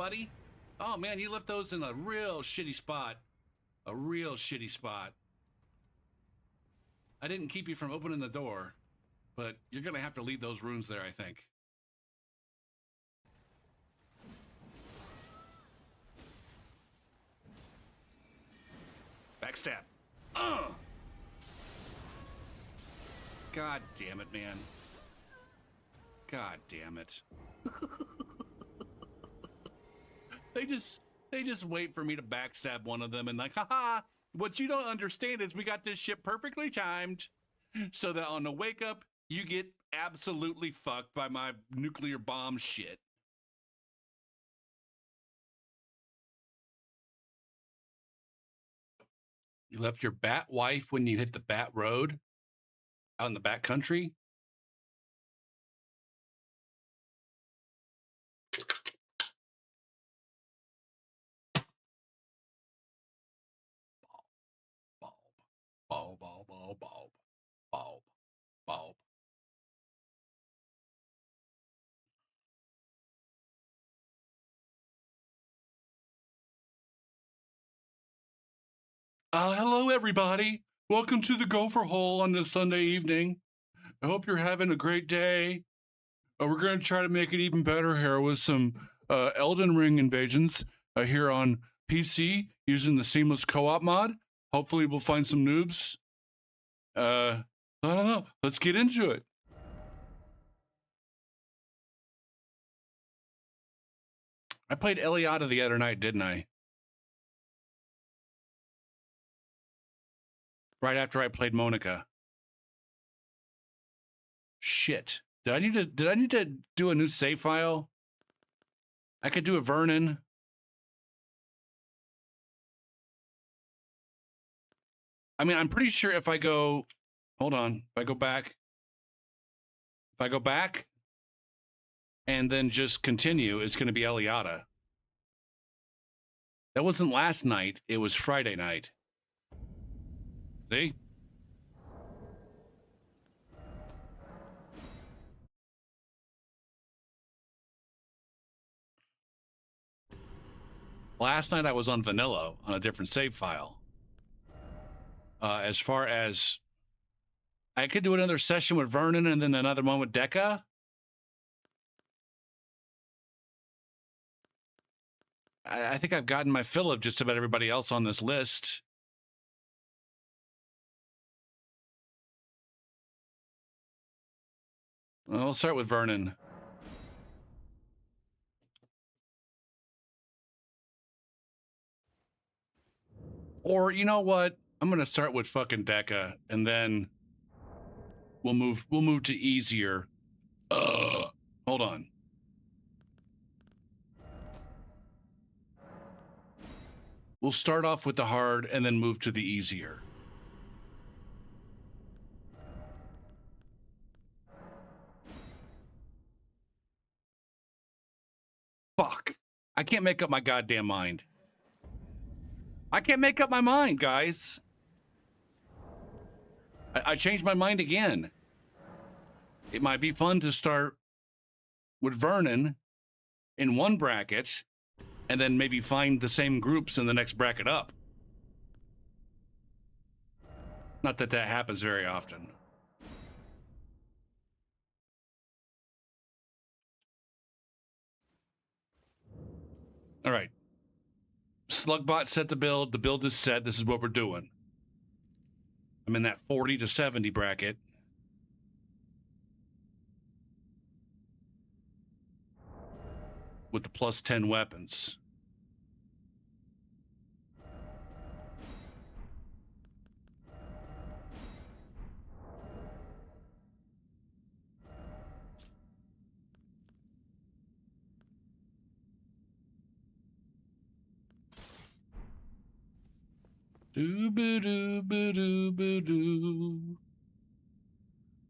buddy? Oh man, you left those in a real shitty spot. A real shitty spot. I didn't keep you from opening the door, but you're gonna have to leave those runes there, I think. Backstab. God damn it, man. God damn it. They just wait for me to backstab one of them and like, haha, what you don't understand is we got this shit perfectly timed so that on the wake up, you get absolutely fucked by my nuclear bomb shit. You left your bat wife when you hit the bat road out in the back country? Bulb, bulb, bulb, bulb, bulb, bulb. Hello, everybody. Welcome to the Gopher Hole on this Sunday evening. I hope you're having a great day. We're going to try to make it even better here with some Elden Ring invasions here on PC using the Seamless Co-op mod. Hopefully we'll find some noobs. I don't know. Let's get into it. I played Eliada the other night, didn't I? Right after I played Monica. Shit. Did I need to do a new save file? I could do a Vernon. I mean, I'm pretty sure if I go, hold on, if I go back and then just continue, it's going to be Eliada. That wasn't last night. It was Friday night. See? Last night I was on vanilla on a different save file. As far as I could do another session with Vernon and then another one with Deca. I think I've gotten my fill of just about everybody else on this list. Well, I'll start with Vernon. Or you know what? I'm gonna start with fucking Deca, and then we'll move to easier. Hold on. We'll start off with the hard and then move to the easier. Fuck. I can't make up my goddamn mind. I can't make up my mind, guys. I changed my mind again. It might be fun to start with Vernon in one bracket and then maybe find the same groups in the next bracket up. Not that that happens very often. All right. Slugbot set the build. The build is set. This is what we're doing. I'm in that 40 to 70 bracket. With the plus 10 weapons. Do-boo-doo-boo-doo-boo-doo.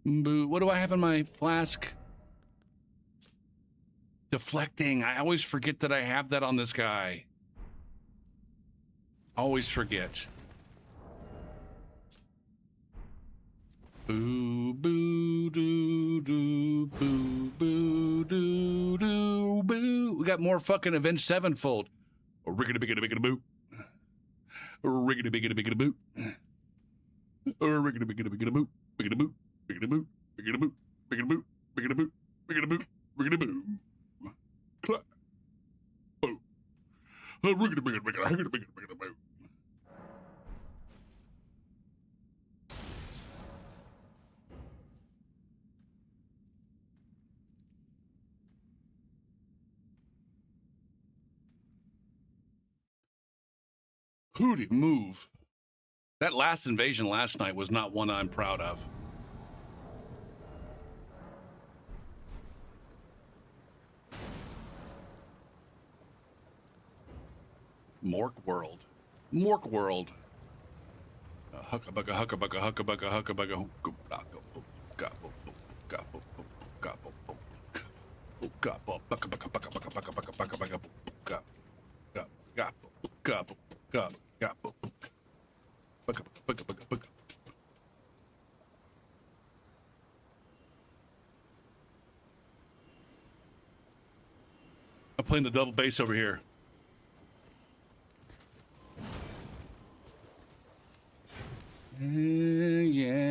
Boo. What do I have in my flask? Deflecting. I always forget that I have that on this guy. Always forget. Boo, boo, doo, doo, boo, boo, doo, doo, boo. We got more fucking Avenged Sevenfold. Riggedy biggity biggity boo. Riggedy biggity biggity boo. Riggedy biggity biggity boo. Biggity boo. Biggity boo. Biggity boo. Biggity boo. Biggity boo. Biggity boo. Riggedy boo. Clap. Boo. Riggedy biggity biggity biggity biggity boo. Hootie move. That last invasion last night was not one I'm proud of. Mork World. Mork World. Huckabugga, huckabugga, huckabugga, huckabugga, I'm playing the double bass over here. Yeah.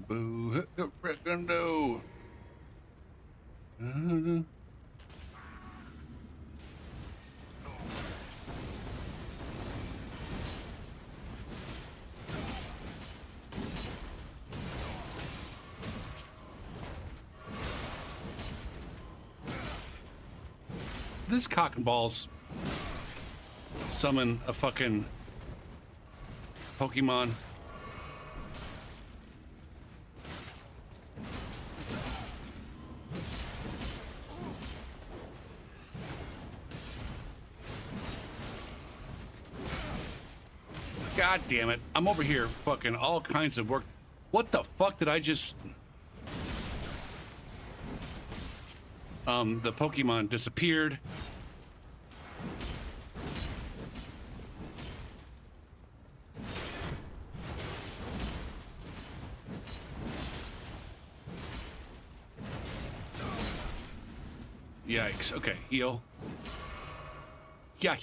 Boo, hit the frickin' do. This cock and balls summon a fucking Pokemon. God damn it. I'm over here fucking all kinds of work. What the fuck did I just... The Pokemon disappeared. Yikes. Okay, heal. Yeah.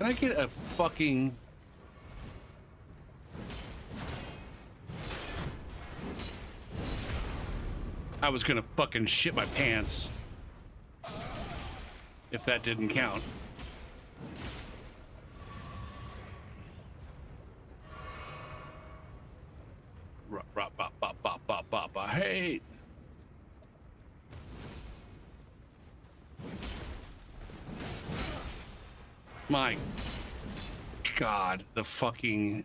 Can I get a fucking... I was gonna fucking shit my pants if that didn't count. I hate. My God, the fucking...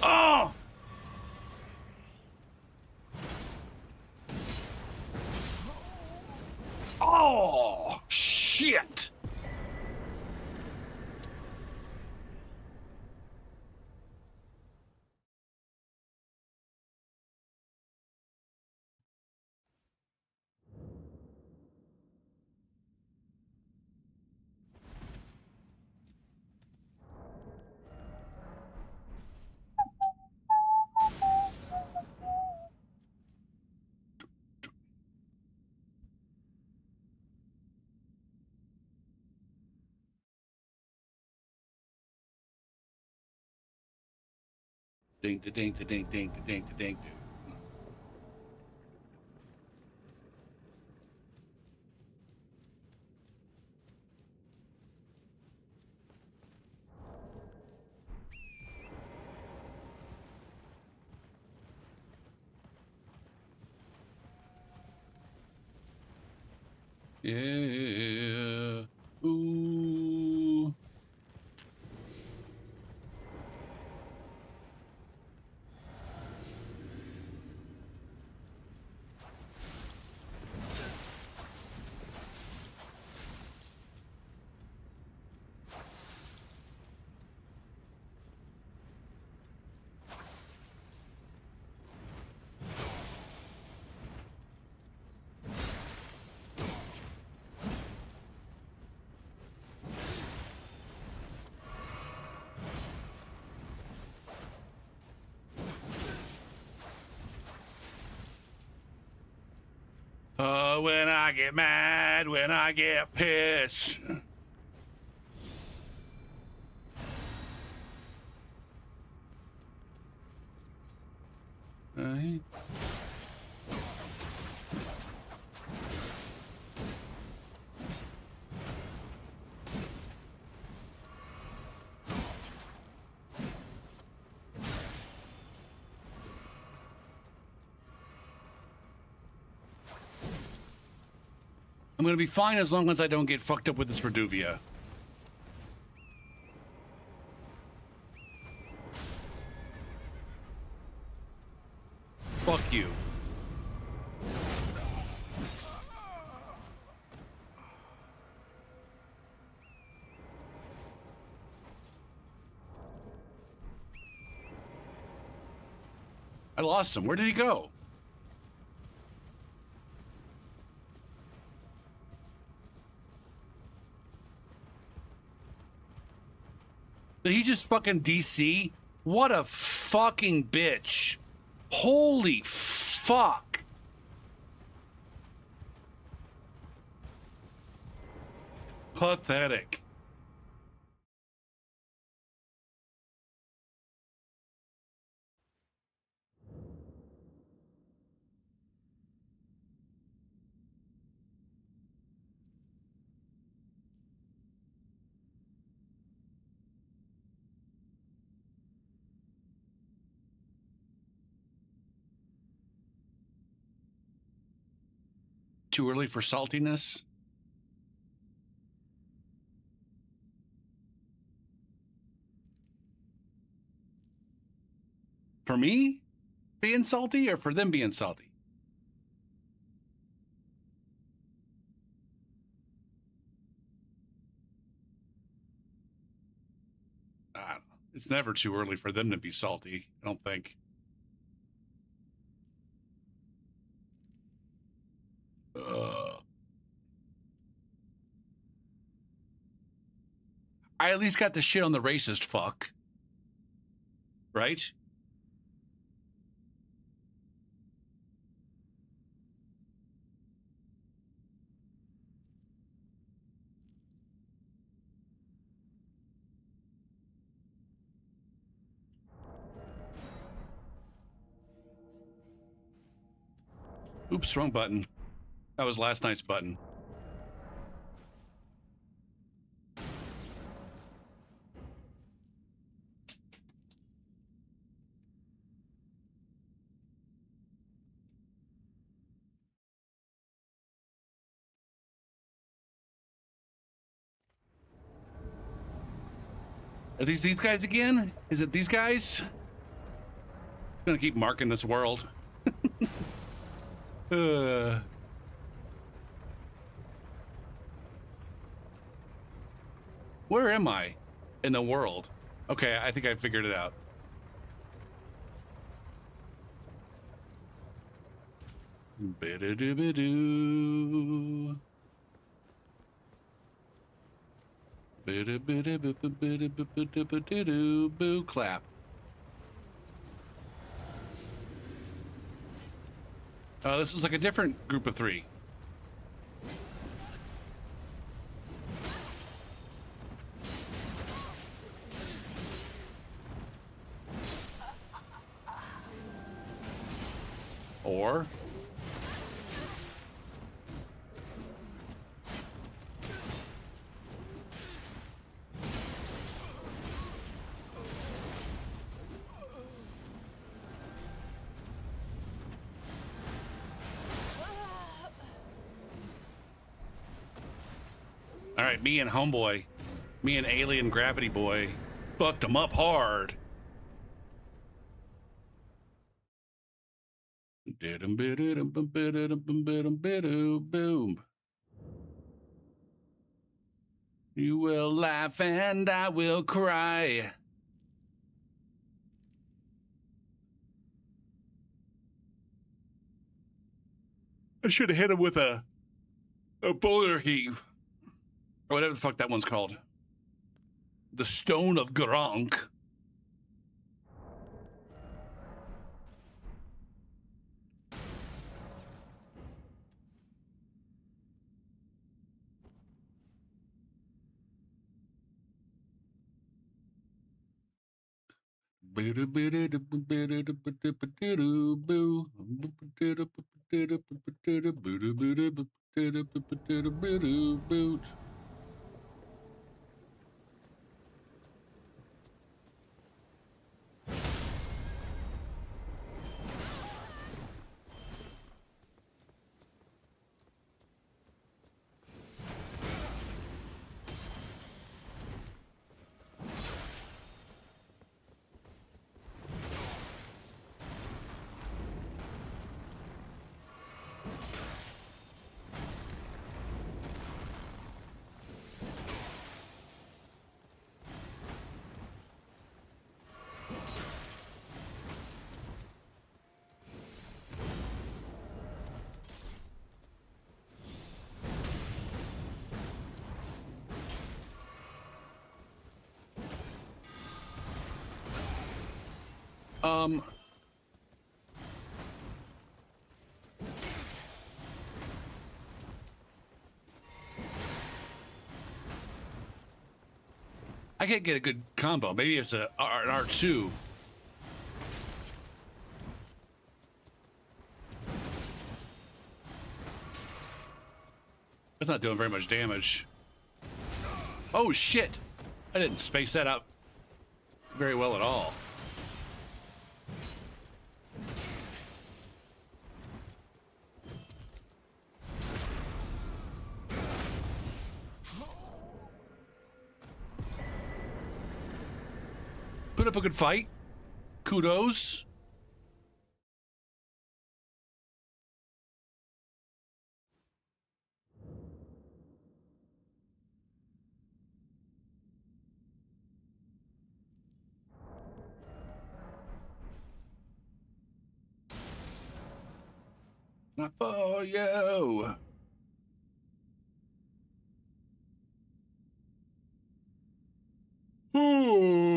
Oh! Oh, shit. Ding, da, ding, da, ding, ding, da, ding, da, ding, ding. Yeah. Ooh. When I get mad, when I get pissed. Right. I'm gonna be fine as long as I don't get fucked up with this Reduvia. Fuck you. I lost him. Where did he go? Did he just fucking DC? What a fucking bitch. Holy fuck. Pathetic. Too early for saltiness? For me being salty or for them being salty? It's never too early for them to be salty, I don't think. I at least got the shit on the racist fuck. Right? Oops, wrong button. That was last night's button. Are these guys again? Is it these guys? I'm gonna keep marking this world. Where am I in the world? Okay, I think I figured it out. Bididibidoo. Boo clap. This is like a different group of three. Or all right, me and homeboy, me and alien gravity boy fucked him up hard. Boom. You will laugh and I will cry. I should have hit him with a boulder heave. Or whatever the fuck that one's called. The Stone of Gronk. I can't get a good combo. Maybe it's an R2. That's not doing very much damage. Oh shit! I didn't space that out very well at all. Put up a good fight. Kudos. Not for you. Ooh.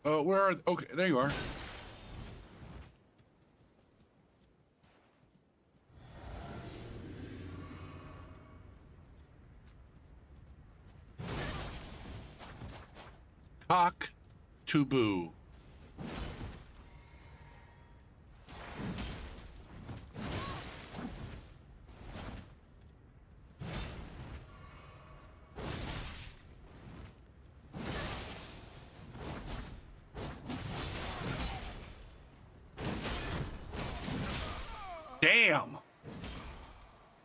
Oh, where are? Okay, there you are. Cock to boo. Damn.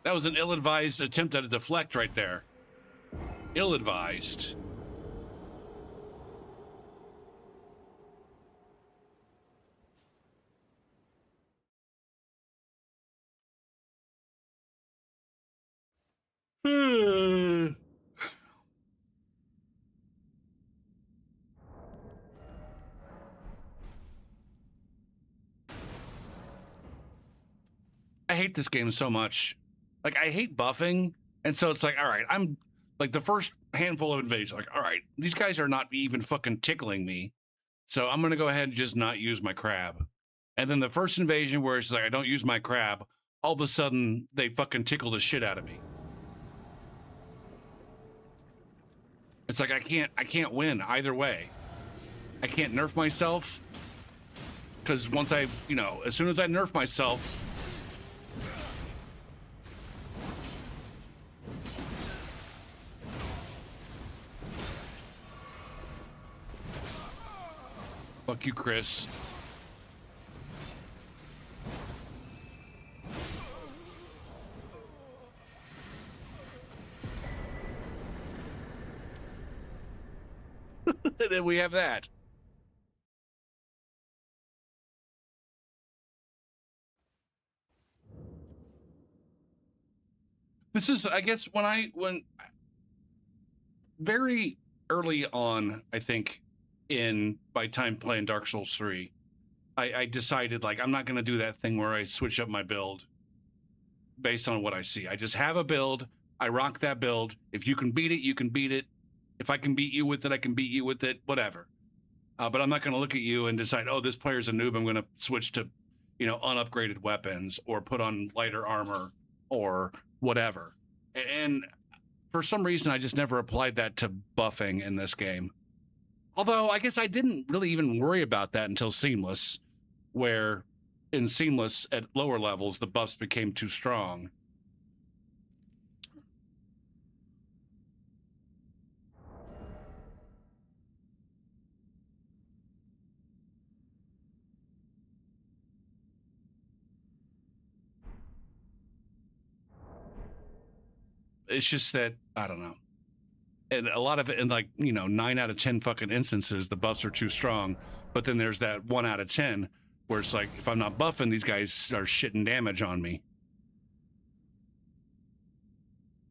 That was an ill-advised attempt at a deflect right there. Ill-advised. I hate this game so much. Like, I hate buffing, and so it's like, all right, I'm like the first handful of invasions, like, all right, these guys are not even fucking tickling me, so I'm gonna go ahead and just not use my crab. And then the first invasion where it's like, I don't use my crab, all of a sudden they fucking tickle the shit out of me. It's like I can't win either way. I can't nerf myself. Because once I, you know, as soon as I nerf myself, fuck you, Chris. Then we have that. This is, I guess, when very early on, I think, by time playing Dark Souls 3, I decided, like, I'm not going to do that thing where I switch up my build based on what I see. I just have a build. I rock that build. If you can beat it, you can beat it. If I can beat you with it, I can beat you with it, whatever. But I'm not going to look at you and decide, oh, this player's a noob. I'm going to switch to, you know, unupgraded weapons or put on lighter armor or whatever. And for some reason, I just never applied that to buffing in this game. Although I guess I didn't really even worry about that until Seamless, where in Seamless at lower levels, the buffs became too strong. It's just that, I don't know. And a lot of it, in like, you know, 9 out of 10 fucking instances, the buffs are too strong. But then there's that 1 out of 10 where it's like, if I'm not buffing, these guys are shitting damage on me.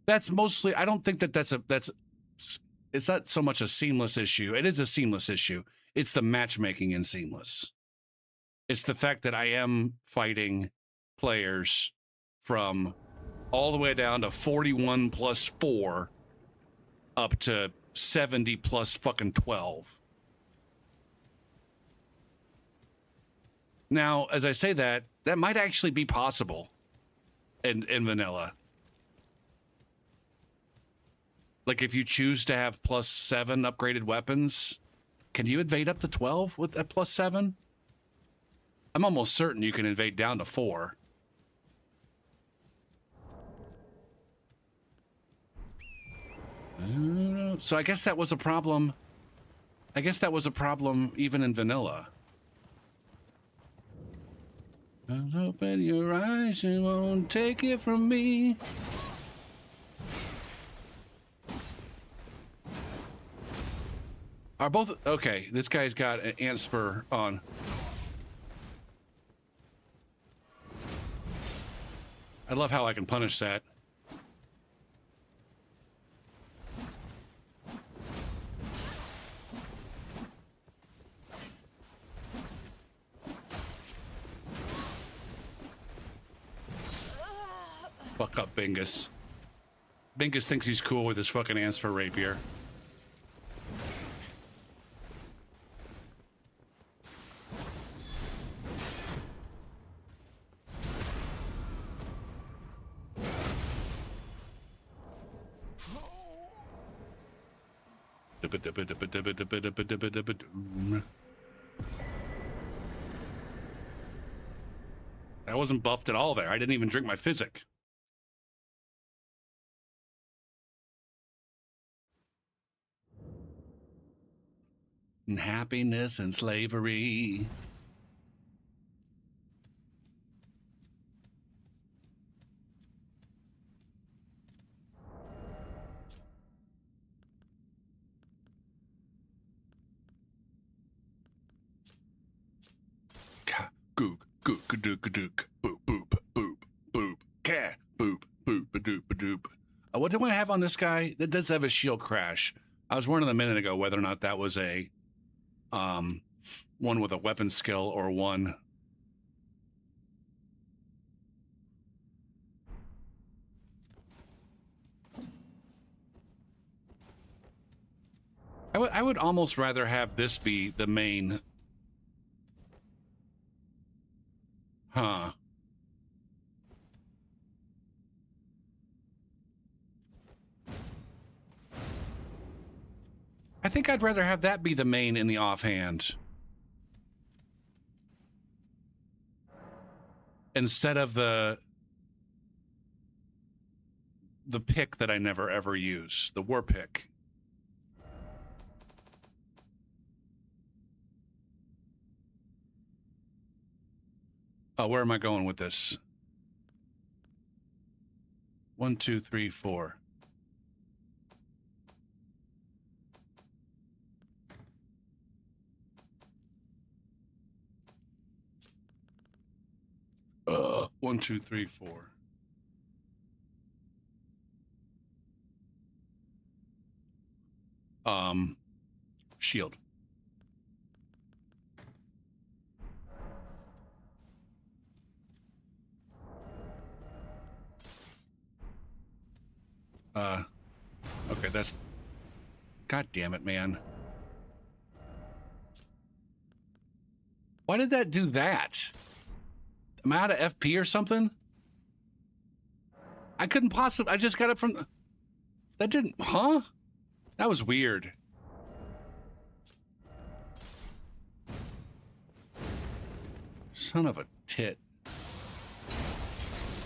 That's mostly, I don't think it's not so much a Seamless issue. It is a Seamless issue. It's the matchmaking in Seamless. It's the fact that I am fighting players from all the way down to 41 plus 4 up to 70 plus fucking 12. Now, as I say that might actually be possible in vanilla. Like if you choose to have plus 7 upgraded weapons, can you invade up to 12 with that plus 7? I'm almost certain you can invade down to 4. So I guess that was a problem. I guess that was a problem even in vanilla. Don't open your eyes, you won't take it from me. Are both okay? This guy's got an ant spur on. I love how I can punish that. Fuck up, Bingus. Bingus thinks he's cool with his fucking Ansper rapier. I wasn't buffed at all there. I didn't even drink my physic. And happiness and slavery. Gook, gook, gook, gook, boop, boop, boop, boop, ka, boop, boop, badoop, badoop. What do I have on this guy? That does have a shield crash. I was wondering a minute ago whether or not that was a one with a weapon skill or one. I would almost rather have this be the main Huh. I think I'd rather have that be the main in the offhand. Instead of the pick that I never ever use, the war pick. Oh, where am I going with this? 1, 2, 3, 4. One, two, three, four. Shield. Okay, that's... God damn it, man. Why did that do that? Am I out of FP or something? I couldn't possibly... I just got it from... That didn't... Huh? That was weird. Son of a tit.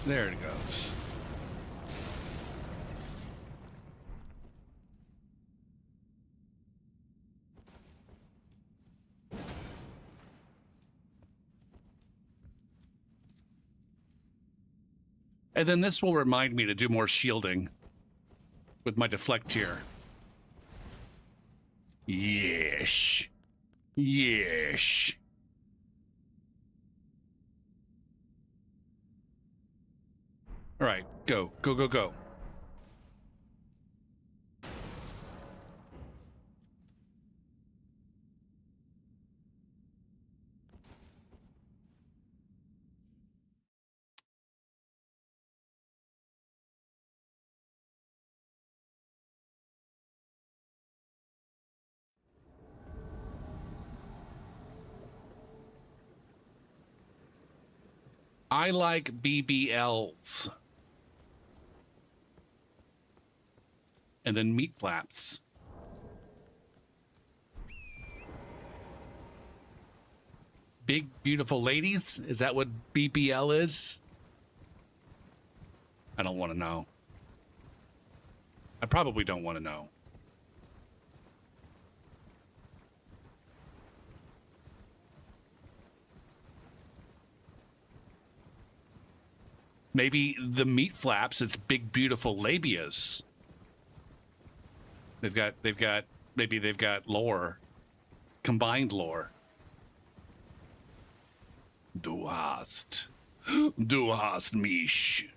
There it goes. And then this will remind me to do more shielding with my deflect here. Yes. Yes. All right, go, go, go, go. I like BBLs. And then meat flaps. Big, beautiful ladies? Is that what BBL is? I don't want to know. I probably don't want to know. Maybe the meat flaps, it's big, beautiful labias. Maybe they've got lore. Combined lore. Du hast mich.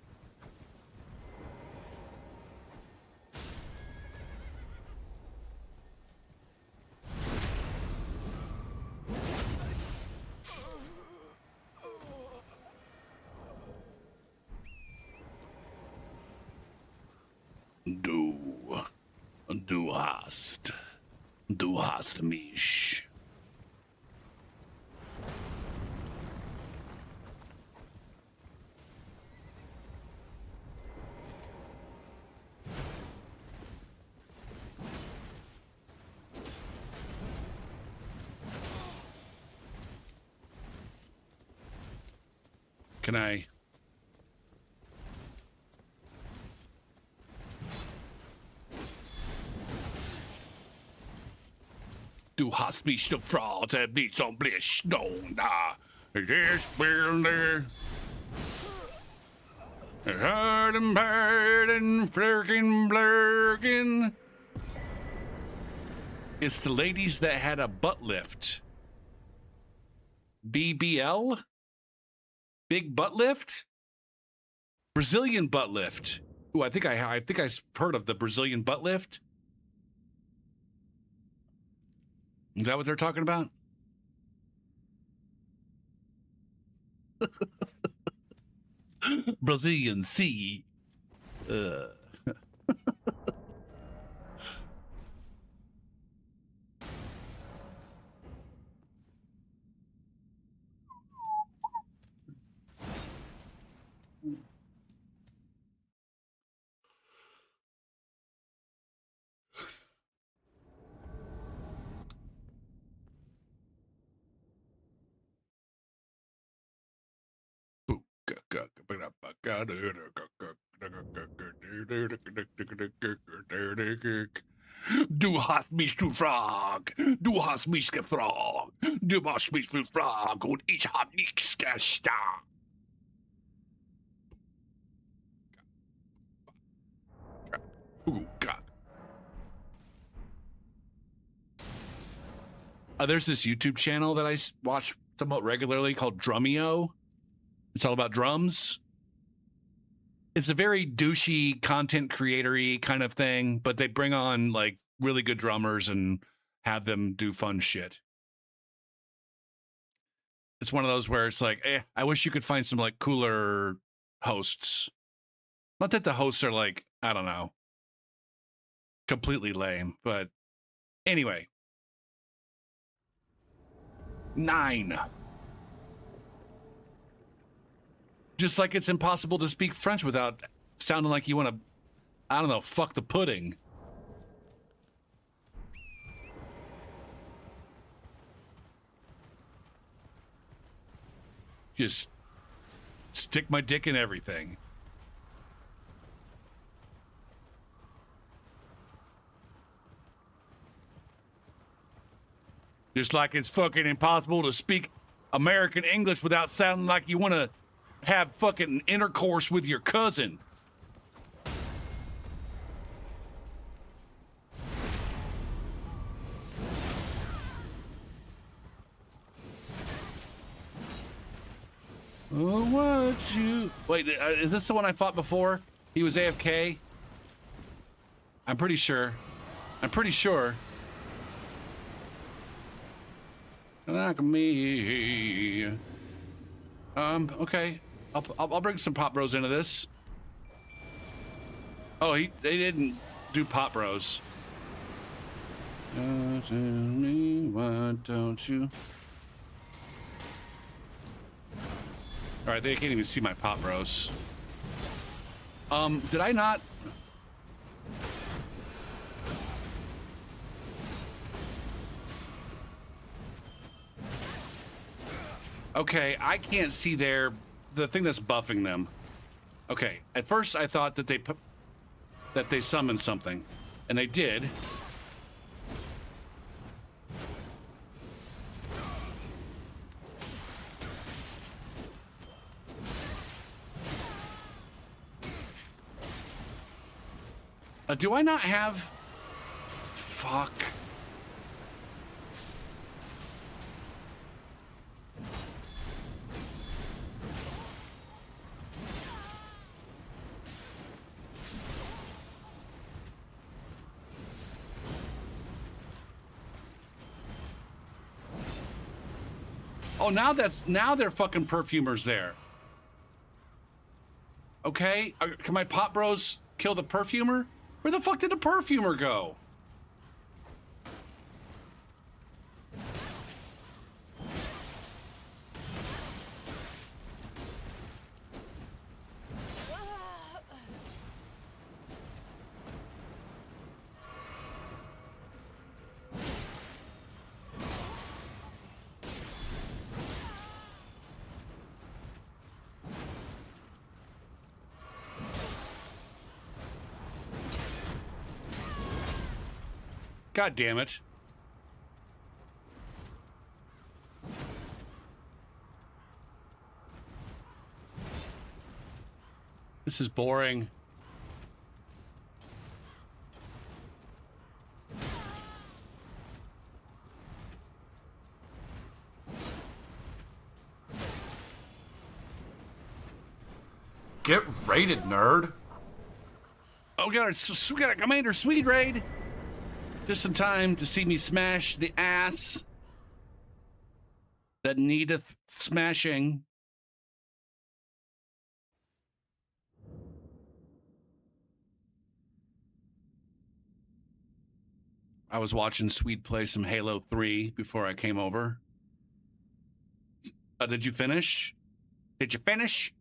Du hast mich. Can I? Du hast mich gefragt, nicht so blisch, da. Yes, Bilder. Hard and bad and flirkin' blurkin'. It's the ladies that had a butt lift. BBL? Big butt lift? Brazilian butt lift. Ooh, I think I've heard of the Brazilian butt lift. Is that what they're talking about? Brazilian sea. Du hast mich gefragt, du hast mich gefragt, du hast mich gefragt und ich hab nichts gesagt. Oh, God. There's this YouTube channel that I watch somewhat regularly called Drumeo. It's all about drums. It's a very douchey content creatory kind of thing, but they bring on like really good drummers and have them do fun shit. It's one of those where it's like, I wish you could find some like cooler hosts. Not that the hosts are like, I don't know, completely lame, but anyway. 9. Just like it's impossible to speak French without sounding like you want to, I don't know, fuck the pudding. Just stick my dick in everything. Just like it's fucking impossible to speak American English without sounding like you want to have fucking intercourse with your cousin. Oh, what you... Wait, is this the one I fought before? He was AFK? I'm pretty sure. Like me. Okay. I'll bring some Pop Bros into this. Oh, they didn't do Pop Bros. Tell me, why don't you? All right, they can't even see my Pop Bros. Did I not? Okay, I can't see the thing that's buffing them. Okay, at first I thought that they summoned something, and they did. Do I not have... Fuck. Oh, now they're fucking perfumers there. Okay, can my Pop Bros kill the perfumer? Where the fuck did the perfumer go? God damn it. This is boring. Get raided, nerd. Oh, we got a Commander Sweet Raid. Just in time to see me smash the ass that needeth smashing. I was watching Sweet play some Halo 3 before I came over. Did you finish? Did you finish?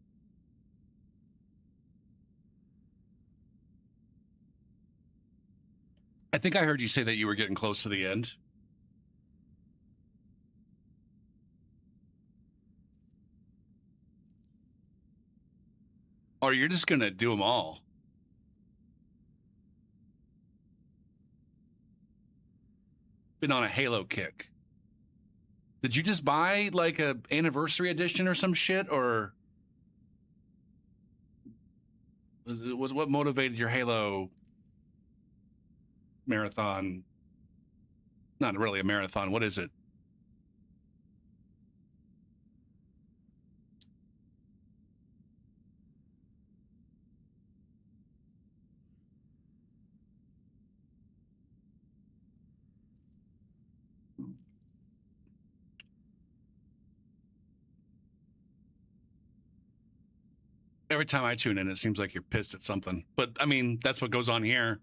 I think I heard you say that you were getting close to the end. Or you're just gonna do them all. Been on a Halo kick. Did you just buy like a anniversary edition or some shit, or was what motivated your Halo marathon? Not really a marathon. What is it? Every time I tune in, it seems like you're pissed at something. But I mean, that's what goes on here.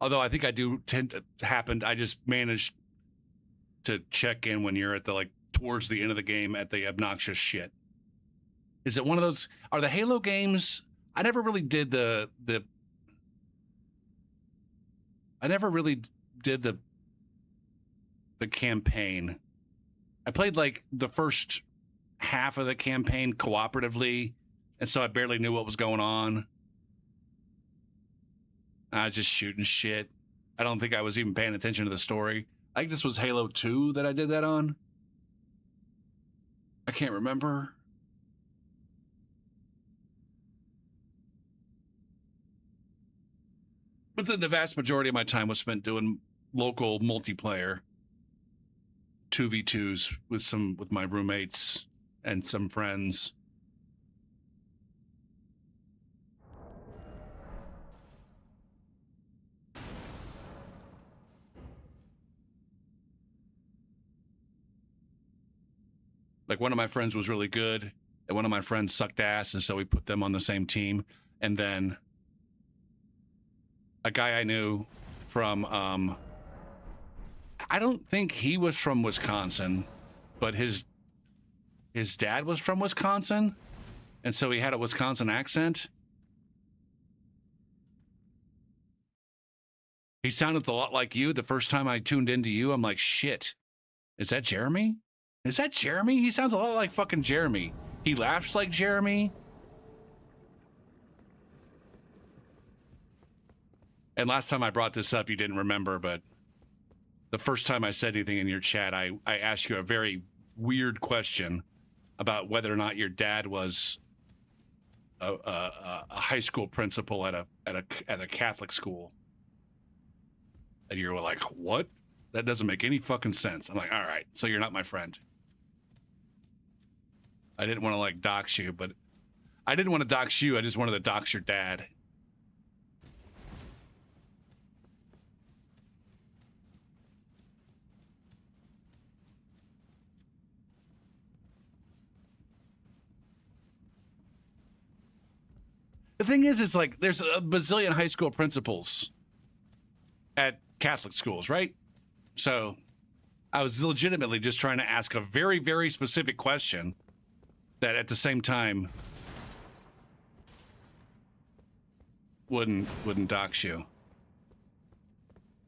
Although I think I do tend to happen. I just managed to check in when you're at the like towards the end of the game at the obnoxious shit. Is it one of those? Are the Halo games? I never really did the. I never really did the campaign. I played like the first half of the campaign cooperatively, and so I barely knew what was going on. I was just shooting shit. I don't think I was even paying attention to the story. I think this was Halo 2 that I did that on. I can't remember. But then the vast majority of my time was spent doing local multiplayer 2v2s with my roommates and some friends. Like one of my friends was really good, and one of my friends sucked ass, and so we put them on the same team. And then a guy I knew from, I don't think he was from Wisconsin, but his dad was from Wisconsin, and so he had a Wisconsin accent. He sounded a lot like you. The first time I tuned into you, I'm like, shit, is that Jeremy? Is that Jeremy? He sounds a lot like fucking Jeremy. He laughs like Jeremy. And last time I brought this up, you didn't remember, but the first time I said anything in your chat, I asked you a very weird question about whether or not your dad was a high school principal at a Catholic school. And you were like, what? That doesn't make any fucking sense. I'm like, all right, so you're not my friend. I didn't want to like dox you, but I didn't want to dox you. I just wanted to dox your dad. The thing is like there's a bazillion high school principals at Catholic schools, right? So I was legitimately just trying to ask a very, very specific question that at the same time wouldn't dox you.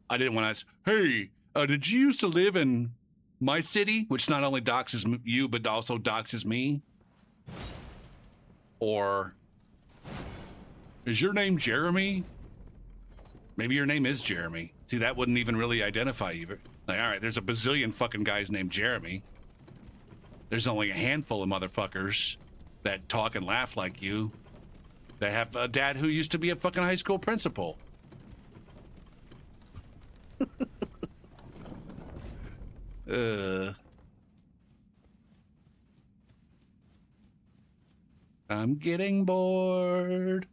I didn't want to ask, hey, did you used to live in my city, which not only doxes you, but also doxes me? Or is your name Jeremy? Maybe your name is Jeremy. See, that wouldn't even really identify you. Like, all right, there's a bazillion fucking guys named Jeremy. There's only a handful of motherfuckers that talk and laugh like you that have a dad who used to be a fucking high school principal. I'm getting bored.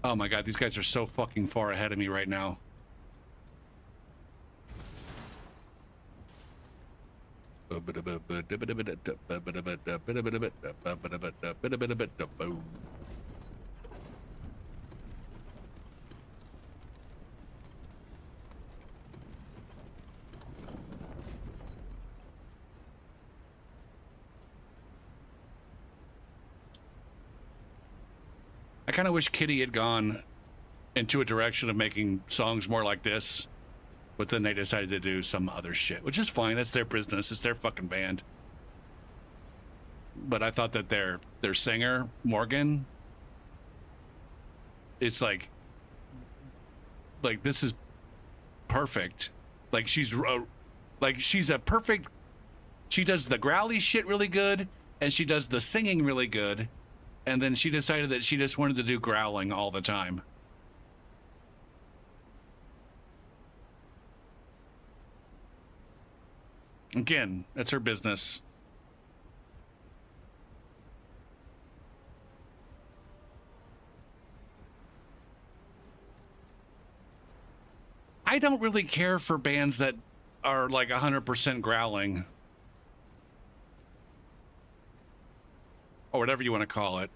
Oh my god, these guys are so fucking far ahead of me right now. I kind of wish Kitty had gone into a direction of making songs more like this, but then they decided to do some other shit, which is fine. That's their business. It's their fucking band. But I thought that their singer Morgan, it's like this is perfect. Like she's a perfect. She does the growly shit really good, and she does the singing really good, and then she decided that she just wanted to do growling all the time. Again, that's her business. I don't really care for bands that are like 100% growling. Or whatever you want to call it.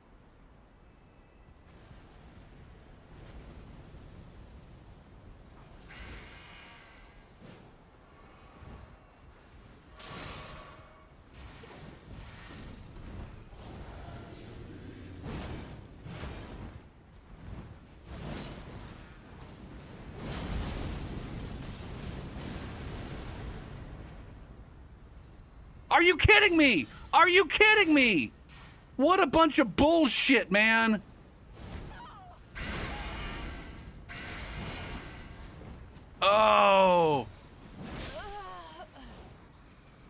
Are you kidding me? Are you kidding me? What a bunch of bullshit, man. Oh.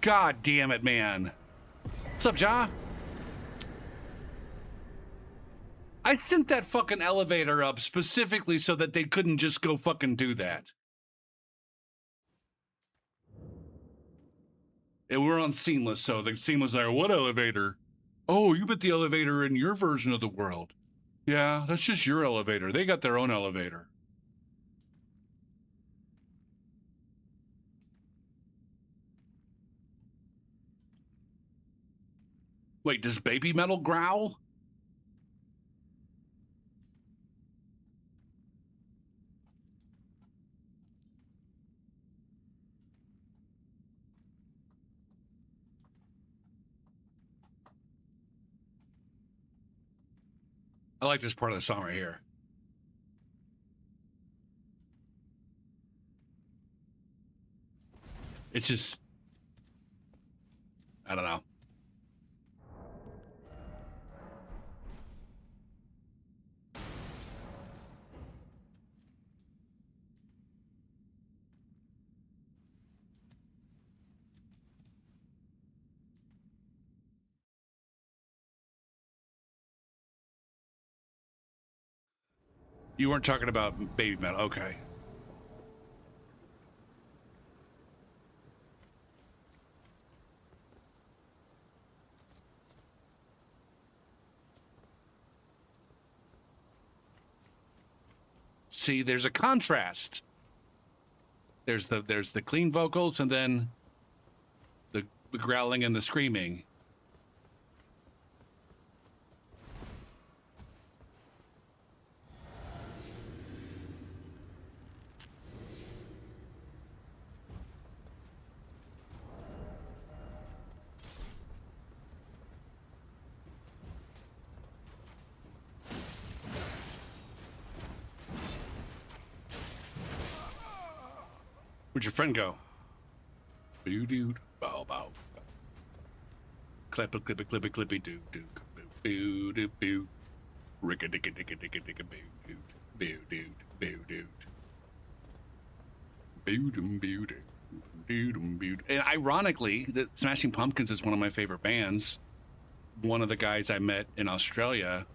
God damn it, man. What's up, Ja? I sent that fucking elevator up specifically so that they couldn't just go fucking do that. And we're on Seamless, so the Seamless are, what elevator? Oh, you bet the elevator in your version of the world. Yeah, that's just your elevator. They got their own elevator. Wait, does Baby Metal growl? I like this part of the song right here. It's just, I don't know. You weren't talking about Baby Metal. Okay. See, there's a contrast. There's the clean vocals and then the growling and the screaming. Where'd your friend go? Boo dude, bow bow. Clap a clippy clippy clippy doo doo boo doo boo. Ricka dicka dicka dicka dicka boo dude boo dude boo dude. Boo doo boo doo boo doo boo. And ironically, the Smashing Pumpkins is one of my favorite bands. One of the guys I met in Australia,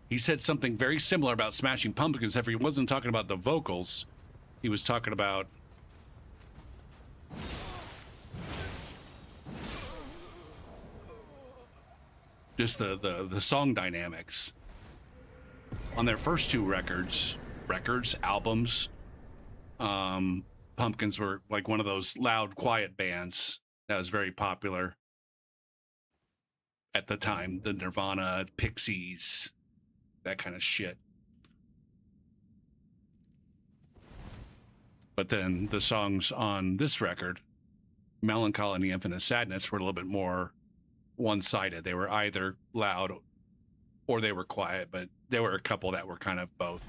he said something very similar about Smashing Pumpkins. If he wasn't talking about the vocals, he was talking about just the song dynamics. On their first two albums, Pumpkins were like one of those loud, quiet bands that was very popular at the time. The Nirvana, Pixies, that kind of shit. But then the songs on this record, Melancholy and the Infinite Sadness, were a little bit more one-sided. They were either loud or they were quiet, but there were a couple that were kind of both.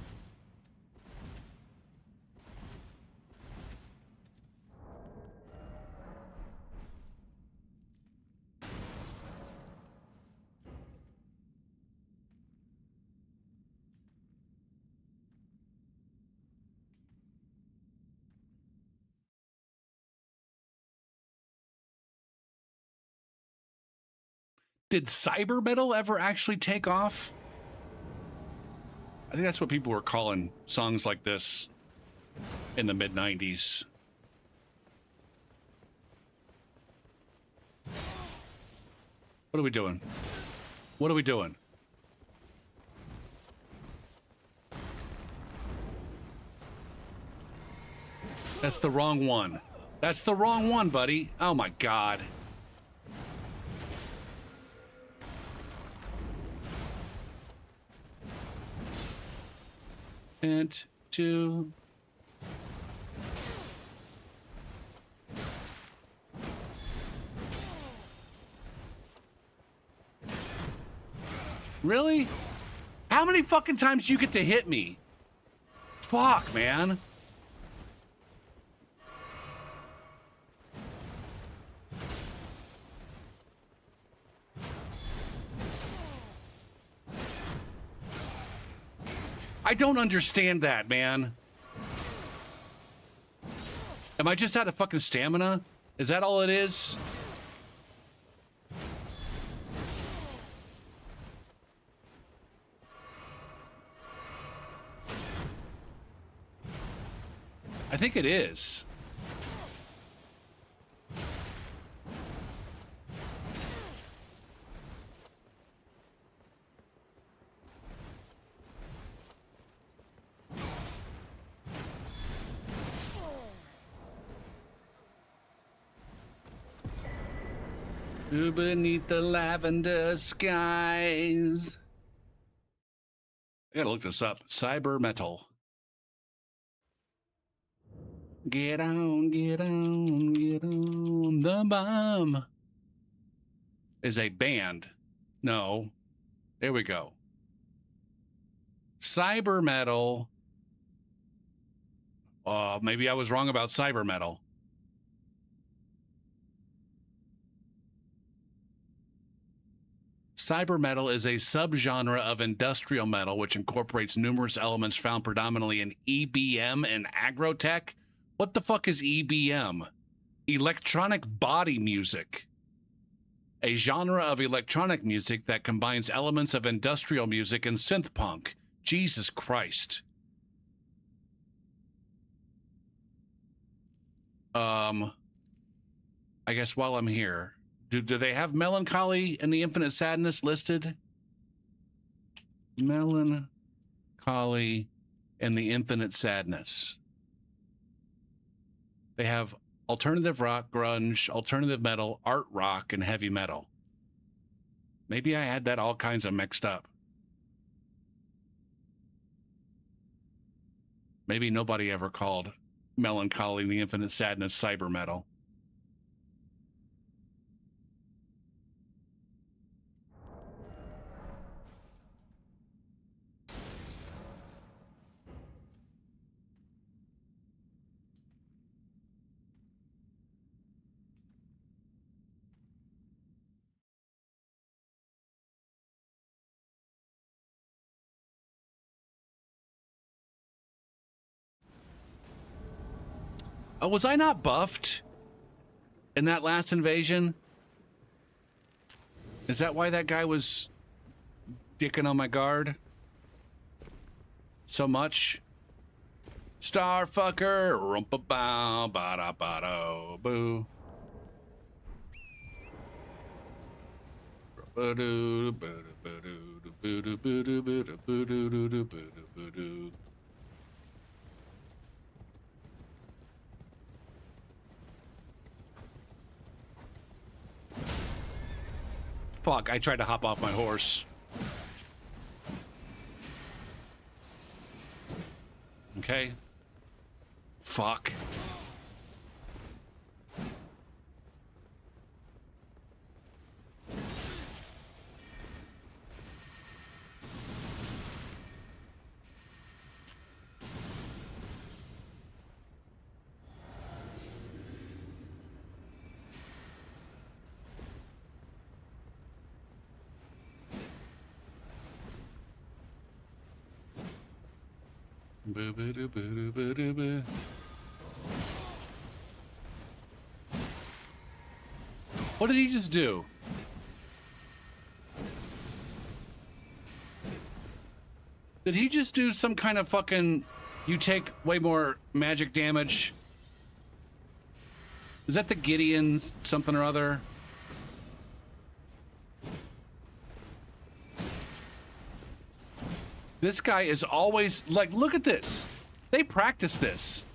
Did cyber metal ever actually take off? I think that's what people were calling songs like this in the mid-90s. What are we doing? What are we doing? That's the wrong one. That's the wrong one, buddy. Oh my God. And two. Really? How many fucking times do you get to hit me? Fuck, man. I don't understand that, man. Am I just out of fucking stamina? Is that all it is? I think it is. Beneath the lavender skies. I gotta look this up. Cyber metal. Get on, get on, get on. The Bomb is a band. No. There we go. Cyber metal. Maybe I was wrong about cyber metal. Cyber metal is a subgenre of industrial metal which incorporates numerous elements found predominantly in EBM and agrotech. What the fuck is EBM? Electronic body music. A genre of electronic music that combines elements of industrial music and synth punk. Jesus Christ. I guess while I'm here, do they have Melancholy and the Infinite Sadness listed? Melancholy and the Infinite Sadness. They have alternative rock, grunge, alternative metal, art rock, and heavy metal. Maybe I had that all kinds of mixed up. Maybe nobody ever called Melancholy and the Infinite Sadness cyber metal. Oh, was I not buffed in that last invasion? Is that why that guy was dicking on my guard so much? Starfucker, rumpa-bow, ba-da-ba-do, boo. Fuck, I tried to hop off my horse. Okay. Fuck. Boo-boo-doo-boo-doo-boo-doo-boo. What did he just do? Did he just do some kind of fucking... You take way more magic damage? Is that the Gideon something or other? This guy is always... Like, look at this. They practice this.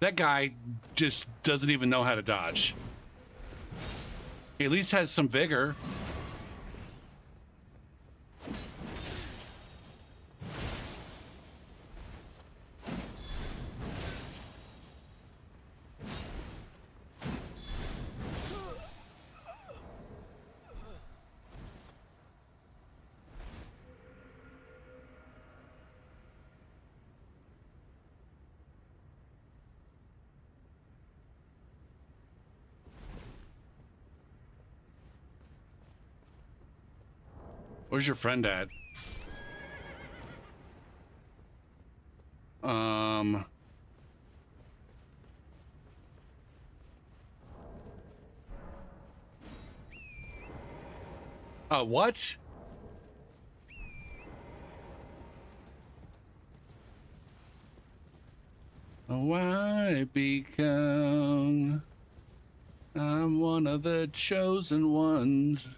That guy just doesn't even know how to dodge. He at least has some vigor. Where's your friend at? What? Why become... I'm one of the chosen ones.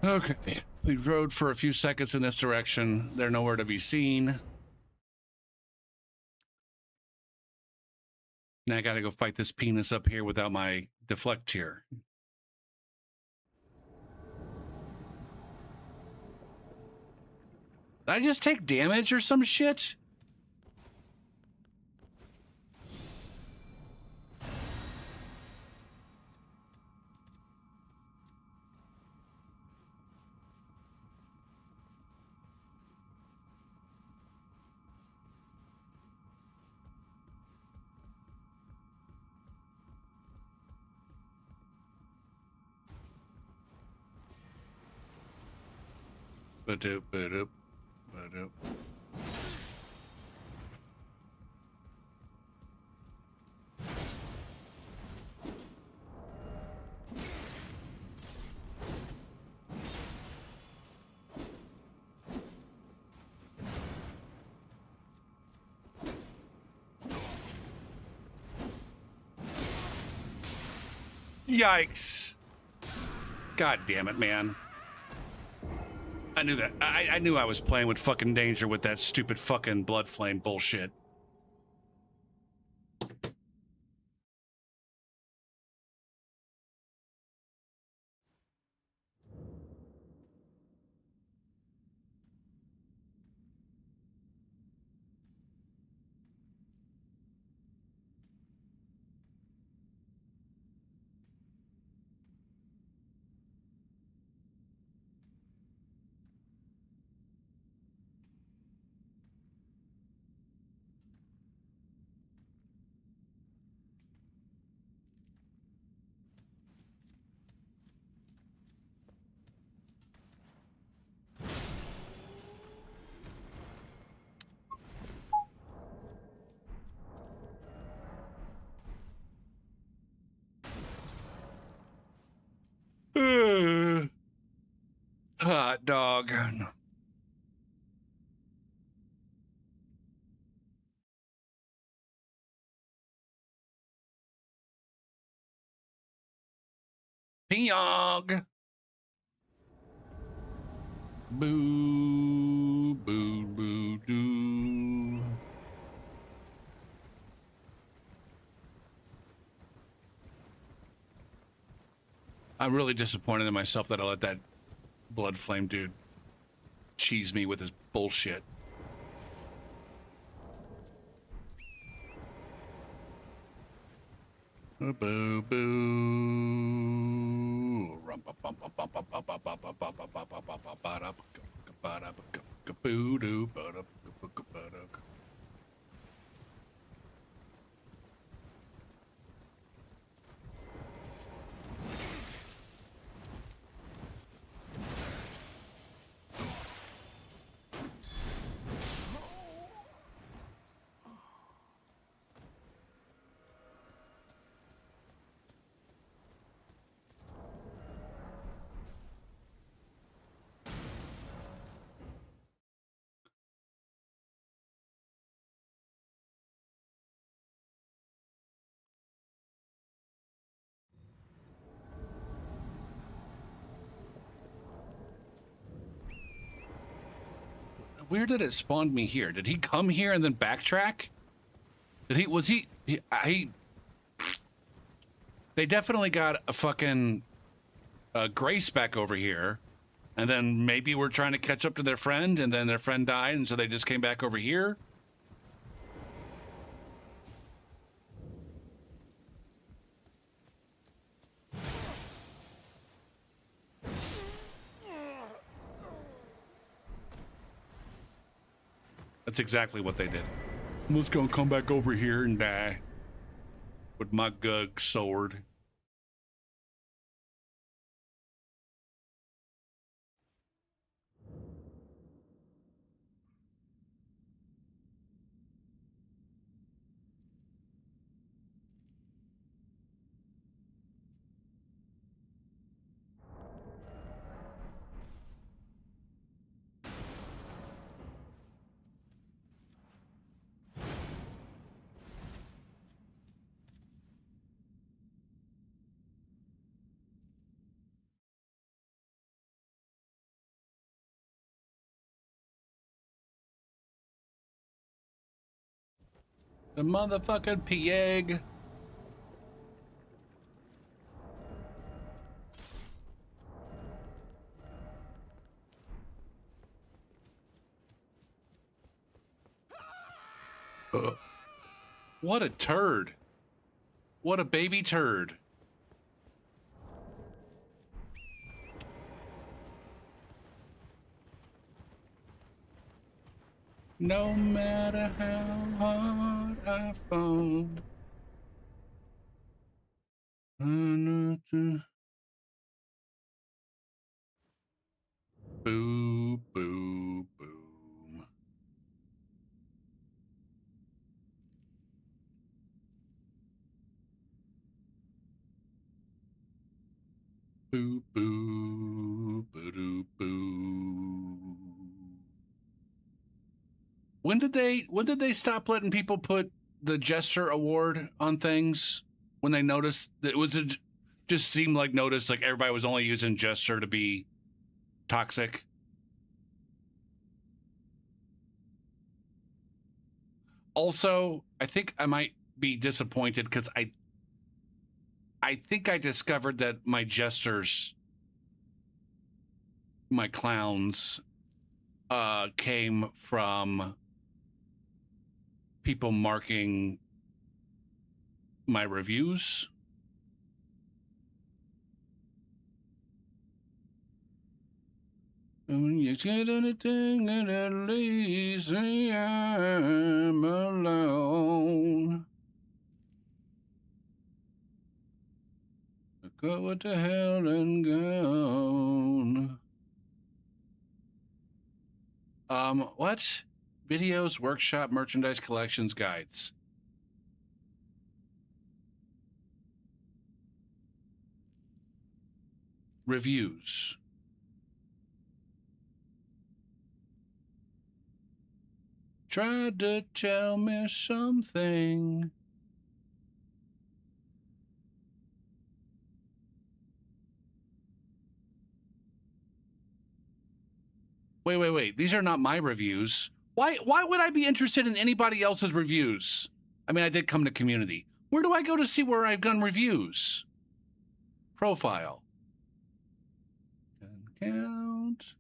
Okay, we rode for a few seconds in this direction. They're nowhere to be seen. Now I gotta go fight this penis up here without my deflect tier. Did I just take damage or some shit? Ba-doop, ba-doop, ba-doop. Yikes. God damn it, man. I knew that. I knew I was playing with fucking danger with that stupid fucking blood flame bullshit. Hot dog. Pyong. Boo, boo, boo, doo. I'm really disappointed in myself that I let that blood flame dude cheese me with his bullshit. Boo, boo. Where did it spawn me here? Did he come here and then backtrack? They definitely got a fucking Grace back over here. And then maybe we're trying to catch up to their friend, and then their friend died, and so they just came back over here. That's exactly what they did. I'm just gonna come back over here and die with my Gug sword. The motherfucking pig. What a turd. What a baby turd. No matter how hard I fall. Boo, boo, boom. Boo, boo, boo, boo. When did they stop letting people put the Jester Award on things? When they noticed that just seemed like everybody was only using Jester to be toxic. Also, I think I might be disappointed because I think I discovered that my jesters, my clowns, came from people marking my reviews. You get anything and at least I'm alone. Go what the hell and gone. What? Videos, workshop, merchandise, collections, guides. Reviews. Tried to tell me something. Wait. These are not my reviews. Why would I be interested in anybody else's reviews? I mean, I did come to community. Where do I go to see where I've done reviews? Profile. Count.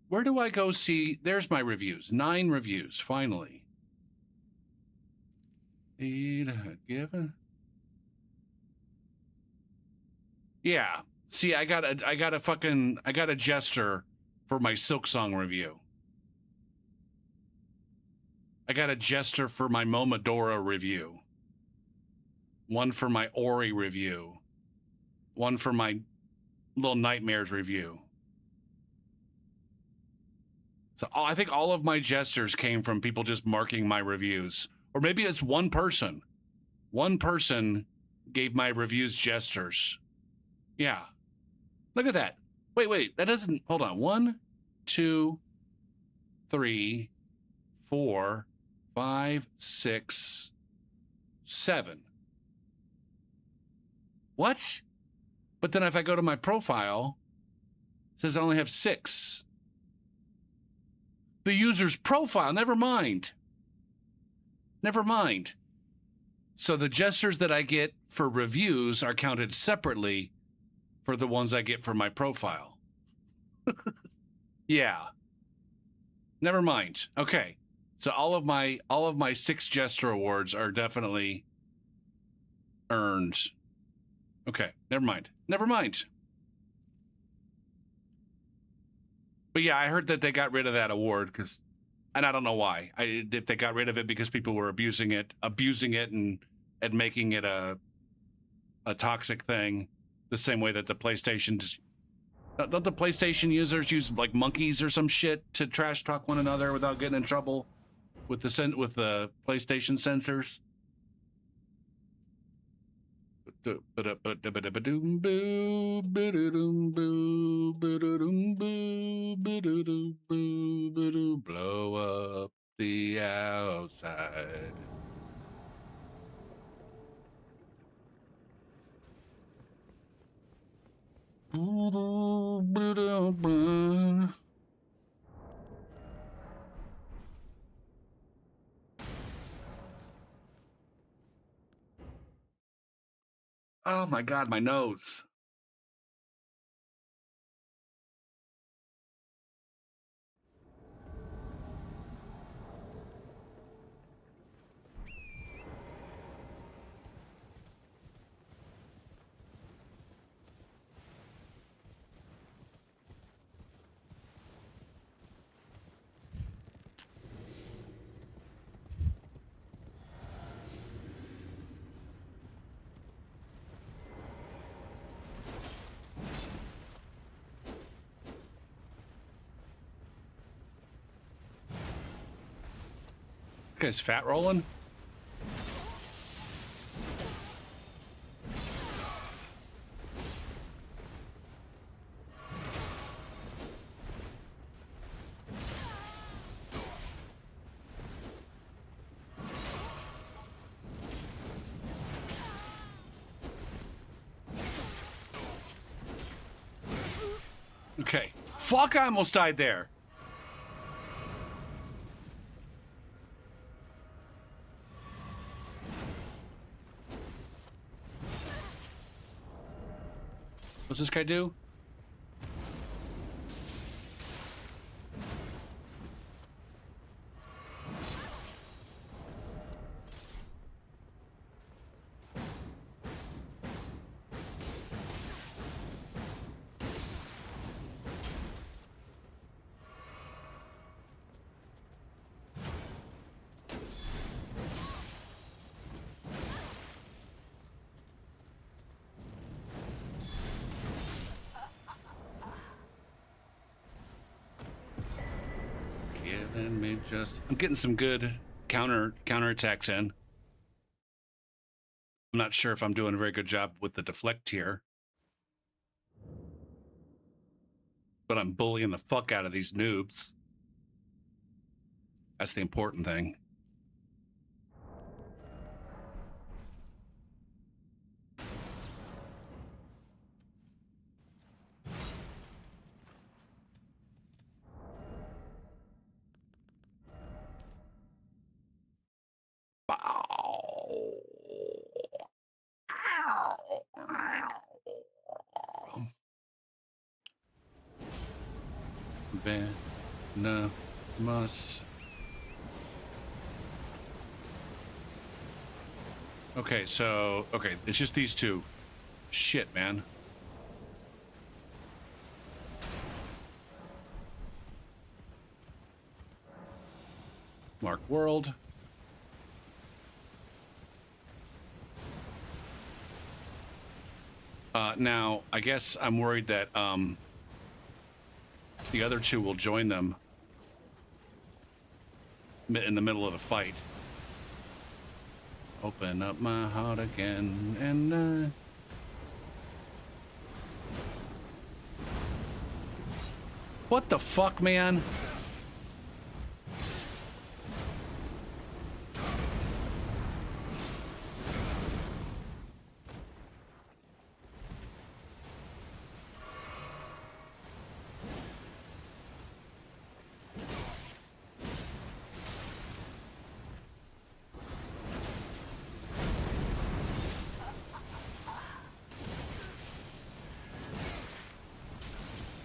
Where do I go see? There's my reviews. 9 reviews, finally. Given. Yeah. See, I got a jester for my Silk Song review. I got a jester for my Momodora review. One for my Ori review. One for my Little Nightmares review. So I think all of my jesters came from people just marking my reviews. Or maybe it's one person. One person gave my reviews jesters. Yeah. Look at that. Wait. That doesn't... Hold on. 1, 2, 3, 4, 5, 6, 7. What? But then if I go to my profile, it says I only have 6. The user's profile. Never mind. So the gestures that I get for reviews are counted separately for the ones I get for my profile. Yeah. Never mind. Okay. So all of my 6 Jester awards are definitely earned. Okay. Never mind. But yeah, I heard that they got rid of that award and I don't know why. If they got rid of it because people were abusing it and making it a toxic thing, the same way that the PlayStation don't the PlayStation users use like monkeys or some shit to trash talk one another without getting in trouble with the PlayStation censors? Blow up the outside. Oh my God, my nose. This guy's fat rolling. Okay. Fuck, I almost died there. What's this guy do? I'm getting some good counter attacks in. I'm not sure if I'm doing a very good job with the deflect here, but I'm bullying the fuck out of these noobs. That's the important thing. Venomous. Okay, it's just these two. Shit, man. Mark world. Now, I guess I'm worried that the other two will join them in the middle of the fight. Open up my heart again, and what the fuck, man?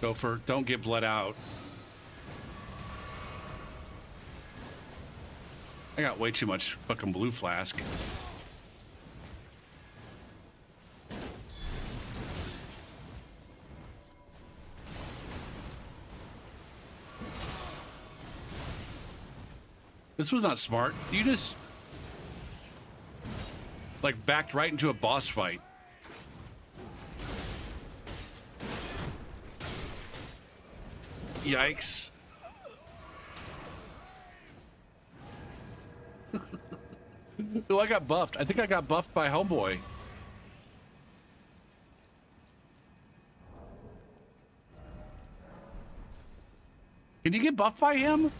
Gopher, don't get bled out. I got way too much fucking blue flask. This was not smart. You just like backed right into a boss fight. Yikes. Oh, I got buffed. I think I got buffed by Homeboy. Can you get buffed by him?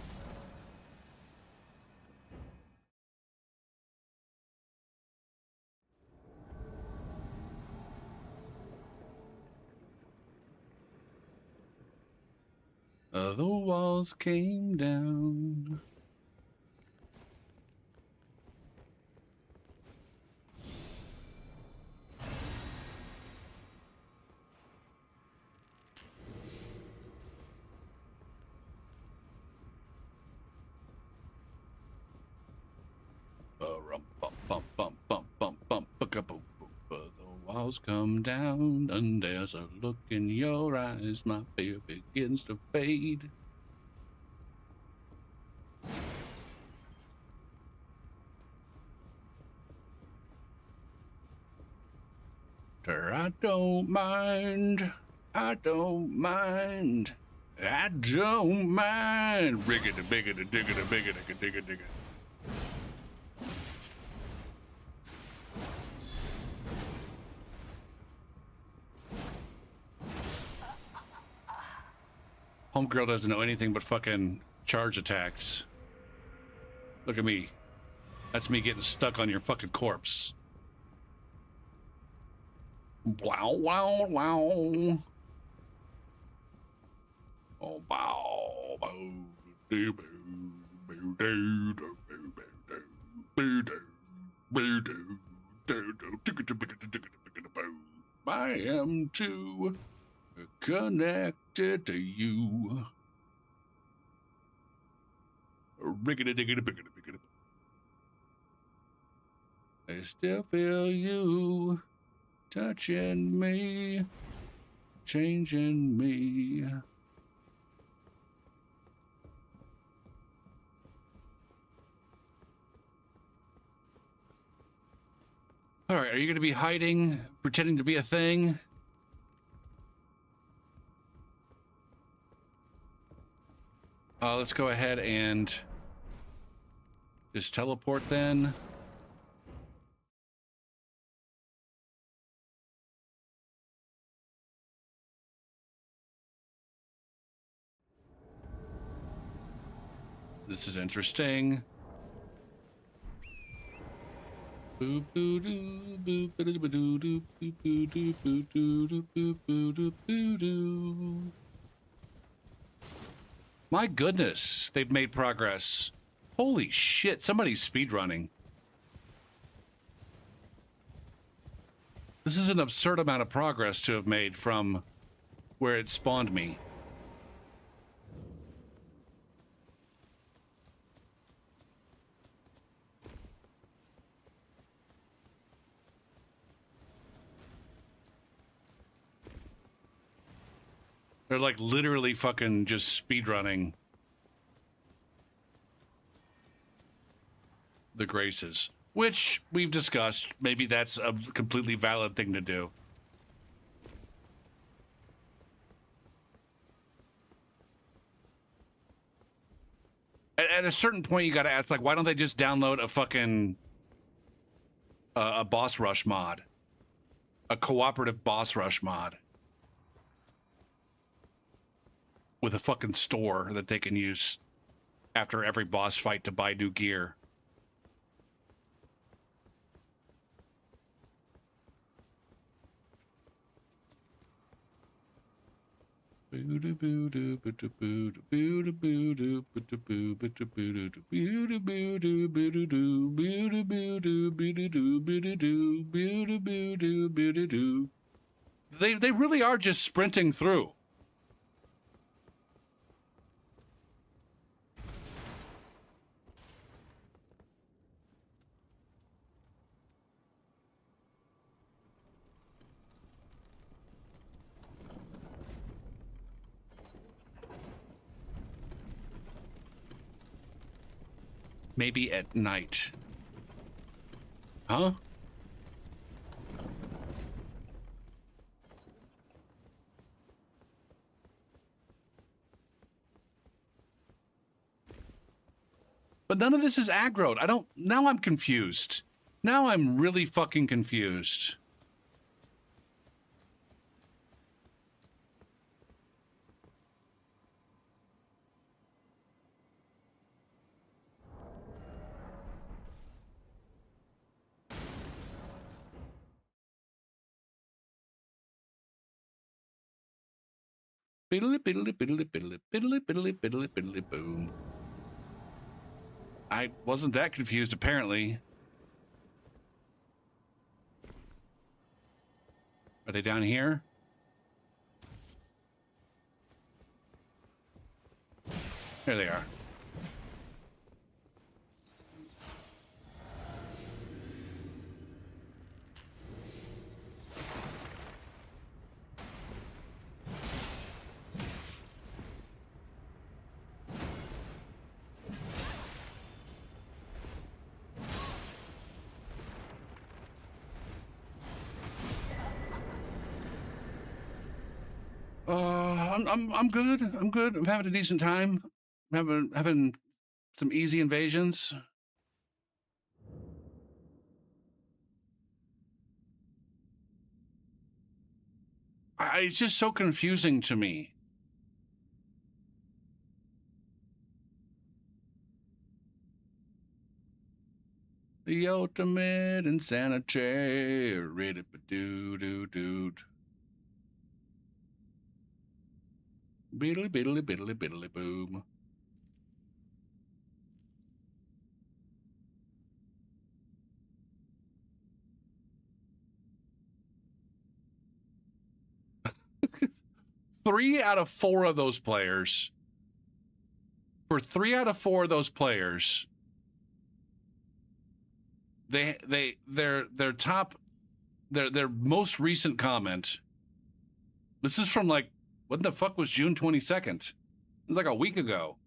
The walls came down. The walls come down, and there's a look in your eyes. My fear begins to fade. I don't mind. I don't mind. I don't mind. Riggity, biggity, diggity, biggity, diggity, diggity. Homegirl doesn't know anything but fucking charge attacks. Look at me. That's me getting stuck on your fucking corpse. Wow, wow, wow. Oh, wow. I am too connected to you. Riggedy diggity biggity biggity. I still feel you touching me, changing me. All right, are you going to be hiding, pretending to be a thing? Let's go ahead and just teleport then. This is interesting. Boop boo doo boop ba doo ba doo doo boop boo doo boop doo doo boop boo doo boo doo. My goodness, they've made progress. Holy shit, somebody's speedrunning. This is an absurd amount of progress to have made from where it spawned me. They're like literally fucking just speedrunning. the graces, which we've discussed. Maybe that's a completely valid thing to do. At a certain point, you got to ask, like, why don't they just download a fucking a boss rush mod, a cooperative boss rush mod with a fucking store that they can use after every boss fight to buy new gear. They really are just sprinting through. Maybe at night. Huh? But none of this is aggroed. I don't... Now I'm confused. Now I'm really fucking confused. Biddly biddly biddly biddly biddly biddly biddly biddly boom. I wasn't that confused, apparently. Are they down here? There they are. I'm good. I'm good. I'm having a decent time. Having some easy invasions. It's just so confusing to me. The ultimate insanity. Ready for doo. Biddly biddly biddly biddly boom. Three out of four of those players. For 3 out of 4 of those players, their top, their most recent comment. This is from, like, what the fuck was June 22nd? It was like a week ago.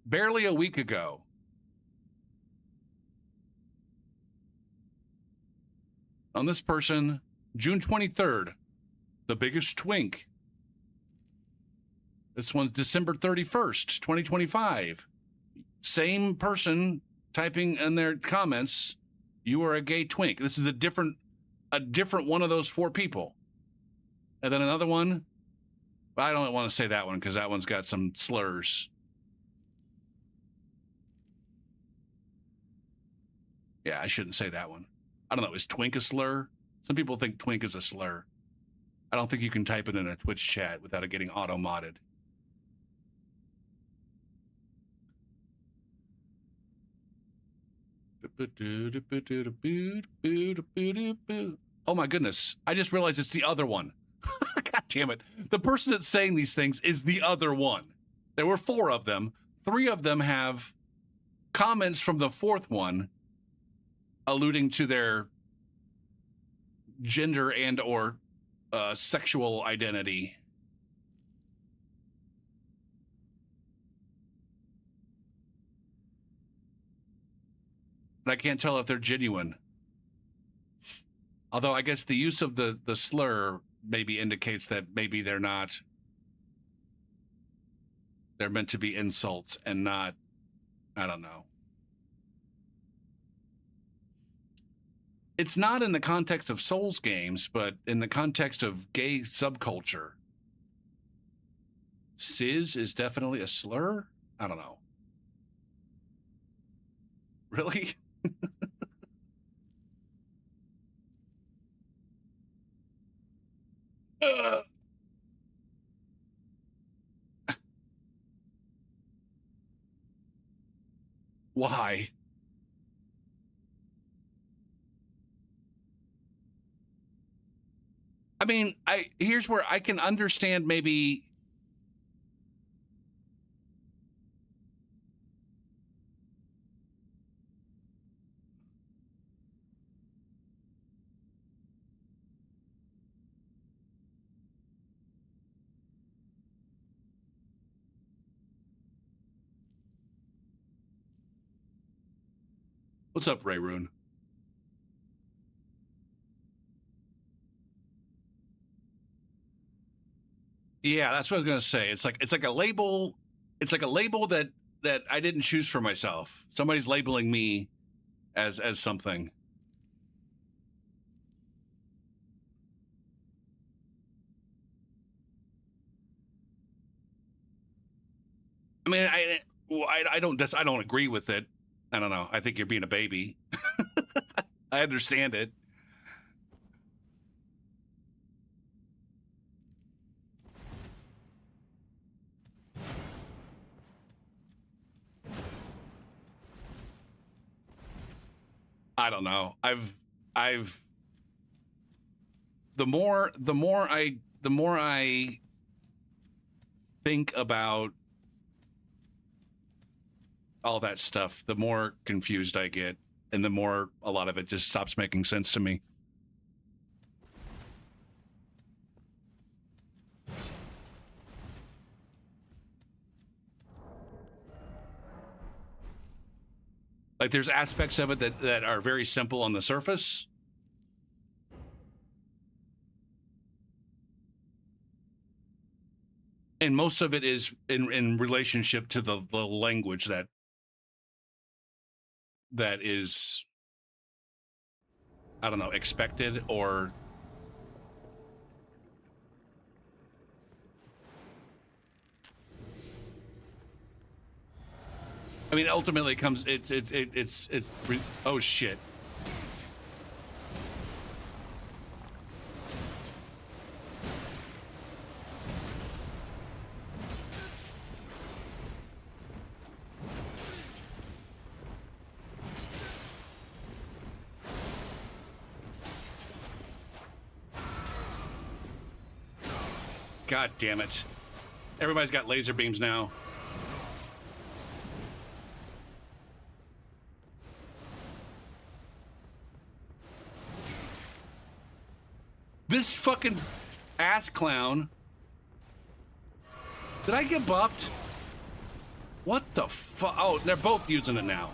Barely a week ago. On this person, June 23rd, the biggest twink. This one's December 31st, 2025. Same person typing in their comments, "You are a gay twink." This is a different one of those 4 people. And then another one, I don't want to say that one because that one's got some slurs. Yeah, I shouldn't say that one. I don't know, is twink a slur? Some people think twink is a slur. I don't think you can type it in a Twitch chat without it getting auto-modded. Oh my goodness. I just realized it's the other one. God damn it. The person that's saying these things is the other one. There were 4 of them. 3 of them have comments from the 4th one alluding to their gender and or sexual identity. but I can't tell if they're genuine. Although I guess the use of the slur maybe indicates that maybe they're not. They're meant to be insults and not, I don't know. It's not in the context of Souls games, but in the context of gay subculture. Sizz is definitely a slur? I don't know. Really? Why? I mean, here's where I can understand maybe. What's up, Ray Rune? Yeah, that's what I was gonna say. It's like a label. It's like a label that I didn't choose for myself. Somebody's labeling me as something. I mean, I don't agree with it. I don't know. I think you're being a baby. I understand it. I don't know. I've the more I think about all that stuff, the more confused I get, and the more a lot of it just stops making sense to me. Like there's aspects of it that are very simple on the surface. And most of it is in relationship to the language that is, I don't know, expected or I mean, ultimately it comes it's oh shit. God damn it. Everybody's got laser beams now. This fucking ass clown. Did I get buffed? What the fuck? Oh, they're both using it now.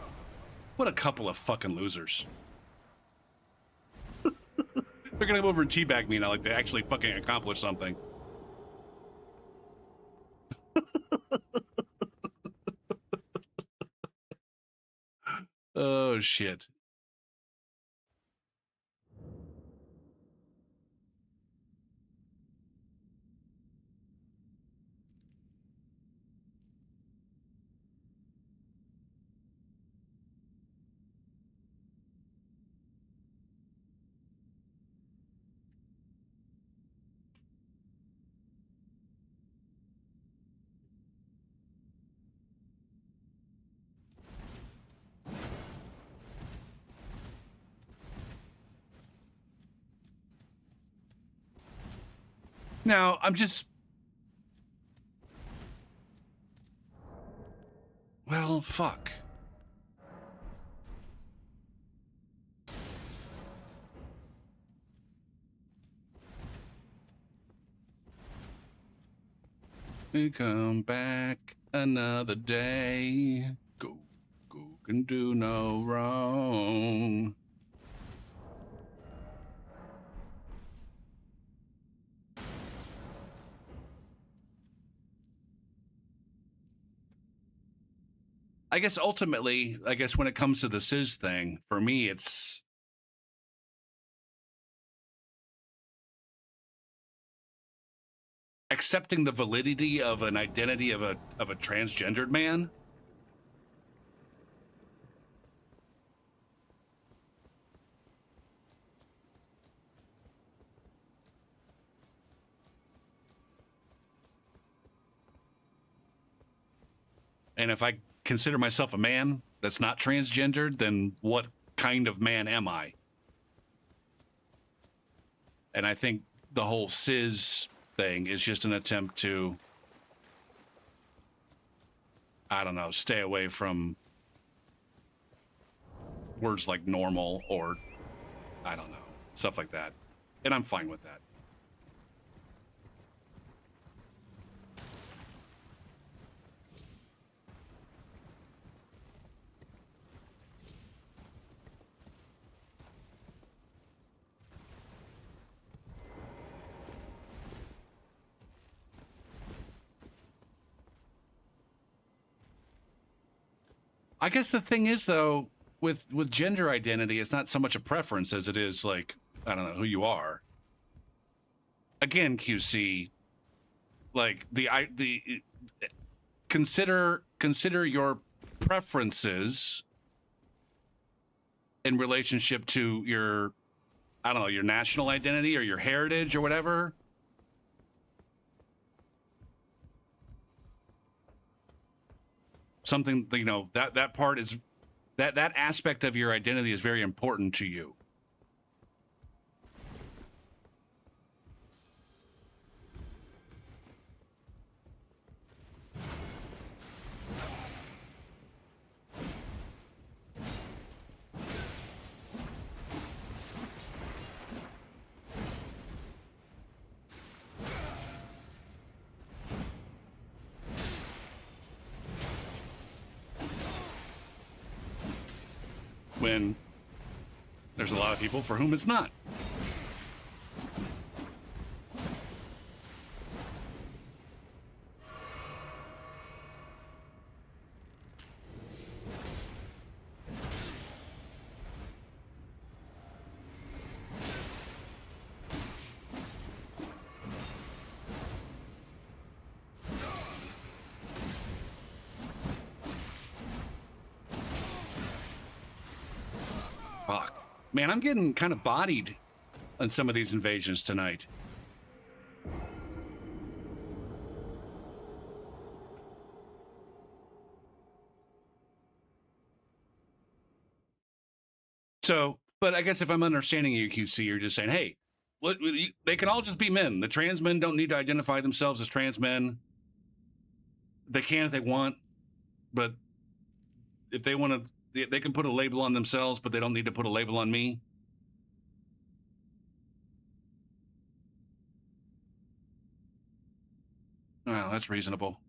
What a couple of fucking losers. They're gonna come over and teabag me now like they actually fucking accomplished something. Oh, shit. Now, I'm just... Well, fuck. We come back another day. Go, go, can do no wrong. I guess ultimately, when it comes to the Sis thing, for me, it's accepting the validity of an identity of a transgendered man. And if I consider myself a man that's not transgendered, then what kind of man am I? And I think the whole cis thing is just an attempt to, I don't know, stay away from words like normal or, I don't know, stuff like that. And I'm fine with that. I guess the thing is, though, with gender identity, it's not so much a preference as it is like, I don't know, who you are. Again, QC, like the consider your preferences in relationship to your, I don't know, your national identity or your heritage or whatever. Something, you know, that part is that aspect of your identity is very important to you. When there's a lot of people for whom it's not. Fuck. Man, I'm getting kind of bodied on some of these invasions tonight. So, but I guess if I'm understanding you, QC, you're just saying, hey, they can all just be men. The trans men don't need to identify themselves as trans men. They can if they want, but if they want to, they can put a label on themselves, but they don't need to put a label on me. Well, that's reasonable.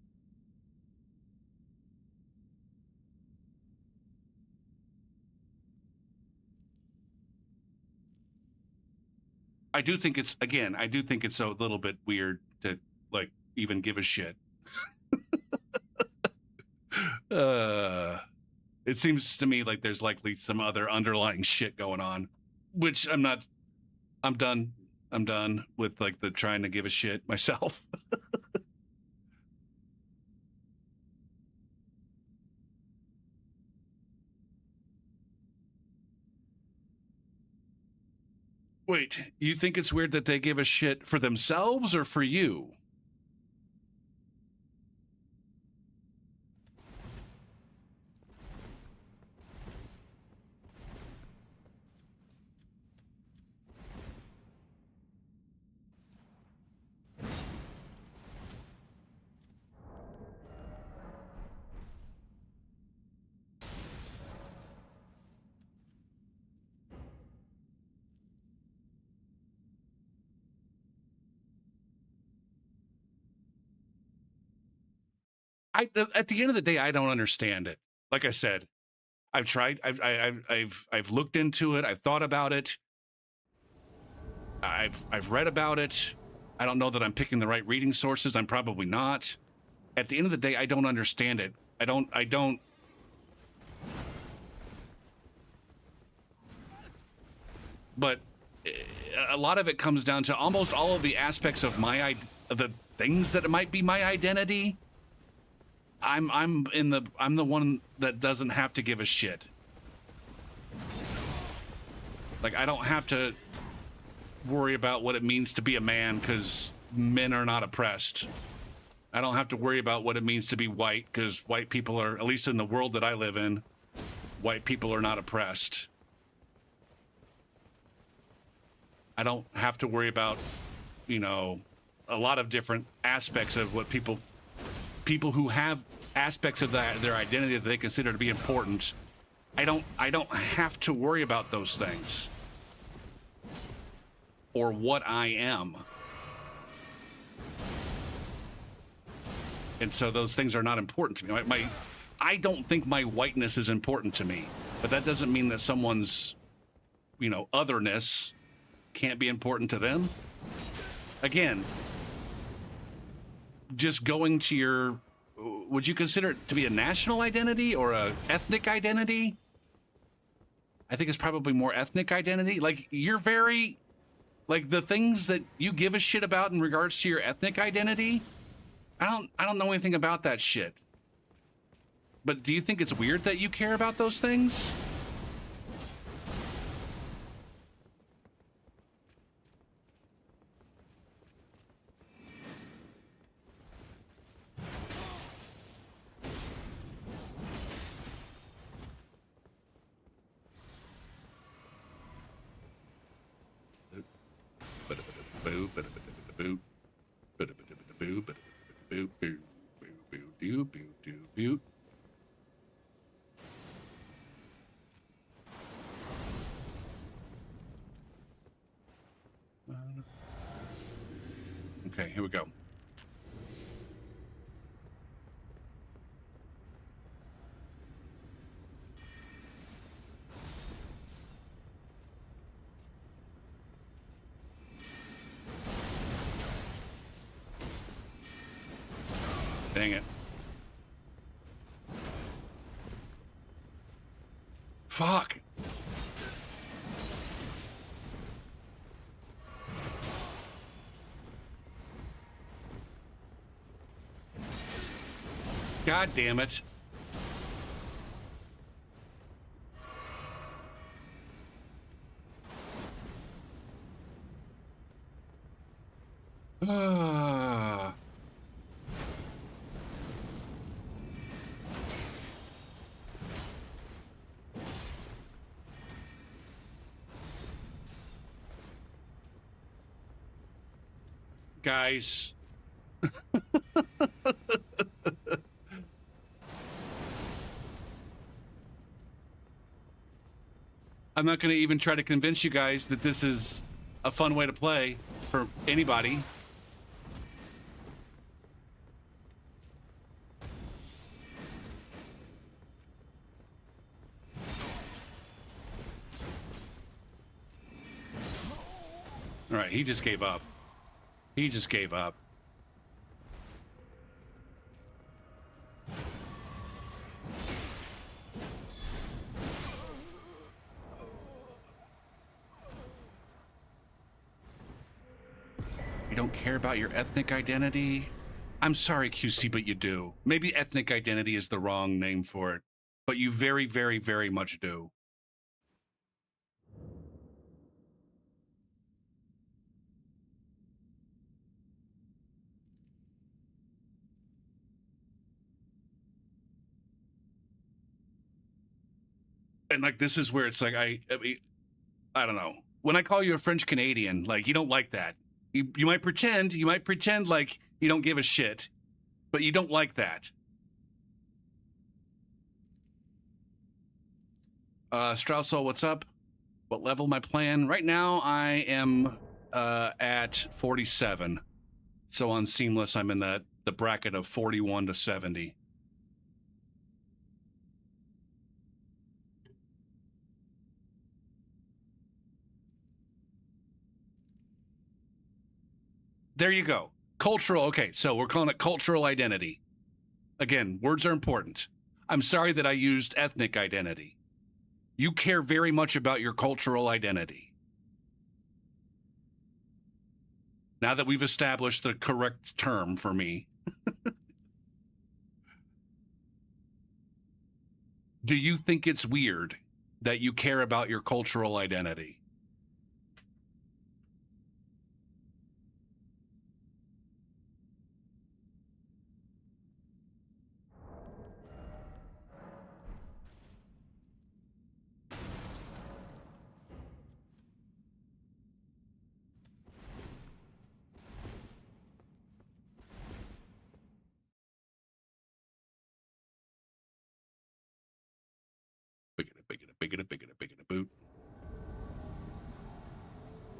I do think it's, again, I do think it's a little bit weird to like even give a shit. It seems to me like there's likely some other underlying shit going on, which I'm not. I'm done. I'm done with like the trying to give a shit myself. Wait, you think it's weird that they give a shit for themselves or for you? At the end of the day, I don't understand it. Like I said, I've tried. I've looked into it. I've thought about it. I've read about it. I don't know that I'm picking the right reading sources. I'm probably not. At the end of the day, I don't understand it. I don't. But a lot of it comes down to almost all of the aspects of the things that might be my identity. I'm the one that doesn't have to give a shit. Like, I don't have to worry about what it means to be a man because men are not oppressed. I don't have to worry about what it means to be white because white people are, at least in the world that I live in, white people are not oppressed. I don't have to worry about, you know, a lot of different aspects of what people who have aspects of their identity that they consider to be important. I don't have to worry about those things or what I am. And so those things are not important to me. I don't think my whiteness is important to me, but that doesn't mean that someone's, you know, otherness can't be important to them. Again, just going to your, would you consider it to be a national identity or a ethnic identity? I think it's probably more ethnic identity. Like, you're very, like, the things that you give a shit about in regards to your ethnic identity, I don't know anything about that shit. But do you think it's weird that you care about those things? Okay, here we go. Dang it. Fuck. God damn it. Ah. Guys. I'm not going to even try to convince you guys that this is a fun way to play for anybody. All right, he just gave up. He just gave up. You don't care about your ethnic identity? I'm sorry, QC, but you do. Maybe ethnic identity is the wrong name for it, but you very, very, very much do. And like, this is where it's like, I mean, I don't know. When I call you a French Canadian, like, you don't like that. You might pretend like you don't give a shit, but you don't like that. Straussel, what's up? What level my plan? Right now, I am at 47. So on Seamless, I'm in the bracket of 41 to 70. there you go. Cultural. Okay, so we're calling it cultural identity. Again, words are important. I'm sorry that I used ethnic identity. You care very much about your cultural identity. Now that we've established the correct term for me, do you think it's weird that you care about your cultural identity? Biggity boot.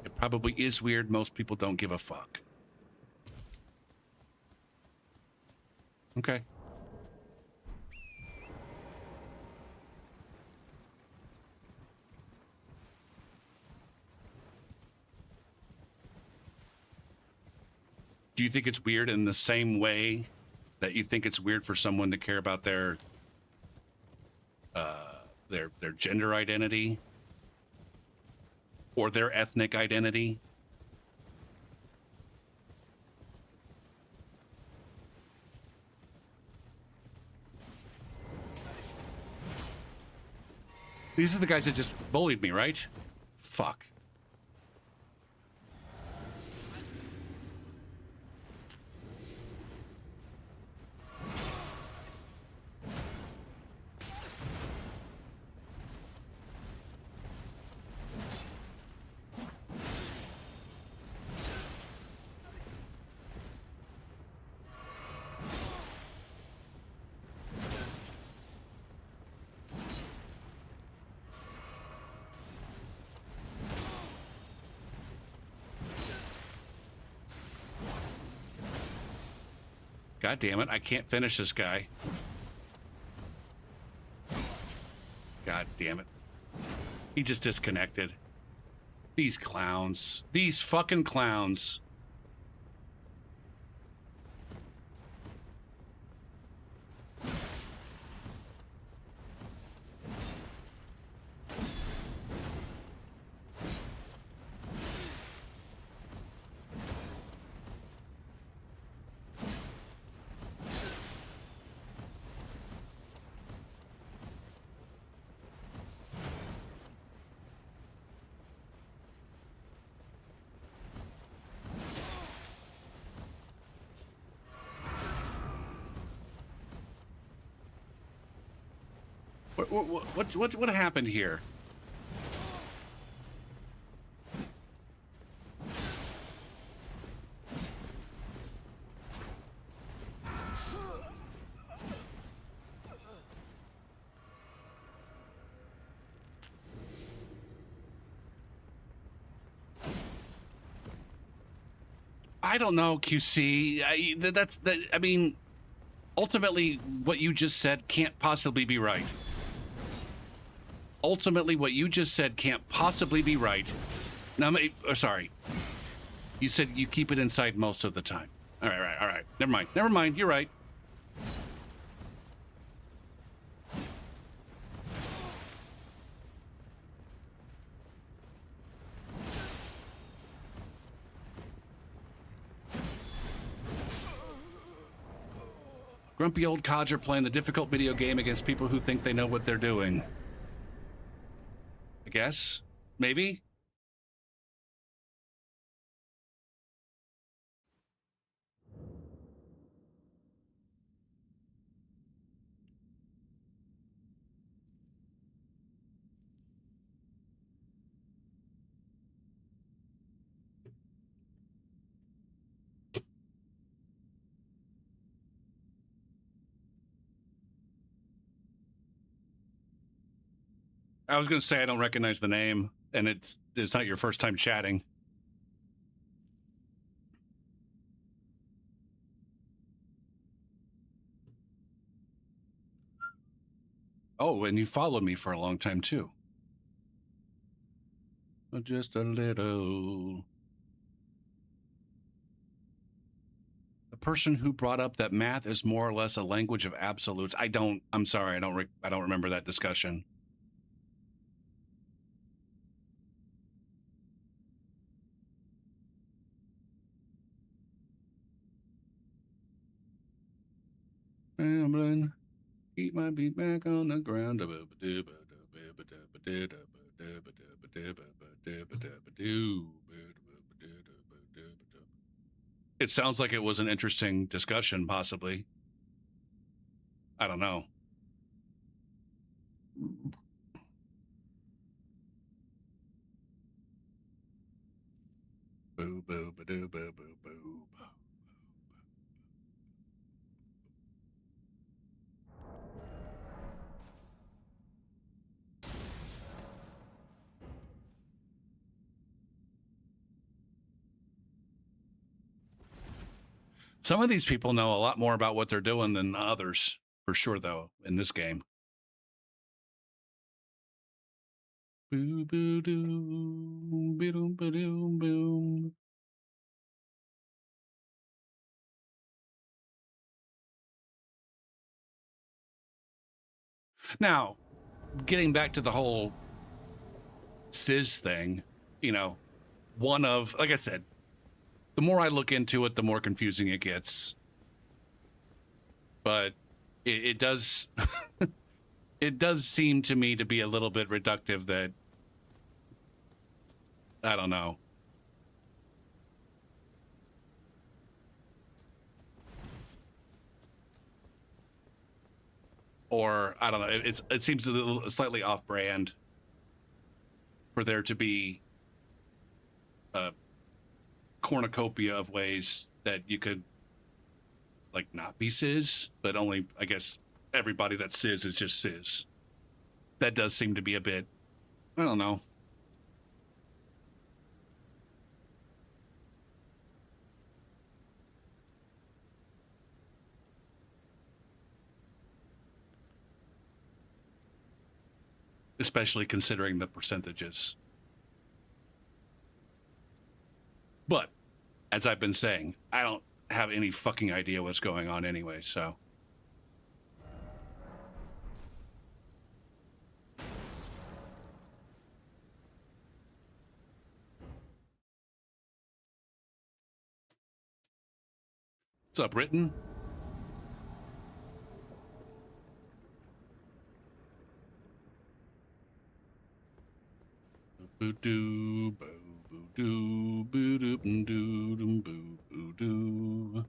It probably is weird. Most people don't give a fuck. Okay. Do you think it's weird in the same way that you think it's weird for someone to care about their gender identity or their ethnic identity? These are the guys that just bullied me, right? Fuck. God damn it, I can't finish this guy. God damn it. He just disconnected. These clowns. These fucking clowns. What happened here? I don't know, QC. I mean, ultimately, what you just said can't possibly be right. Ultimately, what you just said can't possibly be right. Now, sorry. You said you keep it inside most of the time. All right. Never mind. You're right. Grumpy old codger playing the difficult video game against people who think they know what they're doing. I guess? Maybe? I was going to say I don't recognize the name, and it's not your first time chatting. Oh, and you followed me for a long time, too. Just a little. person who brought up that math is more or less a language of absolutes. I'm sorry, I don't remember that discussion. Rambling, keep my beat back on the ground. It sounds like it was an interesting discussion, possibly. I don't know. Boo, boo, ba doo, boo, boo, boo. Some of these people know a lot more about what they're doing than others, for sure, though, in this game. Boo, boo, doo, ba-doom, ba-doom, boom. Now, getting back to the whole Sis thing, you know, like I said, the more I look into it, the more confusing it gets. But it does, it does seem to me to be a little bit reductive that, I don't know. Or, I don't know, it seems a little slightly off-brand for there to be a cornucopia of ways that you could, like, not be cis, but only, I guess, everybody that's cis is just cis. That does seem to be a bit, I don't know. Especially considering the percentages. But, as I've been saying, I don't have any fucking idea what's going on anyway, so. What's up, Ritten? Boo doo, boo boo doo, boo doo doo doo, boo boo doo.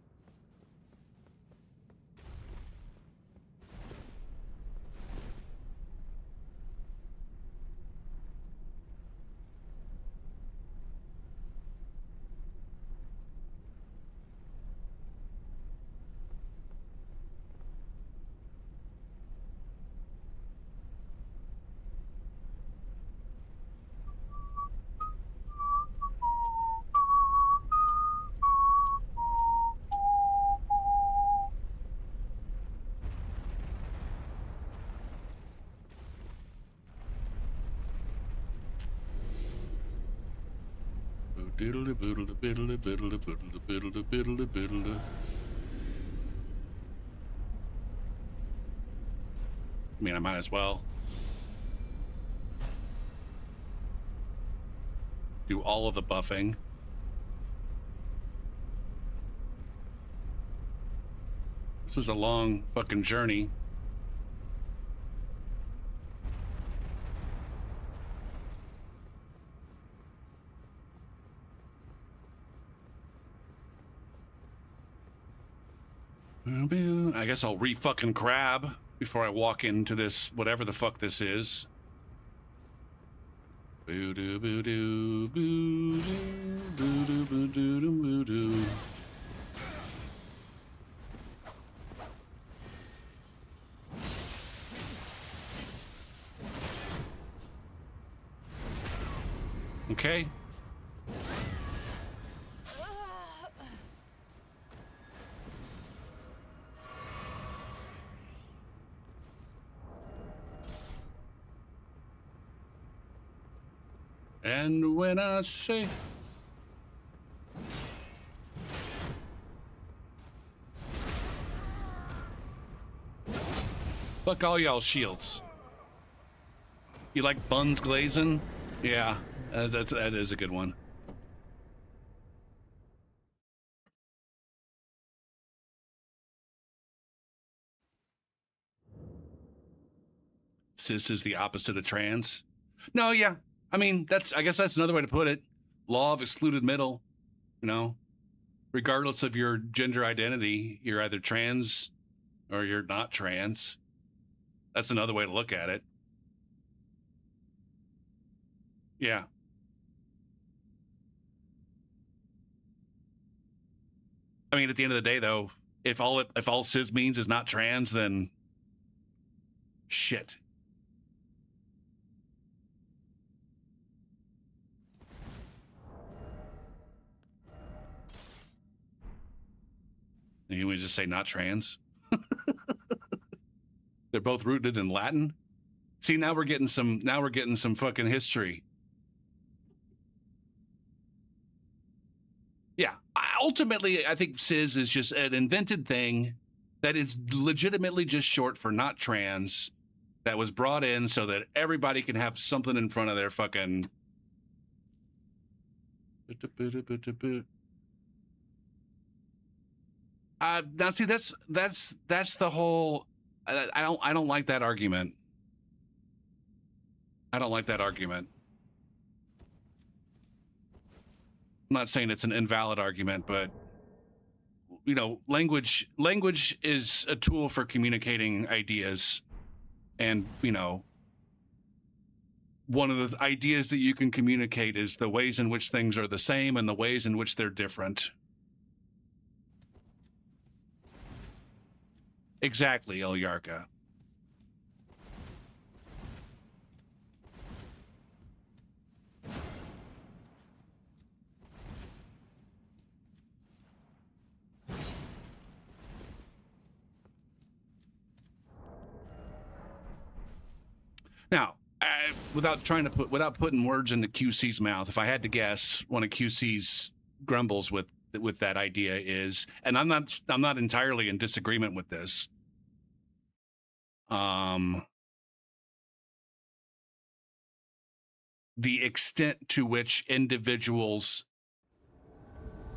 Diddle biddle biddle biddle biddle biddle biddle biddle. I mean, I might as well do all of the buffing. This was a long fucking journey. I guess I'll re-fucking grab before I walk into this, whatever the fuck this is. Boo-doo, boo-doo, boo-doo, boo-doo, boo-doo, boo-doo. Okay. And when I say Fuck all y'all shields. You like buns glazing? Yeah, that is a good one. Cis is the opposite of trans. No, yeah. I mean, I guess that's another way to put it. Law of excluded middle, you know? Regardless of your gender identity, you're either trans or you're not trans. That's another way to look at it. Yeah. I mean, at the end of the day, though, if all cis means is not trans, then shit. You would just say not trans. They're both rooted in Latin. See, now we're getting some fucking history. Yeah. Ultimately, I think cis is just an invented thing that is legitimately just short for not trans, that was brought in so that everybody can have something in front of their fucking. Now see, that's the whole. I don't like that argument. I don't like that argument. I'm not saying it's an invalid argument, but you know, language is a tool for communicating ideas, and you know, one of the ideas that you can communicate is the ways in which things are the same and the ways in which they're different. Exactly, Ilyarka. Now, without putting words into QC's mouth, if I had to guess, one of QC's grumbles with that idea is, and I'm not entirely in disagreement with this. The extent to which individuals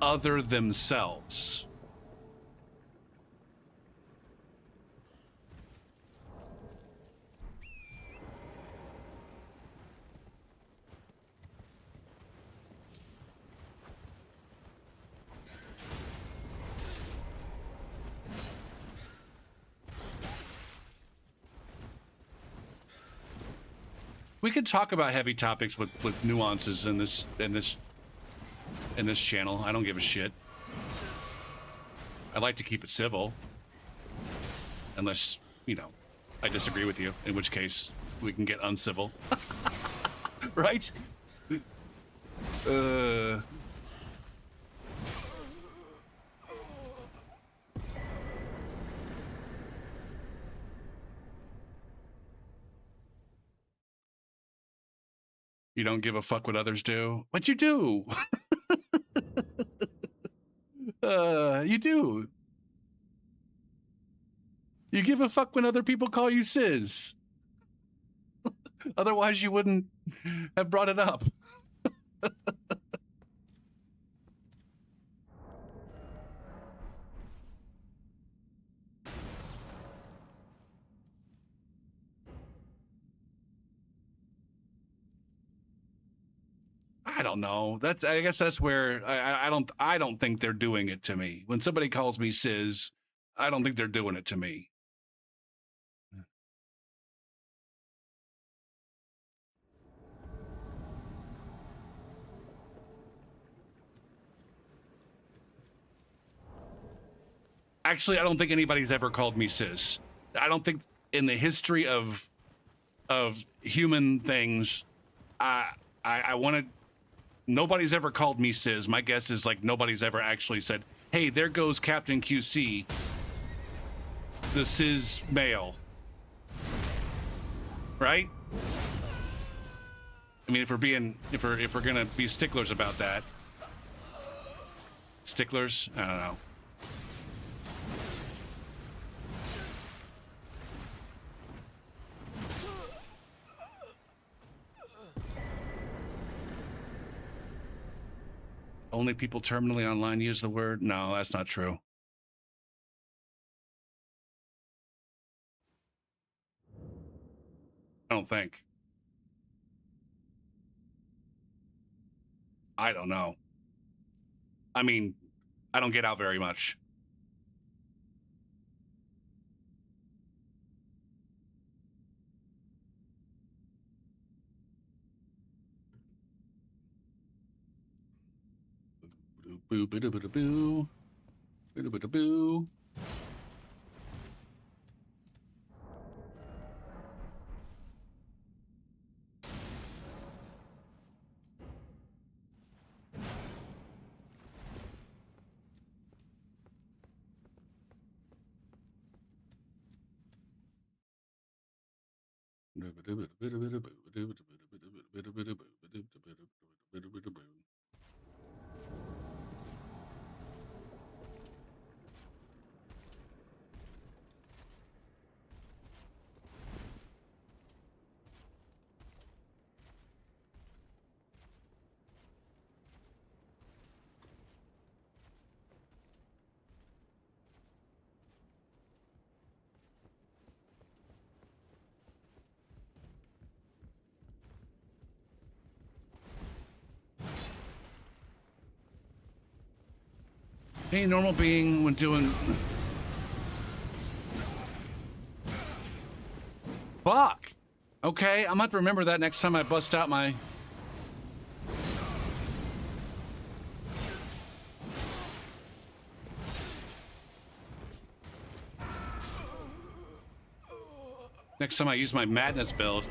other themselves we could talk about heavy topics with nuances in this channel. I don't give a shit. I like to keep it civil, unless you know I disagree with you, in which case we can get uncivil. Right? You don't give a fuck what others do, but you do. You do. You give a fuck when other people call you cis. Otherwise, you wouldn't have brought it up. I don't know. I guess that's where I don't think they're doing it to me. When somebody calls me cis, I don't think they're doing it to me. Actually, I don't think anybody's ever called me cis. I don't think in the history of human things, I want to. Nobody's ever called me cis. My guess is like nobody's ever actually said, "Hey, there goes Captain QC, the cis male." Right? I mean, if we're gonna be sticklers about that, sticklers. I don't know. Only people terminally online use the word. No, that's not true. I don't think. I don't know. I mean, I don't get out very much. Boo, boo, boo, boo, boo, boo, boo, boo. Any normal being when doing... Fuck! Okay, I'm going to remember that next time I bust out my... Next time I use my madness build,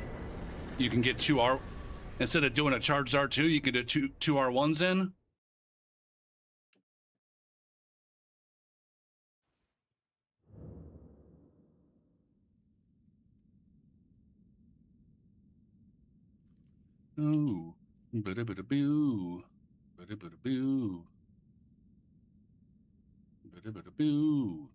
you can get 2R... Instead of doing a charged R2, you can do two R1s in. Ooh. Ba-da-ba-da-boo. Ba-da-ba-da-boo. Ba-da-ba-da-boo.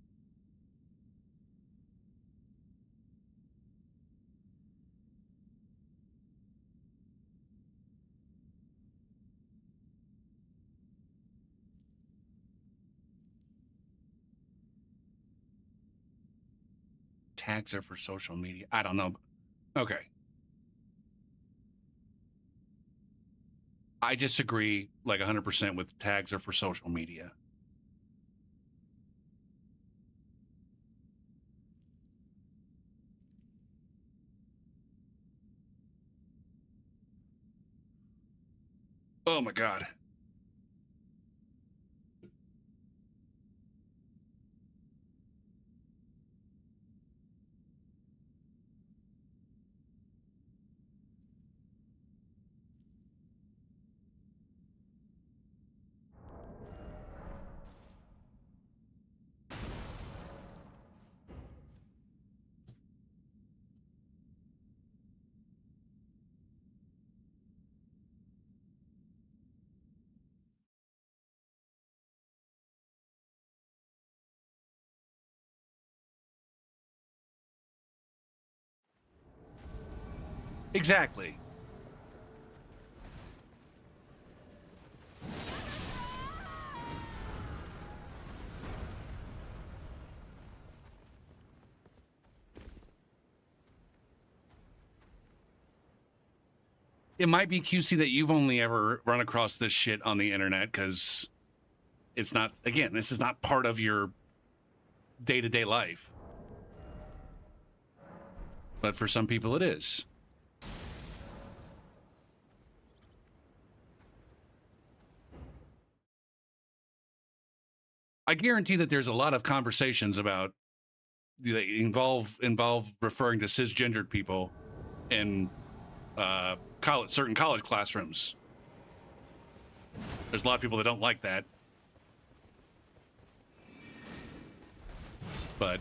Tags are for social media. I don't know. Okay. I disagree like 100% with tags are for social media. Oh my God. Exactly. It might be QC that you've only ever run across this shit on the internet because it's not, again, this is not part of your day-to-day life. But for some people it is. I guarantee that there's a lot of conversations about that involve referring to cisgendered people in certain college classrooms. There's a lot of people that don't like that, but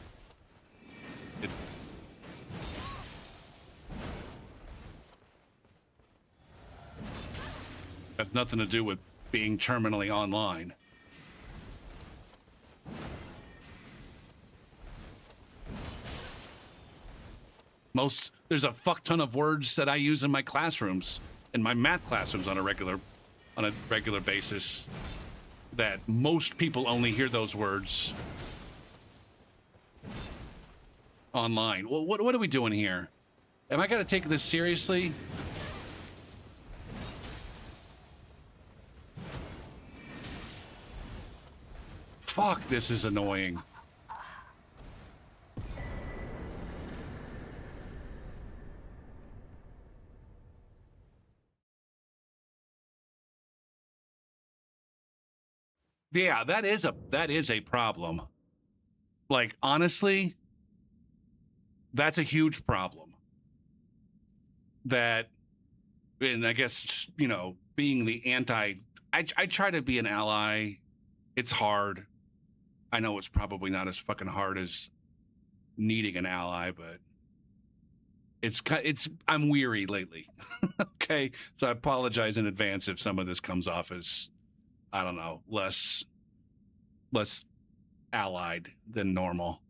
it has nothing to do with being terminally online. There's a fuck ton of words that I use in my classrooms, in my math classrooms on a regular basis. that most people only hear those words online. Well, what are we doing here? Am I gonna take this seriously? Fuck, this is annoying. Yeah, that is a problem. Like, honestly, that's a huge problem. That, and I guess, you know, being the I try to be an ally. It's hard. I know it's probably not as fucking hard as needing an ally, but I'm weary lately. Okay, so I apologize in advance if some of this comes off as, I don't know, less allied than normal.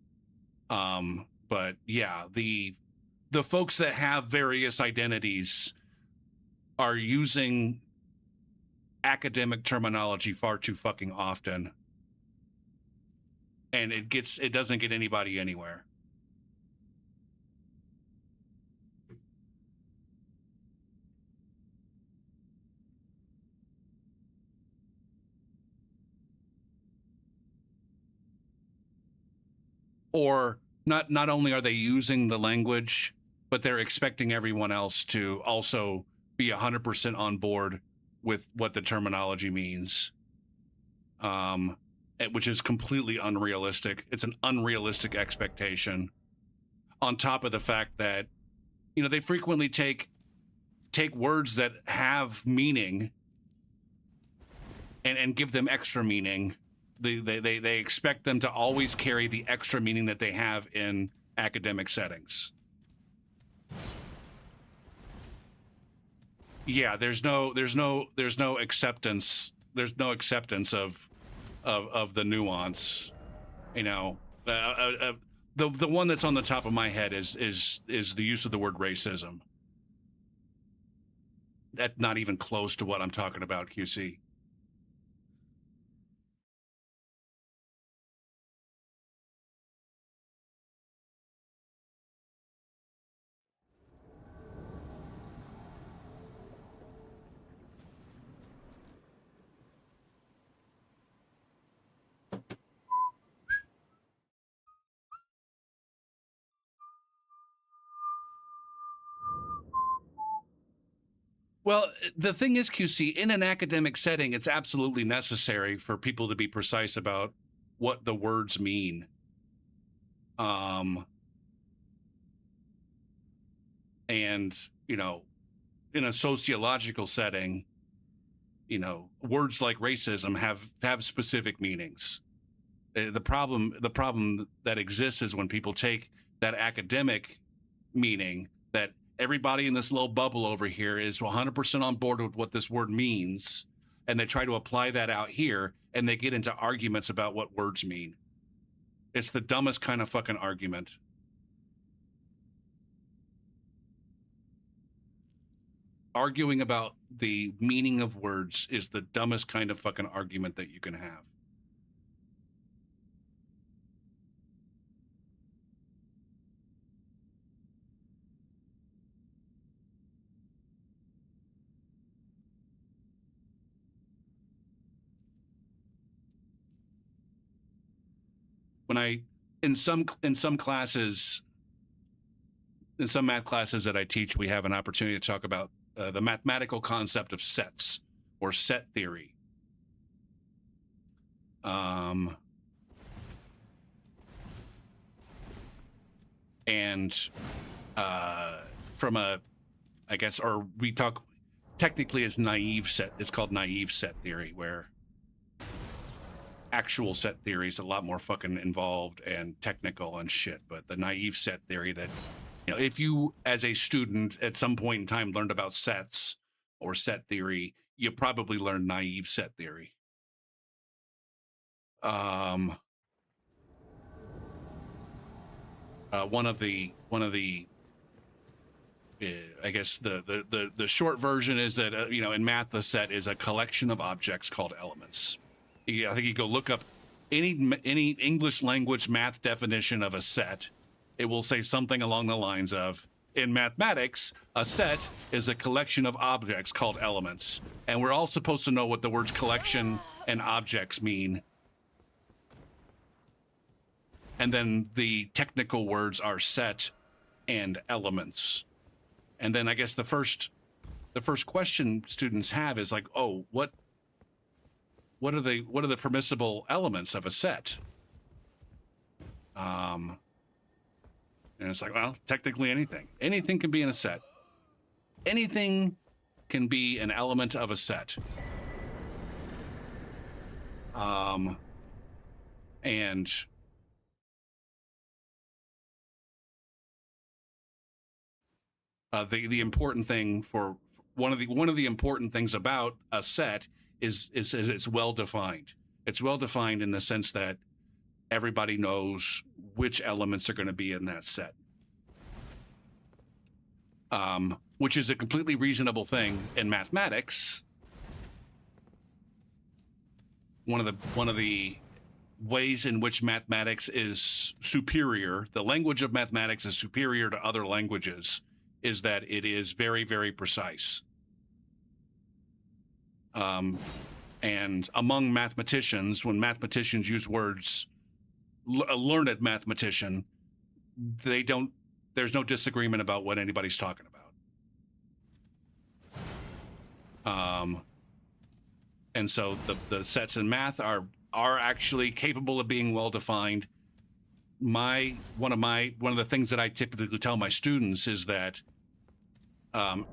But yeah, the folks that have various identities are using academic terminology far too fucking often, and it doesn't get anybody anywhere. Or not only are they using the language, but they're expecting everyone else to also be 100% on board with what the terminology means, which is completely unrealistic. It's an unrealistic expectation, on top of the fact that, you know, they frequently take words that have meaning and give them extra meaning. They expect them to always carry the extra meaning that they have in academic settings. Yeah, there's no acceptance. There's no acceptance of the nuance. You know, the one that's on the top of my head is the use of the word racism. That's not even close to what I'm talking about, QC. Well, the thing is, QC, in an academic setting, it's absolutely necessary for people to be precise about what the words mean. And, you know, in a sociological setting, you know, words like racism have specific meanings. The problem that exists is when people take that academic meaning, that everybody in this little bubble over here is 100% on board with what this word means, and they try to apply that out here, and they get into arguments about what words mean. It's the dumbest kind of fucking argument. Arguing about the meaning of words is the dumbest kind of fucking argument that you can have. When I in some classes, in some math classes that I teach, we have an opportunity to talk about the mathematical concept of sets or set theory. And from a, I guess, or we talk technically as naive set. It's called naive set theory, where actual set theory is a lot more fucking involved and technical and shit. But the naive set theory that, you know, if you as a student at some point in time learned about sets or set theory, you probably learned naive set theory. One of the I guess the short version is that, you know, in math, the set is a collection of objects called elements. I think you go look up any English language math definition of a set. It will say something along the lines of, in mathematics, a set is a collection of objects called elements. And we're all supposed to know what the words collection and objects mean. And then the technical words are set and elements. And then I guess the first question students have is like, oh, what are the permissible elements of a set? And it's like, well, technically anything. Anything can be in a set. Anything can be an element of a set. And the important thing for one of the important things about a set is it's well defined. It's well defined in the sense that everybody knows which elements are going to be in that set, which is a completely reasonable thing in mathematics. One of the ways in which mathematics is superior, the language of mathematics is superior to other languages, is that it is very, very precise. And among mathematicians, when mathematicians use words, a learned mathematician, there's no disagreement about what anybody's talking about. And so the sets in math are actually capable of being well defined. One of the things that I typically tell my students is that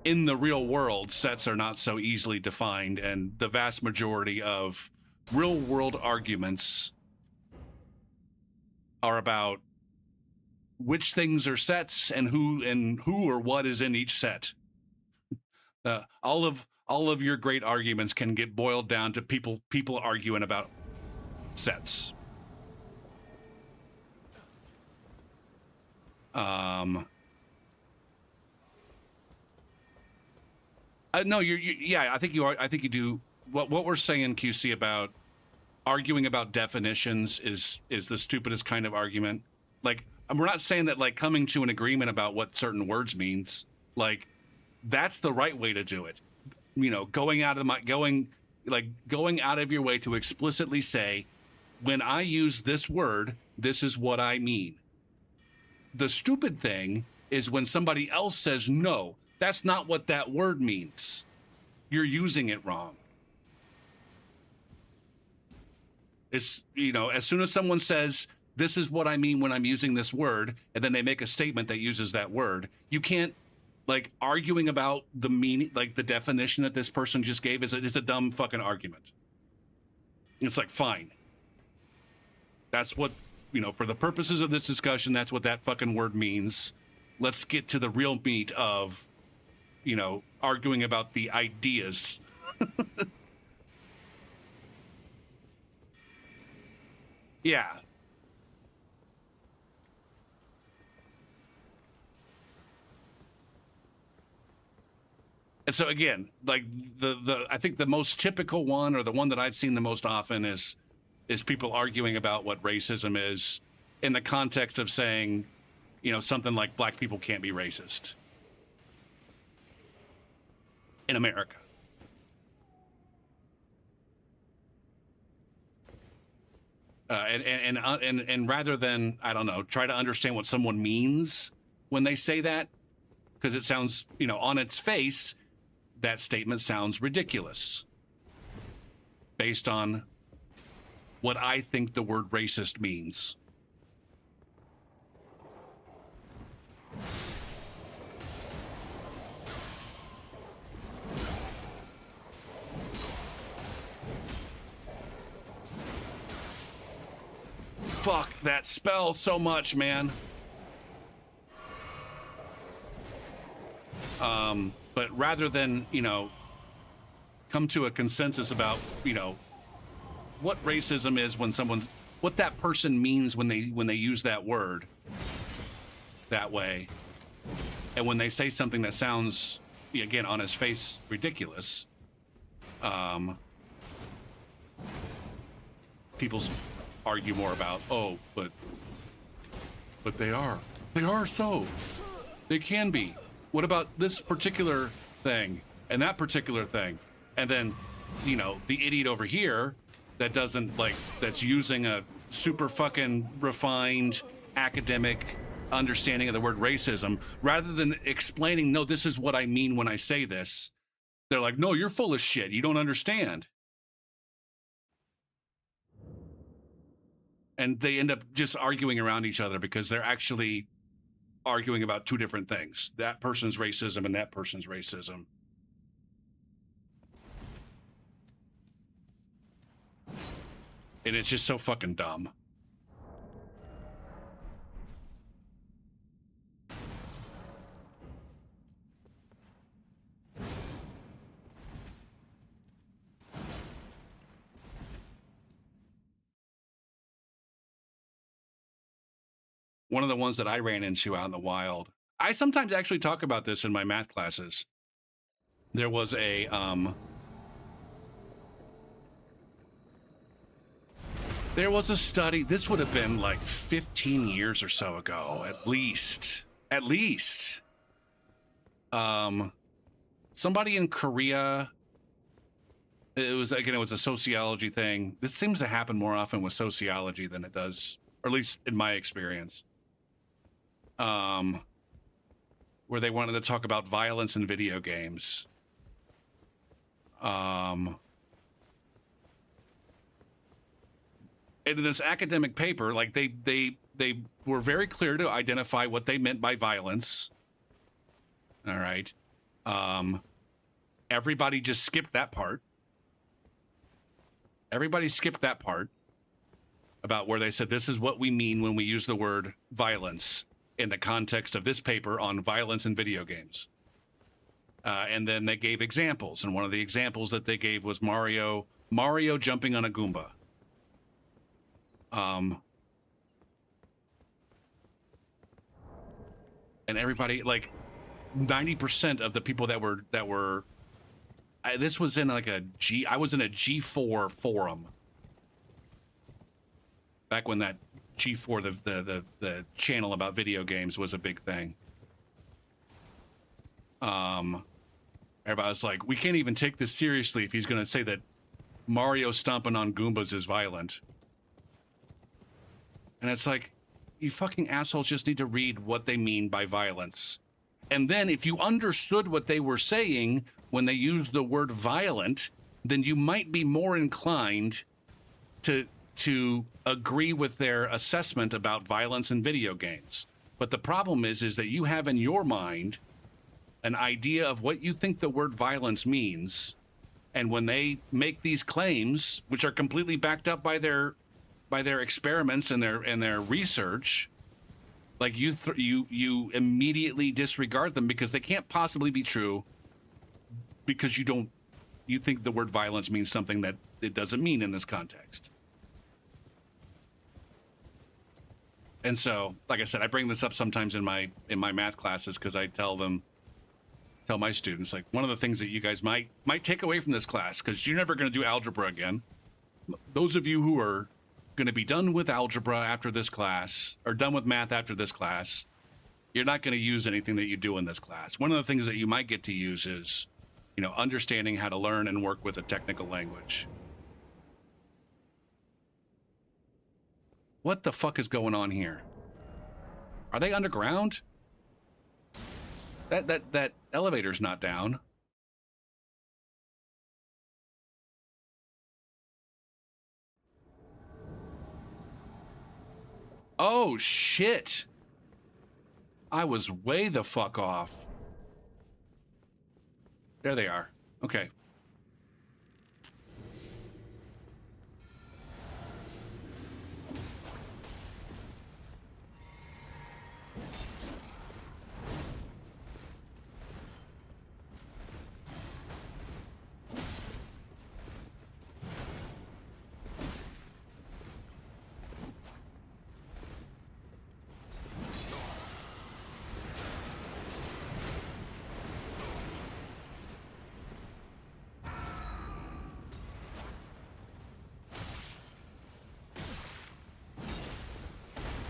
in the real world, sets are not so easily defined, and the vast majority of real world arguments are about which things are sets and who or what is in each set. All of your great arguments can get boiled down to people arguing about sets. No, yeah, I think you are. I think you do. What we're saying, QC, about arguing about definitions is the stupidest kind of argument. Like, we're not saying that like coming to an agreement about what certain words means, like that's the right way to do it. You know, going out of your way to explicitly say, when I use this word, this is what I mean. The stupid thing is when somebody else says, no, that's not what that word means. You're using it wrong. It's, you know, as soon as someone says, this is what I mean when I'm using this word, and then they make a statement that uses that word, you can't, like, arguing about the meaning, like the definition that this person just gave is a dumb fucking argument. It's like, fine. That's what, you know, for the purposes of this discussion, that's what that fucking word means. Let's get to the real meat of, you know, arguing about the ideas. Yeah. And so again, like I think the most typical one, or the one that I've seen the most often, is people arguing about what racism is in the context of saying, you know, something like black people can't be racist in America. And rather than, I don't know, try to understand what someone means when they say that, because it sounds, you know, on its face, that statement sounds ridiculous based on what I think the word racist means. Fuck that spell so much, man. But rather than, you know, come to a consensus about, you know, what racism is when someone, what that person means when they use that word that way, and when they say something that sounds, again, on its face ridiculous, people argue more about, oh, but they are so, they can be. What about this particular thing and that particular thing? And then, you know, the idiot over here that doesn't like, that's using a super fucking refined academic understanding of the word racism, rather than explaining, no, this is what I mean when I say this. They're like, no, you're full of shit. You don't understand. And they end up just arguing around each other because they're actually arguing about two different things. That person's racism and that person's racism. And it's just so fucking dumb. One of the ones that I ran into out in the wild, I sometimes actually talk about this in my math classes. There was a study. This would have been like 15 years or so ago, at least. Somebody in Korea, it was a sociology thing. This seems to happen more often with sociology than it does, or at least in my experience. Where they wanted to talk about violence in video games. And in this academic paper, like they were very clear to identify what they meant by violence. All right. Everybody just skipped that part. Everybody skipped that part about where they said, this is what we mean when we use the word violence in the context of this paper on violence in video games. And then they gave examples. And one of the examples that they gave was Mario jumping on a Goomba. And everybody, like 90% of the people that were this was in like I was in a G4 forum back when that G4, the channel about video games, was a big thing. Everybody was like, we can't even take this seriously if he's going to say that Mario stomping on Goombas is violent. And it's like, you fucking assholes just need to read what they mean by violence. And then if you understood what they were saying when they used the word violent, then you might be more inclined to agree with their assessment about violence in video games. But the problem is that you have in your mind an idea of what you think the word violence means. And when they make these claims, which are completely backed up by their experiments and their research, like you immediately disregard them because they can't possibly be true, because you think the word violence means something that it doesn't mean in this context. And so, like I said, I bring this up sometimes in my math classes because I tell my students, like, one of the things that you guys might take away from this class, because you're never going to do algebra again. Those of you who are going to be done with algebra after this class, or done with math after this class, you're not going to use anything that you do in this class. One of the things that you might get to use is, you know, understanding how to learn and work with a technical language. What the fuck is going on here? Are they underground? That elevator's not down. Oh, shit. I was way the fuck off. There they are. Okay.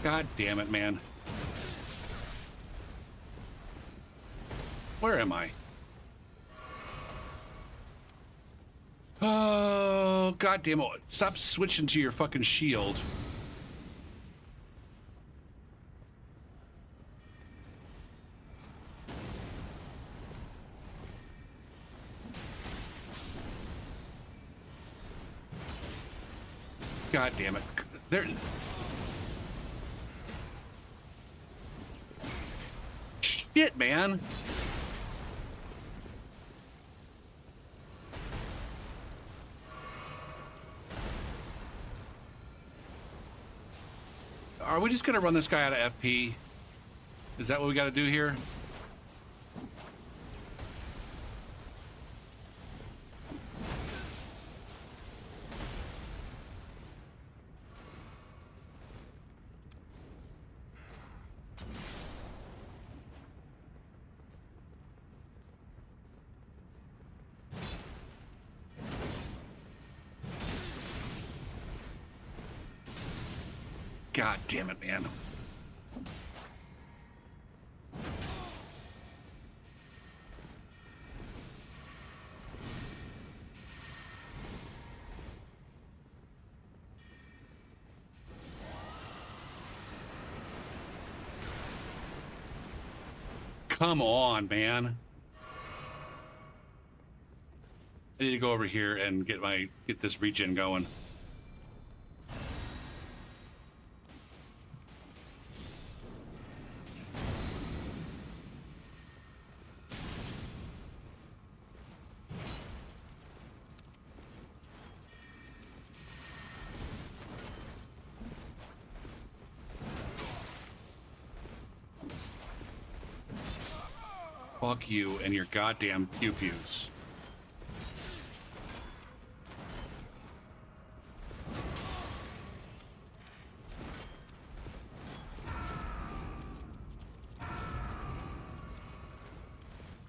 God damn it, man. Where am I? Oh, god damn it. Stop switching to your fucking shield. God damn it. There. Shit, man. Are we just gonna run this guy out of FP? Is that what we gotta do here? God damn it, man. Come on, man. I need to go over here and get this regen going. Fuck you and your goddamn pew-pews.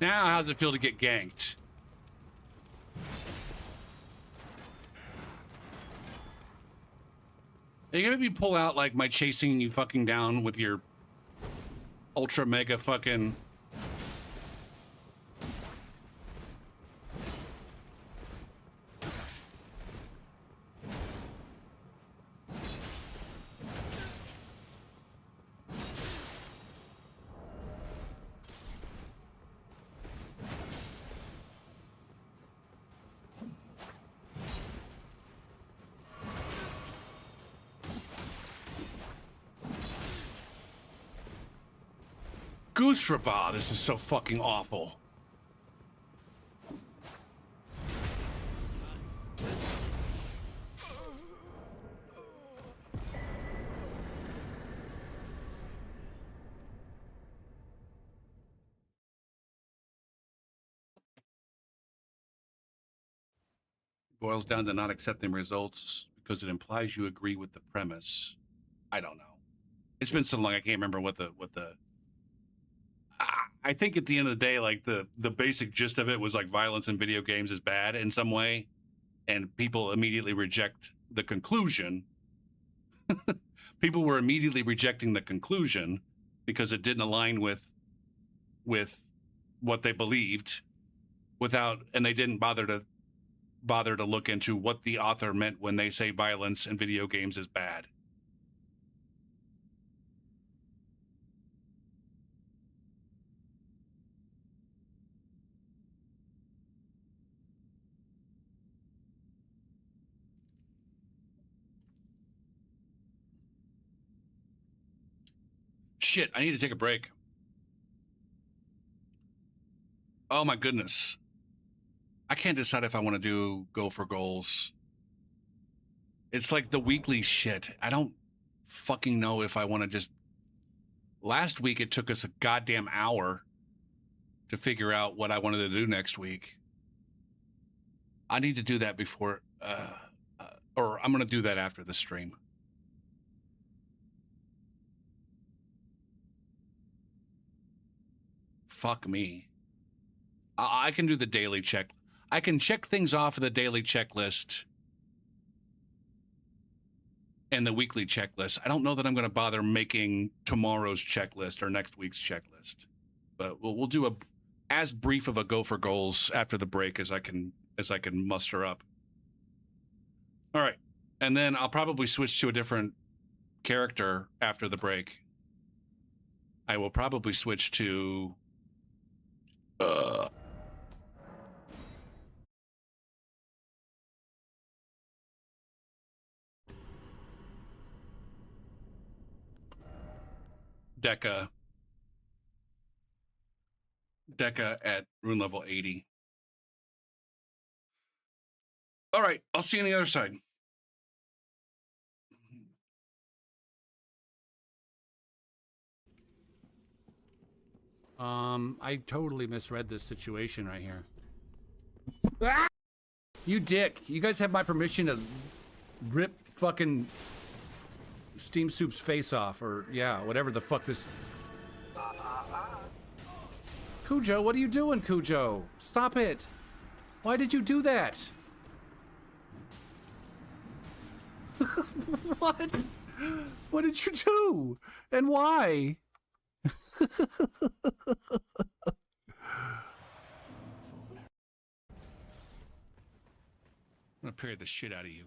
Now, how does it feel to get ganked? Are you gonna maybe pull out like my chasing you fucking down with your ultra mega fucking... Goose Rabat, this is so fucking awful. Boils down to not accepting results because it implies you agree with the premise. I don't know. It's been so long I can't remember what the I think at the end of the day, like the basic gist of it was like violence in video games is bad in some way, and people immediately reject the conclusion. People were immediately rejecting the conclusion because it didn't align with what they believed, and they didn't bother to look into what the author meant when they say violence in video games is bad. Shit, I need to take a break. Oh my goodness. I can't decide if I want to go for goals. It's like the weekly shit. I don't fucking know if I want to just... Last week it took us a goddamn hour to figure out what I wanted to do next week. I need to do that before, or I'm going to do that after the stream. Fuck me. I can do the daily check. I can check things off of the daily checklist. and the weekly checklist. I don't know that I'm going to bother making tomorrow's checklist or next week's checklist, but we'll do a as brief of a go for goals after the break as I can muster up. All right, and then I'll probably switch to a different character after the break. I will probably switch to Deca at rune level 80. All right, I'll see you on the other side. I totally misread this situation right here. Ah! You dick. You guys have my permission to rip fucking Steam Soup's face off, or yeah, whatever the fuck this... Cujo, what are you doing, Cujo? Stop it. Why did you do that? What? What did you do? And why? I'm gonna parry the shit out of you.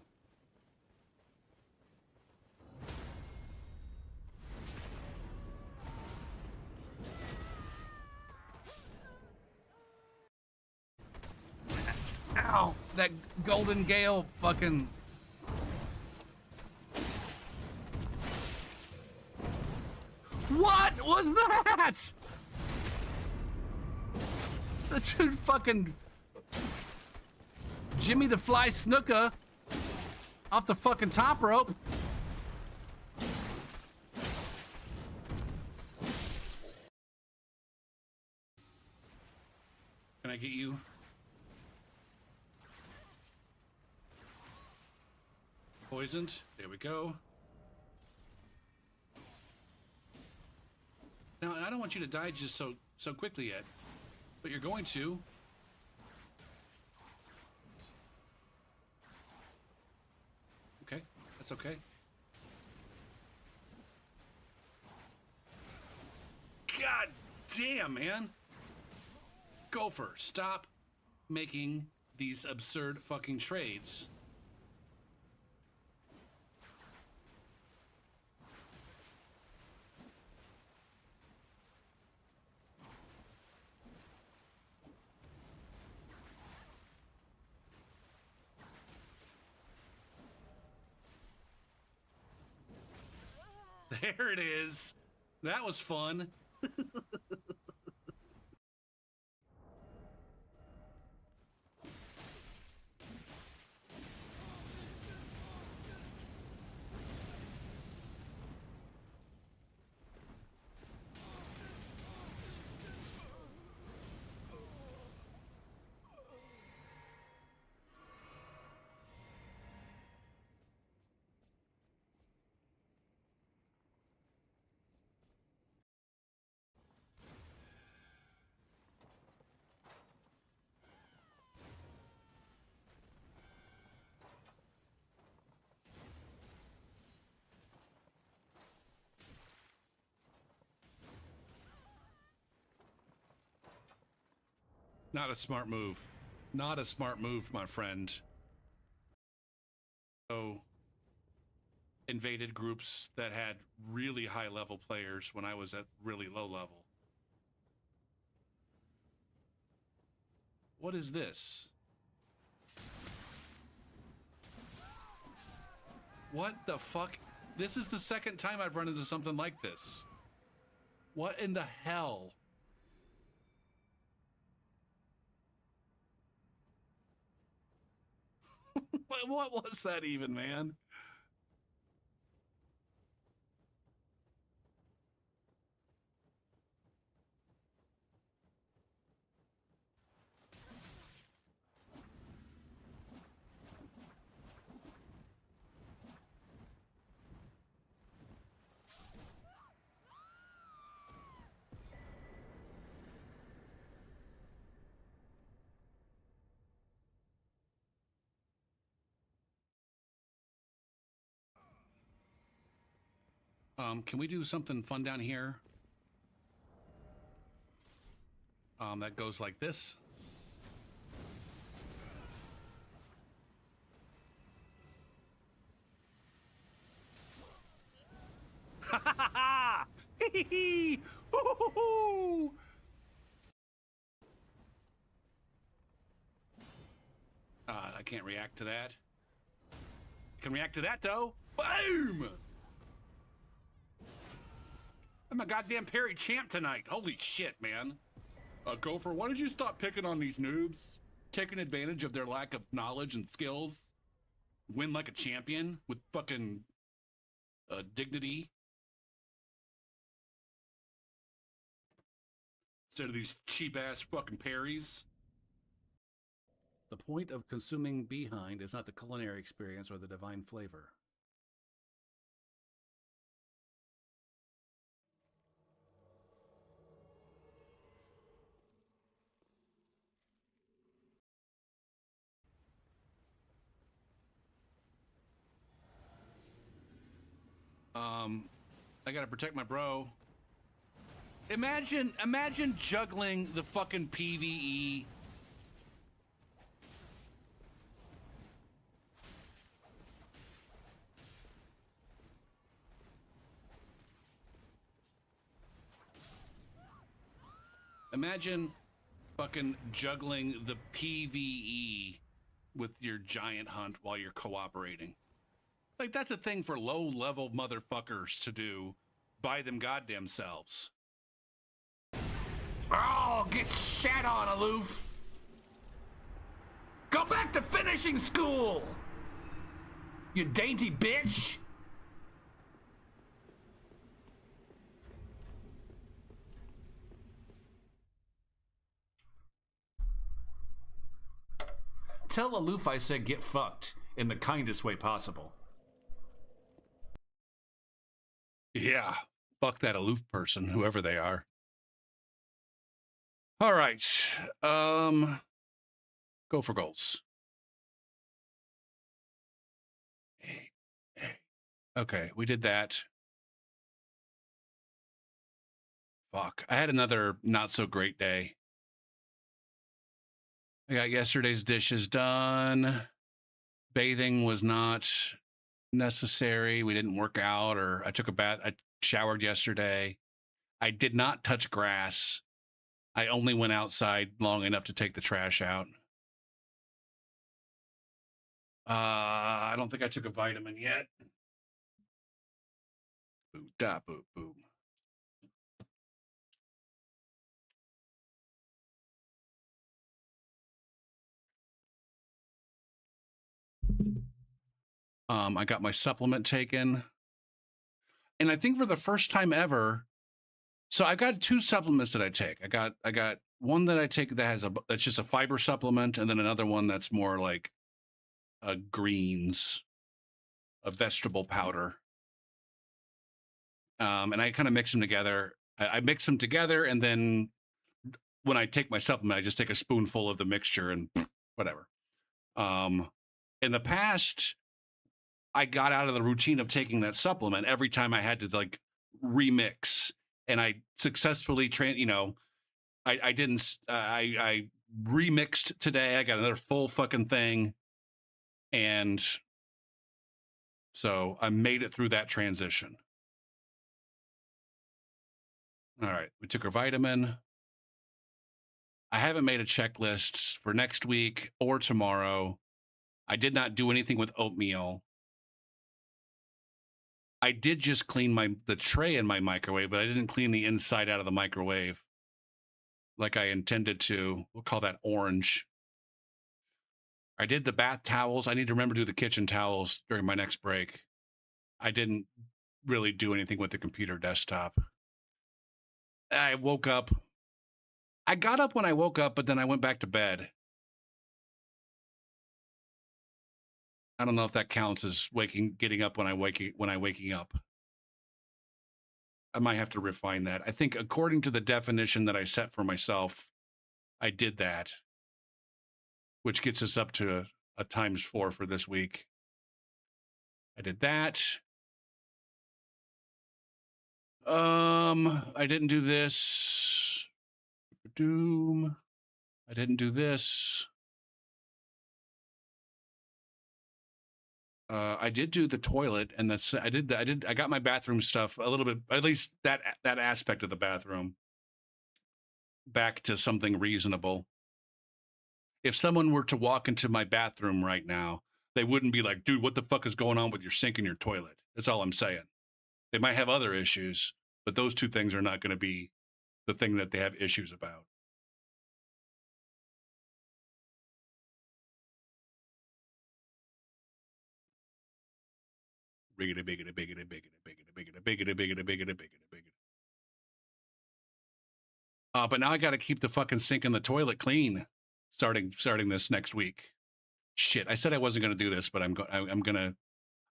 Ow! That Golden Gale fucking... What was that? That's a fucking Jimmy the Fly Snuka off the fucking top rope. Can I get you? Poisoned. There we go. Now, I don't want you to die just so quickly yet, but you're going to. Okay, that's okay. God damn, man. Gopher, stop making these absurd fucking trades. There it is. That was fun. Not a smart move. Not a smart move, my friend. So, invaded groups that had really high level players when I was at really low level. What is this? What the fuck? This is the second time I've run into something like this. What in the hell? What was that even, man? Can we do something fun down here? That goes like this. Ha ha ha ha! Hee hee hee! Hoo hoo hoo! I can't react to that. I can react to that though. Boom! I'm a goddamn parry champ tonight. Holy shit, man. Gopher, why don't you stop picking on these noobs? Taking advantage of their lack of knowledge and skills. Win like a champion with fucking dignity. Instead of these cheap ass fucking parries. The point of consuming Behind is not the culinary experience or the divine flavor. I gotta protect my bro. Imagine juggling the fucking PvE. Imagine fucking juggling the PvE with your giant hunt while you're cooperating. Like, that's a thing for low-level motherfuckers to do by them goddamn selves. Oh, get shat on, aloof! Go back to finishing school! You dainty bitch! Tell aloof I said get fucked in the kindest way possible. Yeah, fuck that aloof person, whoever they are. All right, go for goals. Okay, we did that. Fuck, I had another not so great day. I got yesterday's dishes done. Bathing was not necessary. We didn't work out, or I took a bath. I showered yesterday. I did not touch grass. I only went outside long enough to take the trash out. I don't think I took a vitamin yet. Boo da boo boo. I got my supplement taken. And I think for the first time ever, so I got two supplements that I take. I got one that I take that's just a fiber supplement, and then another one that's more like a greens, a vegetable powder. And I kind of mix them together. I mix them together, and then when I take my supplement, I just take a spoonful of the mixture and whatever. In the past, I got out of the routine of taking that supplement every time I had to like remix, and I successfully I didn't. I remixed today. I got another full fucking thing, and so I made it through that transition. All right, we took our vitamin. I haven't made a checklist for next week or tomorrow. I did not do anything with oatmeal. I did just clean the tray in my microwave, but I didn't clean the inside out of the microwave like I intended to. We'll call that orange. I did the bath towels. I need to remember to do the kitchen towels during my next break. I didn't really do anything with the computer desktop. I woke up. I got up when I woke up, but then I went back to bed. I don't know if that counts as getting up when I waking up. I might have to refine that. I think according to the definition that I set for myself, I did that, which gets us up to a ×4 for this week. I did that. I didn't do this. Doom. I didn't do this. I did do the toilet, and that's I got my bathroom stuff a little bit, at least that aspect of the bathroom, back to something reasonable. If someone were to walk into my bathroom right now, they wouldn't be like, dude, what the fuck is going on with your sink and your toilet? That's all I'm saying. They might have other issues, but those two things are not going to be the thing that they have issues about. Biggity, biggity, biggity, biggity, biggity, biggity, biggity, biggity, biggity, biggity, biggity. But now I got to keep the fucking sink and the toilet clean starting this next week. Shit, I said I wasn't going to do this, but I'm gonna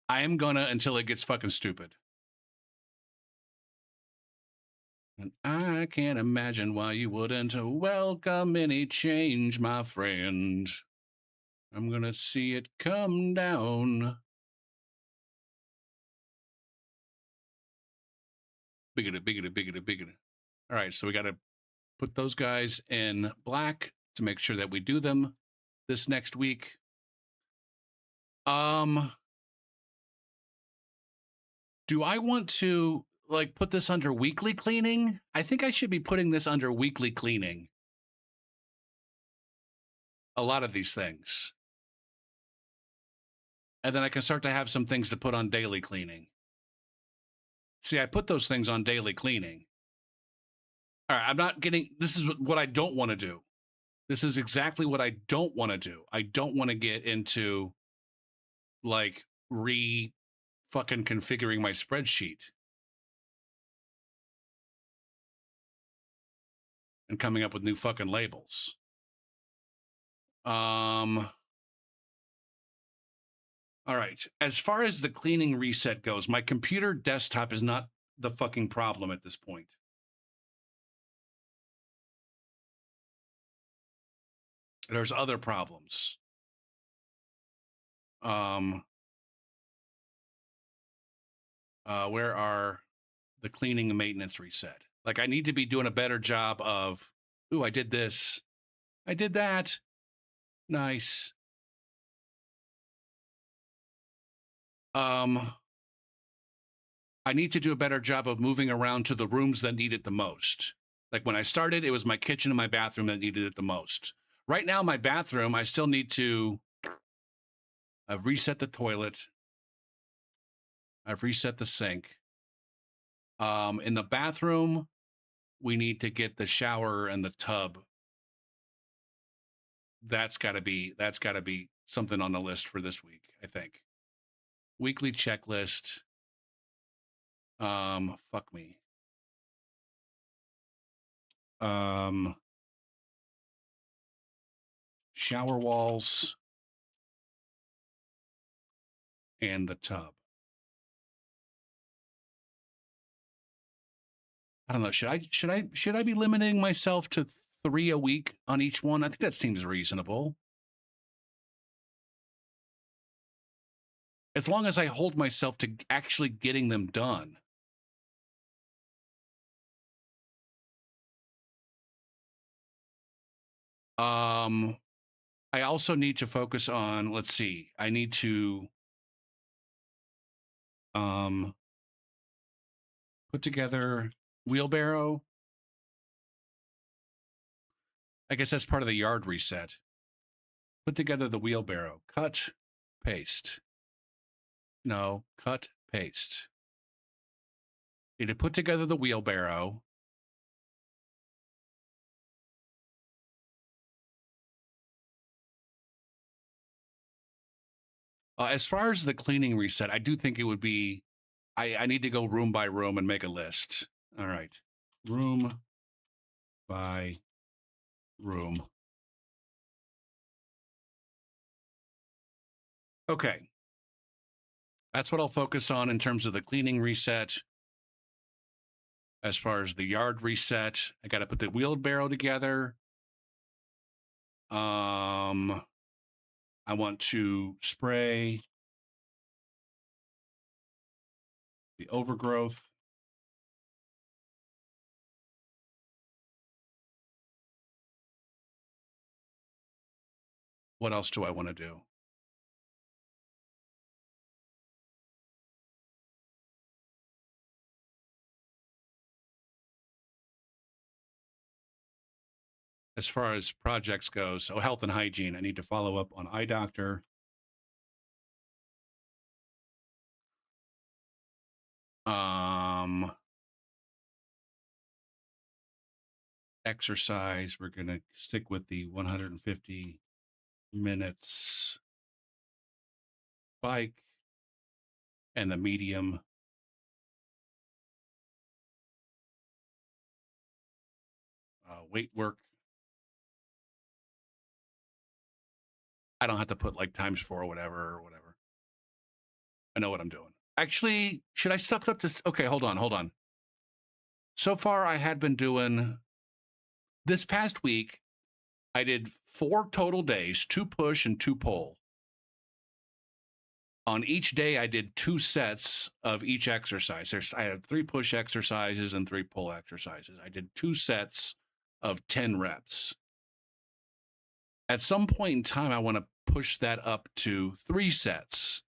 until it gets fucking stupid. And I can't imagine why you wouldn't welcome any change, my friend. I'm gonna see it come down. Biggity, biggity, biggity, biggity. All right, so we got to put those guys in black to make sure that we do them this next week. Do I want to like put this under weekly cleaning? I think I should be putting this under weekly cleaning. A lot of these things. And then I can start to have some things to put on daily cleaning. See, I put those things on daily cleaning. All right, I'm not getting, this is what I don't want to do. This is exactly what I don't want to do. I don't want to get into like fucking configuring my spreadsheet and coming up with new fucking labels. All right. As far as the cleaning reset goes, my computer desktop is not the fucking problem at this point. There's other problems. Where are the cleaning and maintenance reset? Like I need to be doing a better job of, ooh, I did this. I did that. Nice. I need to do a better job of moving around to the rooms that need it the most. Like when I started, it was my kitchen and my bathroom that needed it the most. Right now, my bathroom, I still need to. I've reset the toilet. I've reset the sink. In the bathroom, we need to get the shower and the tub. That's got to be something on the list for this week, I think. Weekly checklist. Fuck me. Shower walls and the tub. I don't know. Should I be limiting myself to 3 a week on each one? I think that seems reasonable. As long as I hold myself to actually getting them done. I also need to focus on, let's see, I need to put together wheelbarrow. I guess that's part of the yard reset. Put together the wheelbarrow. Cut, paste. No, cut, paste. Need to put together the wheelbarrow. As far as the cleaning reset, I do think it would be, I need to go room by room and make a list. All right. Room by room. Okay. That's what I'll focus on in terms of the cleaning reset. As far as the yard reset, I got to put the wheelbarrow together. I want to spray the overgrowth. What else do I want to do? As far as projects go, so health and hygiene, I need to follow up on eye doctor. Exercise, we're going to stick with the 150 minutes bike and the medium. Weight work. I don't have to put like times 4 or whatever. I know what I'm doing. Actually, should I suck it up to? Okay, hold on. So far, I had been doing this past week. I did 4 total days, 2 push and 2 pull. On each day, I did 2 sets of each exercise. I had 3 push exercises and 3 pull exercises. I did 2 sets of 10 reps. At some point in time, I want to push that up to 3 sets.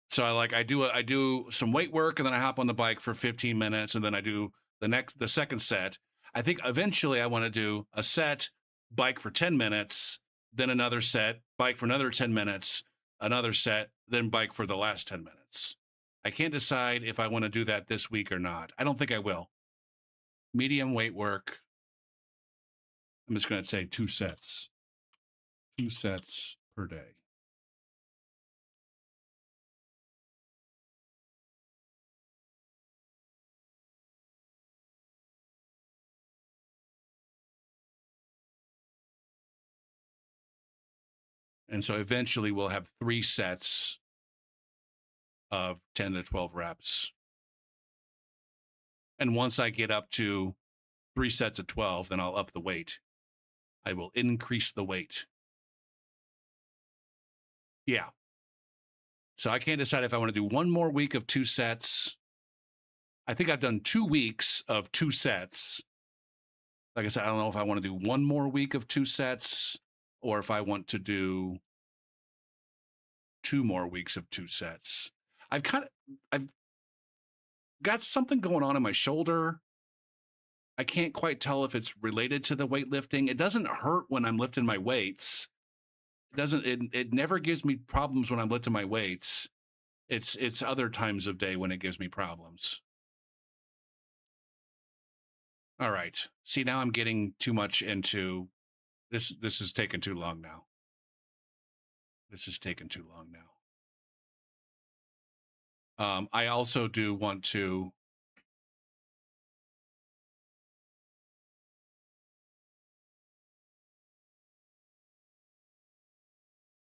So I do some weight work, and then I hop on the bike for 15 minutes, and then I do the second set. I think eventually I want to do a set, bike for 10 minutes, then another set, bike for another 10 minutes, another set, then bike for the last 10 minutes. I can't decide if I want to do that this week or not. I don't think I will. Medium weight work. I'm just going to say 2 sets. 2 sets per day. And so eventually we'll have 3 sets of 10 to 12 reps. And once I get up to 3 sets of 12, then I'll up the weight. I will increase the weight. Yeah. So I can't decide if I want to do 1 more week of 2 sets. I think I've done 2 weeks of 2 sets. Like I said, I don't know if I want to do 1 more week of 2 sets or if I want to do 2 more weeks of 2 sets. I've got something going on in my shoulder. I can't quite tell if it's related to the weightlifting. It doesn't hurt when I'm lifting my weights. It never gives me problems when I'm lifting my weights. It's other times of day when it gives me problems. All right. See, now I'm getting too much into this. This is taking too long now. I also do want to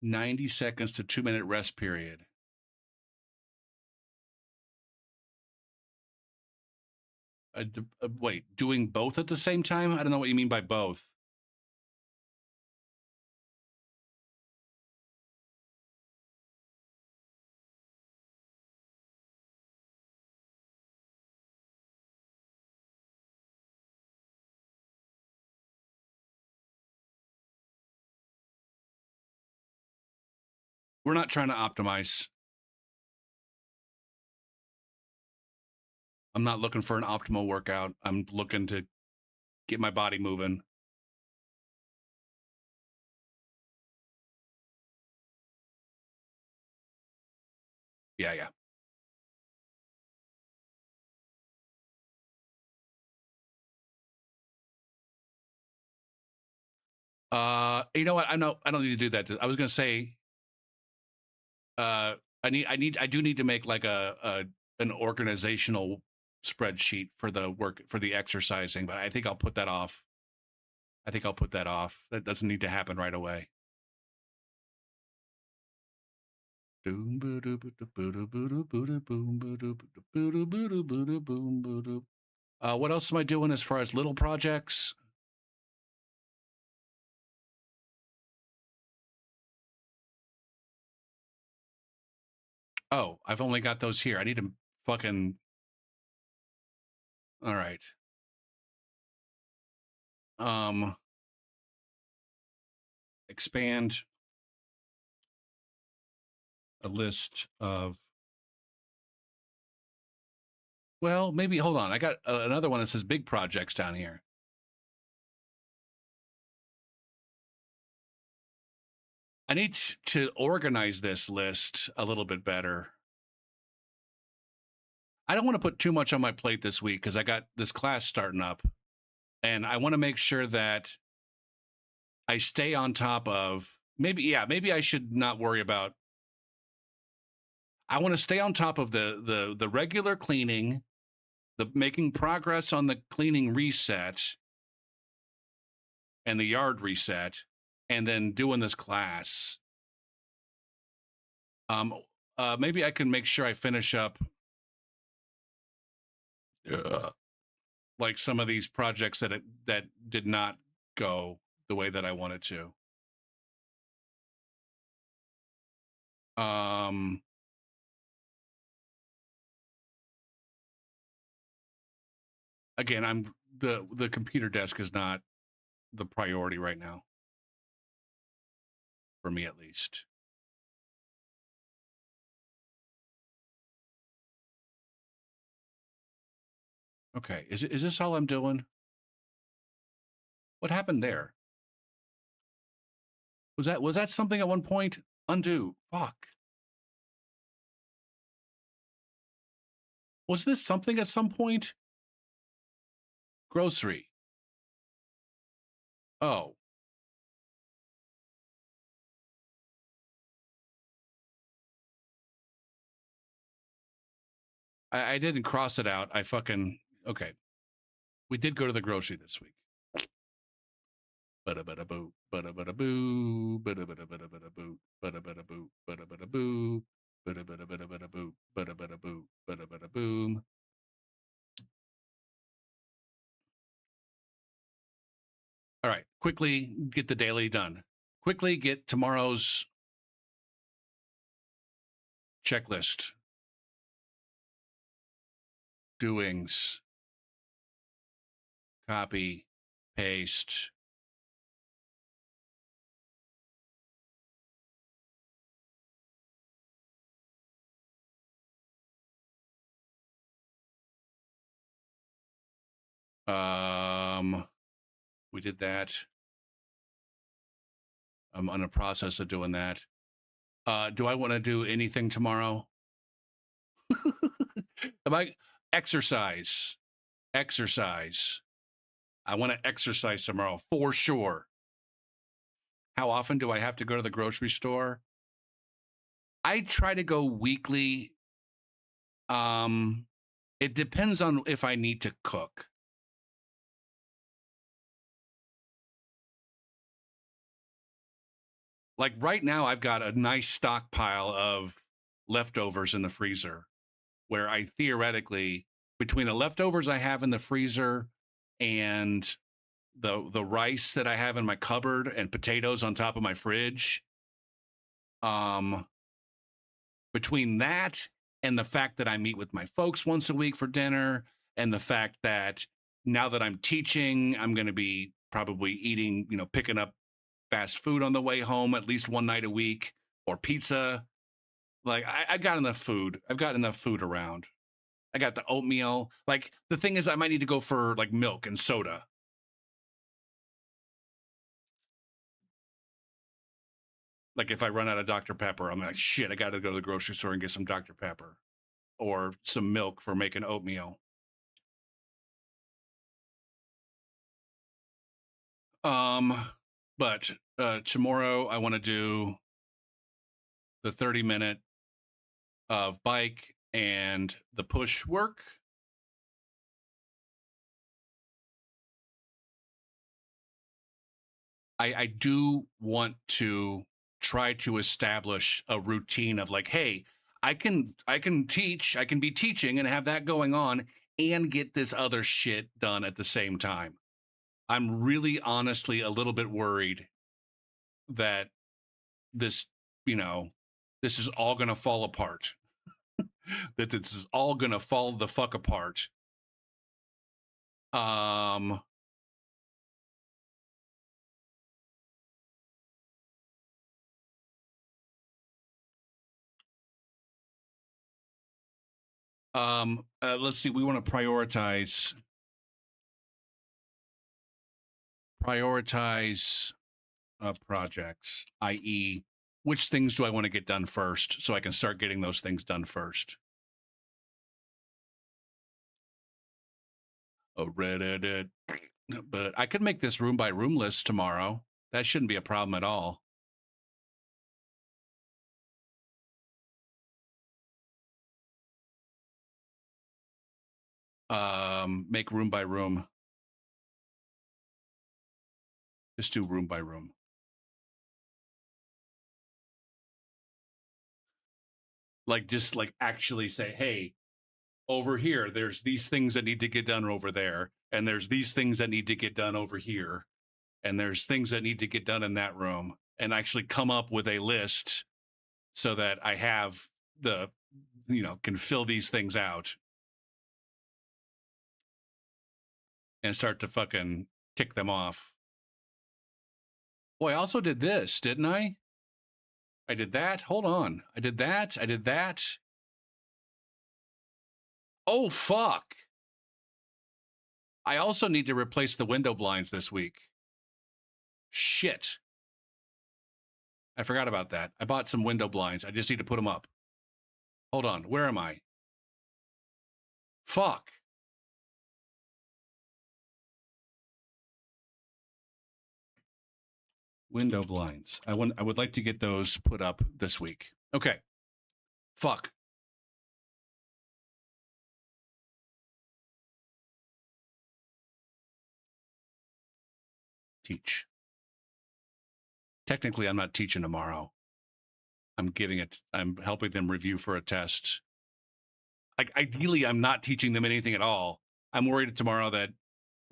90 seconds to 2-minute rest period. Wait, doing both at the same time? I don't know what you mean by both. We're not trying to optimize. I'm not looking for an optimal workout. I'm looking to get my body moving. Yeah. You know what? I don't need to do that. I was gonna say, I do need to make like an organizational spreadsheet for the work for the exercising, but I think I'll put that off. That doesn't need to happen right away. What else am I doing as far as little projects? Oh, I've only got those here. I need to fucking. All right. expand a list of, well, maybe, hold on. I got another one that says big projects down here. I need to organize this list a little bit better. I don't want to put too much on my plate this week because I got this class starting up, and I want to make sure that I stay on top of, maybe I should not worry about, I want to stay on top of the regular cleaning, the making progress on the cleaning reset and the yard reset, and then doing this class. Maybe I can make sure I finish up like some of these projects that did not go the way that I wanted to. Again, the computer desk is not the priority right now, for me at least. Okay, is this all I'm doing? What happened there? Was that something at one point? Undo. Fuck. Was this something at some point? Grocery. Oh. I didn't cross it out. I fucking, okay. We did go to the grocery this week. Bada-bada-boo, bada-bada-boo, bada-bada-bada-bada-boo, bada-bada-boo, bada-bada-boo, bada-bada-bada-bada-boo, bada-bada-boo, bada-bada-boom. All right, quickly get the daily done. Quickly get tomorrow's checklist. Doings. Copy, paste. We did that. I'm on a process of doing that. Do I want to do anything tomorrow? Am I exercise? Exercise. I want to exercise tomorrow for sure. How often do I have to go to the grocery store? I try to go weekly. It depends on if I need to cook. Like right now, I've got a nice stockpile of leftovers in the freezer where I theoretically, between the leftovers I have in the freezer and the rice that I have in my cupboard and potatoes on top of my fridge, between that and the fact that I meet with my folks once a week for dinner, and the fact that now that I'm teaching, I'm going to be probably eating, picking up fast food on the way home at least one night a week, or pizza. Like I got enough food. I've got enough food around. I got the oatmeal. Like the thing is, I might need to go for like milk and soda. Like if I run out of Dr. Pepper, I'm like, shit, I got to go to the grocery store and get some Dr. Pepper or some milk for making oatmeal. But tomorrow I want to do the 30-minute of bike and the push work. I do want to try to establish a routine of like, hey, I can teach, I can be teaching and have that going on and get this other shit done at the same time. I'm really honestly a little bit worried that this, this is all going to fall apart. That this is all going to fall the fuck apart. Let's see. We want to prioritize projects, i.e., which things do I want to get done first, so I can start getting those things done first. Oh, Reddit. But I could make this room by room list tomorrow. That shouldn't be a problem at all. Make room by room. Just do room by room. Like, just like actually say, hey, over here, there's these things that need to get done over there, and there's these things that need to get done over here, and there's things that need to get done in that room, and actually come up with a list so that I have the, can fill these things out and start to fucking tick them off. Boy, I also did this, didn't I? I did that. Hold on. I did that. I did that. Oh, fuck. I also need to replace the window blinds this week. Shit. I forgot about that. I bought some window blinds. I just need to put them up. Hold on. Where am I? Fuck. Window blinds. I would like to get those put up this week. Okay. Fuck. Teach. Technically, I'm not teaching tomorrow. I'm helping them review for a test. Like, ideally, I'm not teaching them anything at all. I'm worried tomorrow that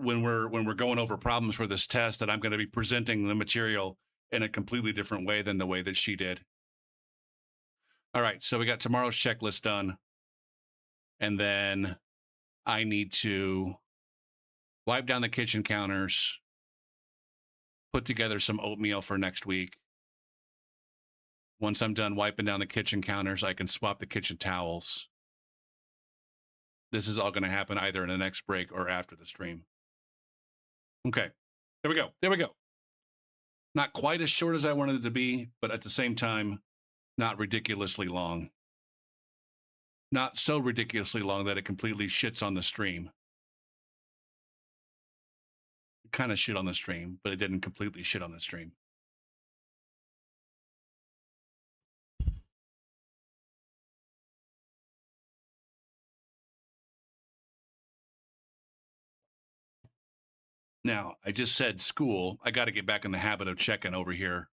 when we're going over problems for this test, that I'm going to be presenting the material in a completely different way than the way that she did. All right, so we got tomorrow's checklist done. And then I need to wipe down the kitchen counters, put together some oatmeal for next week. Once I'm done wiping down the kitchen counters, I can swap the kitchen towels. This is all going to happen either in the next break or after the stream. Okay, there we go. There we go. Not quite as short as I wanted it to be, but at the same time, not ridiculously long. Not so ridiculously long that it completely shits on the stream. It kind of shit on the stream, but it didn't completely shit on the stream. Now, I just said school. I got to get back in the habit of checking over here.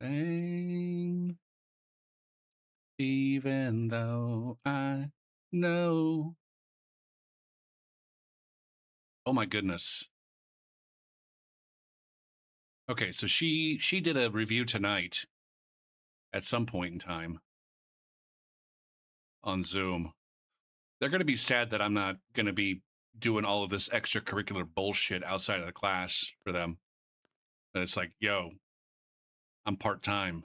Same. Even though I know. Oh my goodness. Okay, so she did a review tonight at some point in time on Zoom. They're going to be sad that I'm not going to be doing all of this extracurricular bullshit outside of the class for them. And it's like, yo, I'm part-time.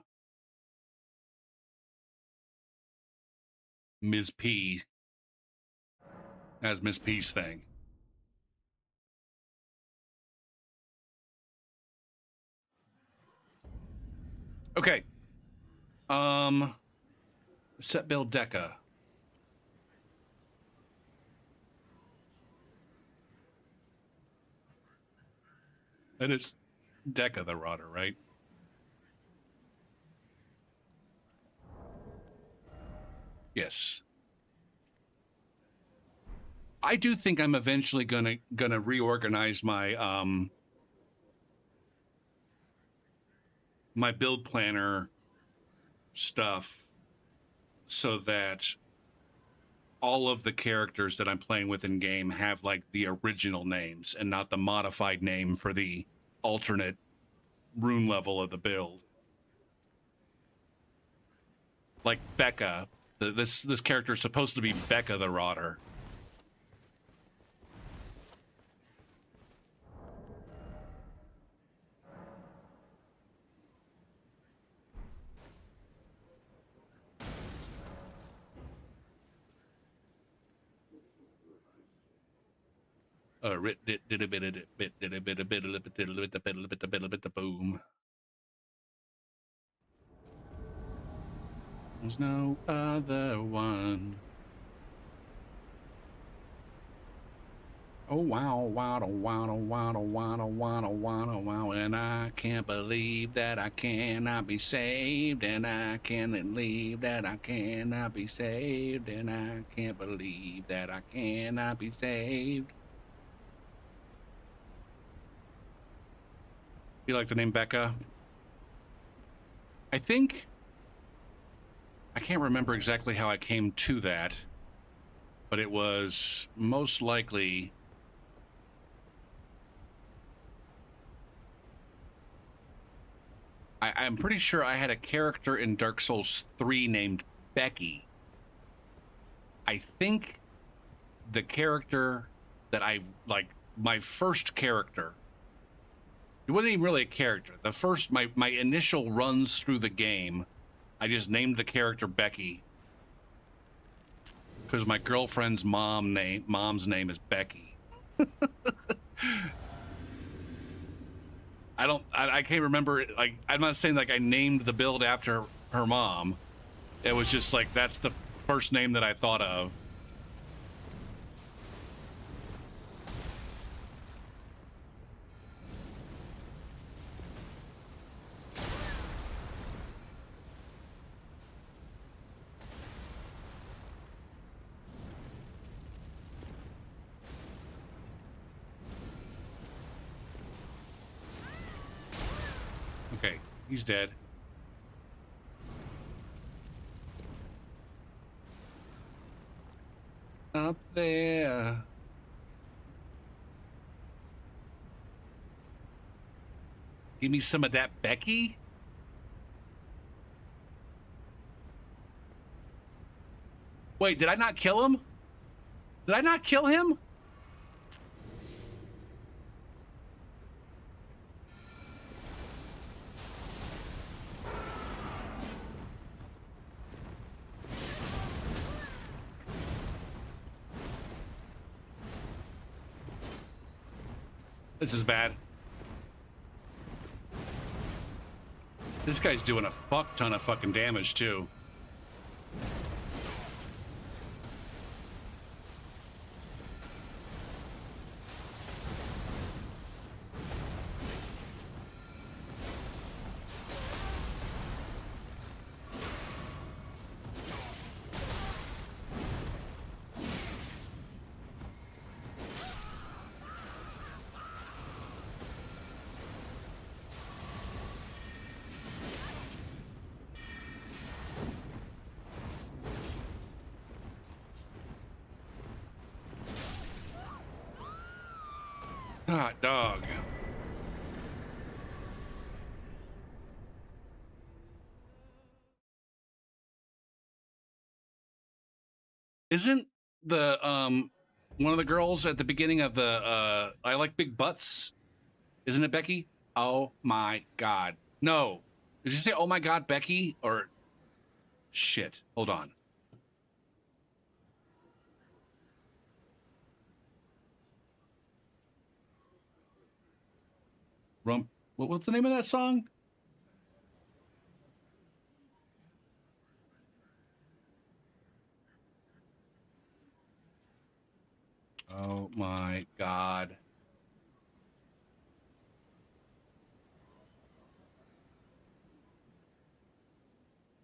Ms. P as Miss P's thing. Okay. Set build Deca. And it's Deca the Rotter, right? Yes. I do think I'm eventually gonna reorganize my my build planner stuff so that all of the characters that I'm playing with in game have like the original names and not the modified name for the alternate rune level of the build. Like Becca, this character is supposed to be Becca the Rotter. Did a bit of bit did a bit of bit of bit did a bit of bit of bit of bit of bit of boom. There's no other one. Oh wow, wow, wow, wow, wow, wow, wow, wow, and I can't believe that I cannot be saved, and I can't believe that I cannot be saved, and I can't believe that I cannot be saved. You like the name Becca? I think I can't remember exactly how I came to that, but it was most likely I'm pretty sure I had a character in Dark Souls 3 named Becky. I think the character that I like, my first character, it wasn't even really a character. The first, my initial runs through the game, I just named the character Becky because my girlfriend's mom's name is Becky. I can't remember, like, I'm not saying like I named the build after her mom. It was just like, that's the first name that I thought of. Okay, he's dead. Up there. Give me some of that Becky? Wait, did I not kill him? Did I not kill him? This is bad. This guy's doing a fuck ton of fucking damage, too. Hot dog. Isn't the one of the girls at the beginning of the I like big butts? Isn't it Becky? Oh my god. No. Did you say oh my god, Becky? Or shit. Hold on. What's the name of that song? Oh my god.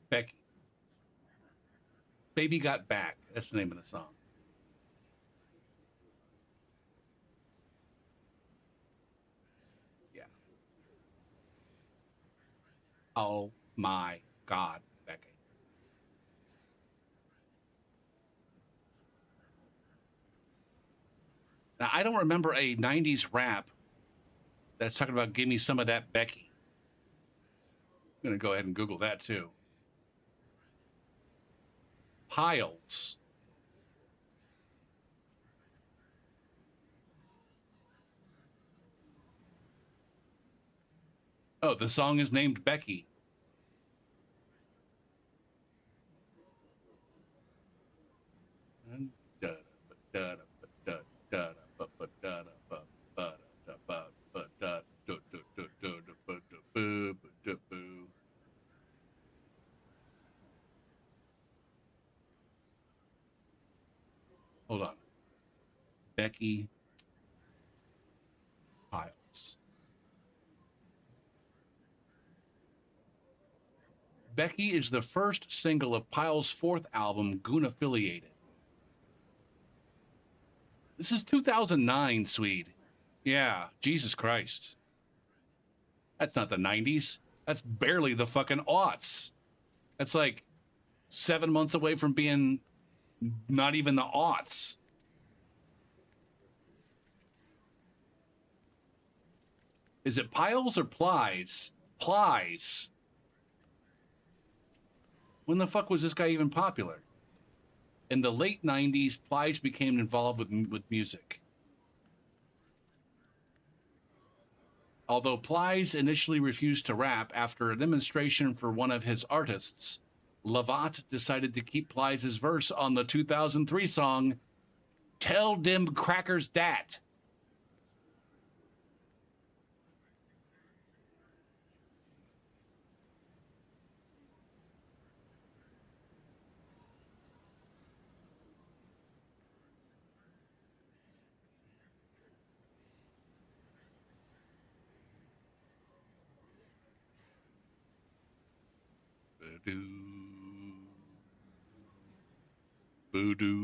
Becky. Baby Got Back. That's the name of the song. Yeah. Oh my god, Becky. Now, I don't remember a 90s rap that's talking about give me some of that Becky. I'm going to go ahead and Google that too. Piles. Oh, the song is named Becky. Da-da-ba-da-da-ba-da-da-ba-ba-da-da. Hold on. Becky Piles. Becky is the first single of Piles' fourth album, Goon Affiliated. This is 2009, Swede. Yeah, Jesus Christ. That's not the 90s. That's barely the fucking aughts. That's like 7 months away from being not even the aughts. Is it Piles or Plies? Plies. When the fuck was this guy even popular? In the late 90s, Plies became involved with music. Although Plies initially refused to rap after a demonstration for one of his artists, Lavatt decided to keep Plies' verse on the 2003 song, Tell Dem Crackers Dat. Voodoo.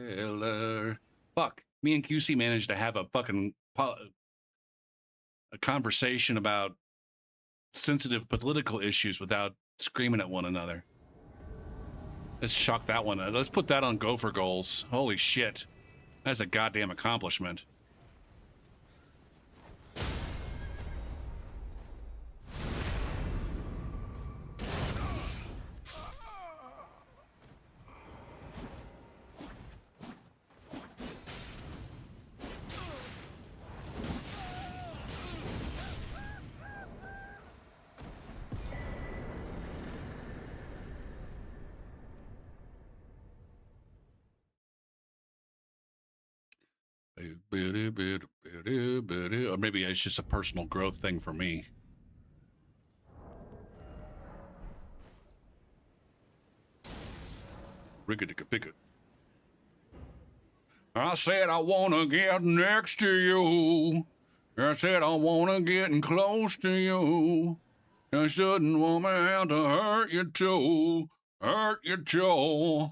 Stellar. Fuck. Me and QC managed to have a fucking a conversation about sensitive political issues without screaming at one another. Let's shock that one. Let's put that on Gopher Goals. Holy shit. That's a goddamn accomplishment. Or maybe it's just a personal growth thing for me. Rickety-picket. I said I want to get next to you. I said I want to get close to you. I shouldn't want me out to hurt you too. Hurt you too.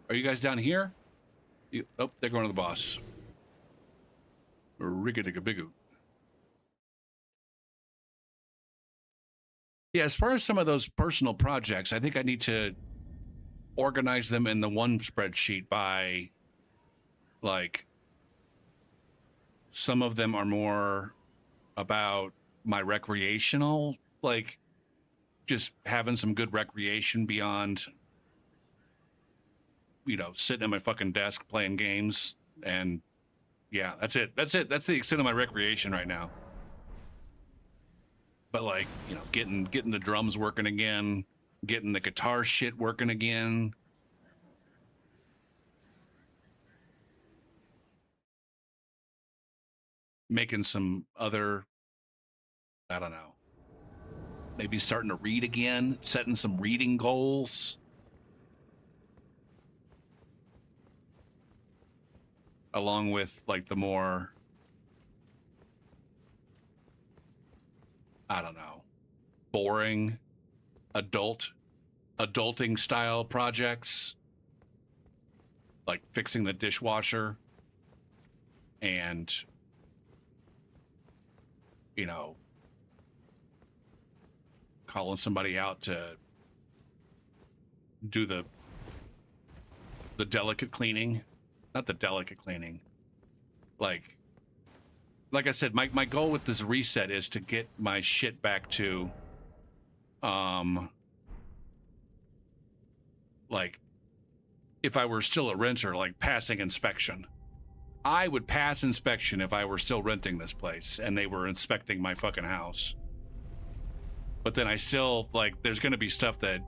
Are you guys down here? Oh, they're going to the boss. Rickety-bigoo. Yeah, as far as some of those personal projects, I think I need to organize them in the one spreadsheet by, like, some of them are more about my recreational, like, just having some good recreation beyond, you know, sitting at my fucking desk playing games. And yeah, that's it. That's it. That's the extent of my recreation right now. But like, you know, getting the drums working again, getting the guitar shit working again. Making some other, I don't know, maybe starting to read again, setting some reading goals. Along with like the more, I don't know, boring adulting style projects, like fixing the dishwasher and, you know, calling somebody out to do the delicate cleaning. Not the delicate cleaning. Like I said, my goal with this reset is to get my shit back to, like, if I were still a renter, like passing inspection. I would pass inspection if I were still renting this place and they were inspecting my fucking house. But then I still, like, there's going to be stuff that,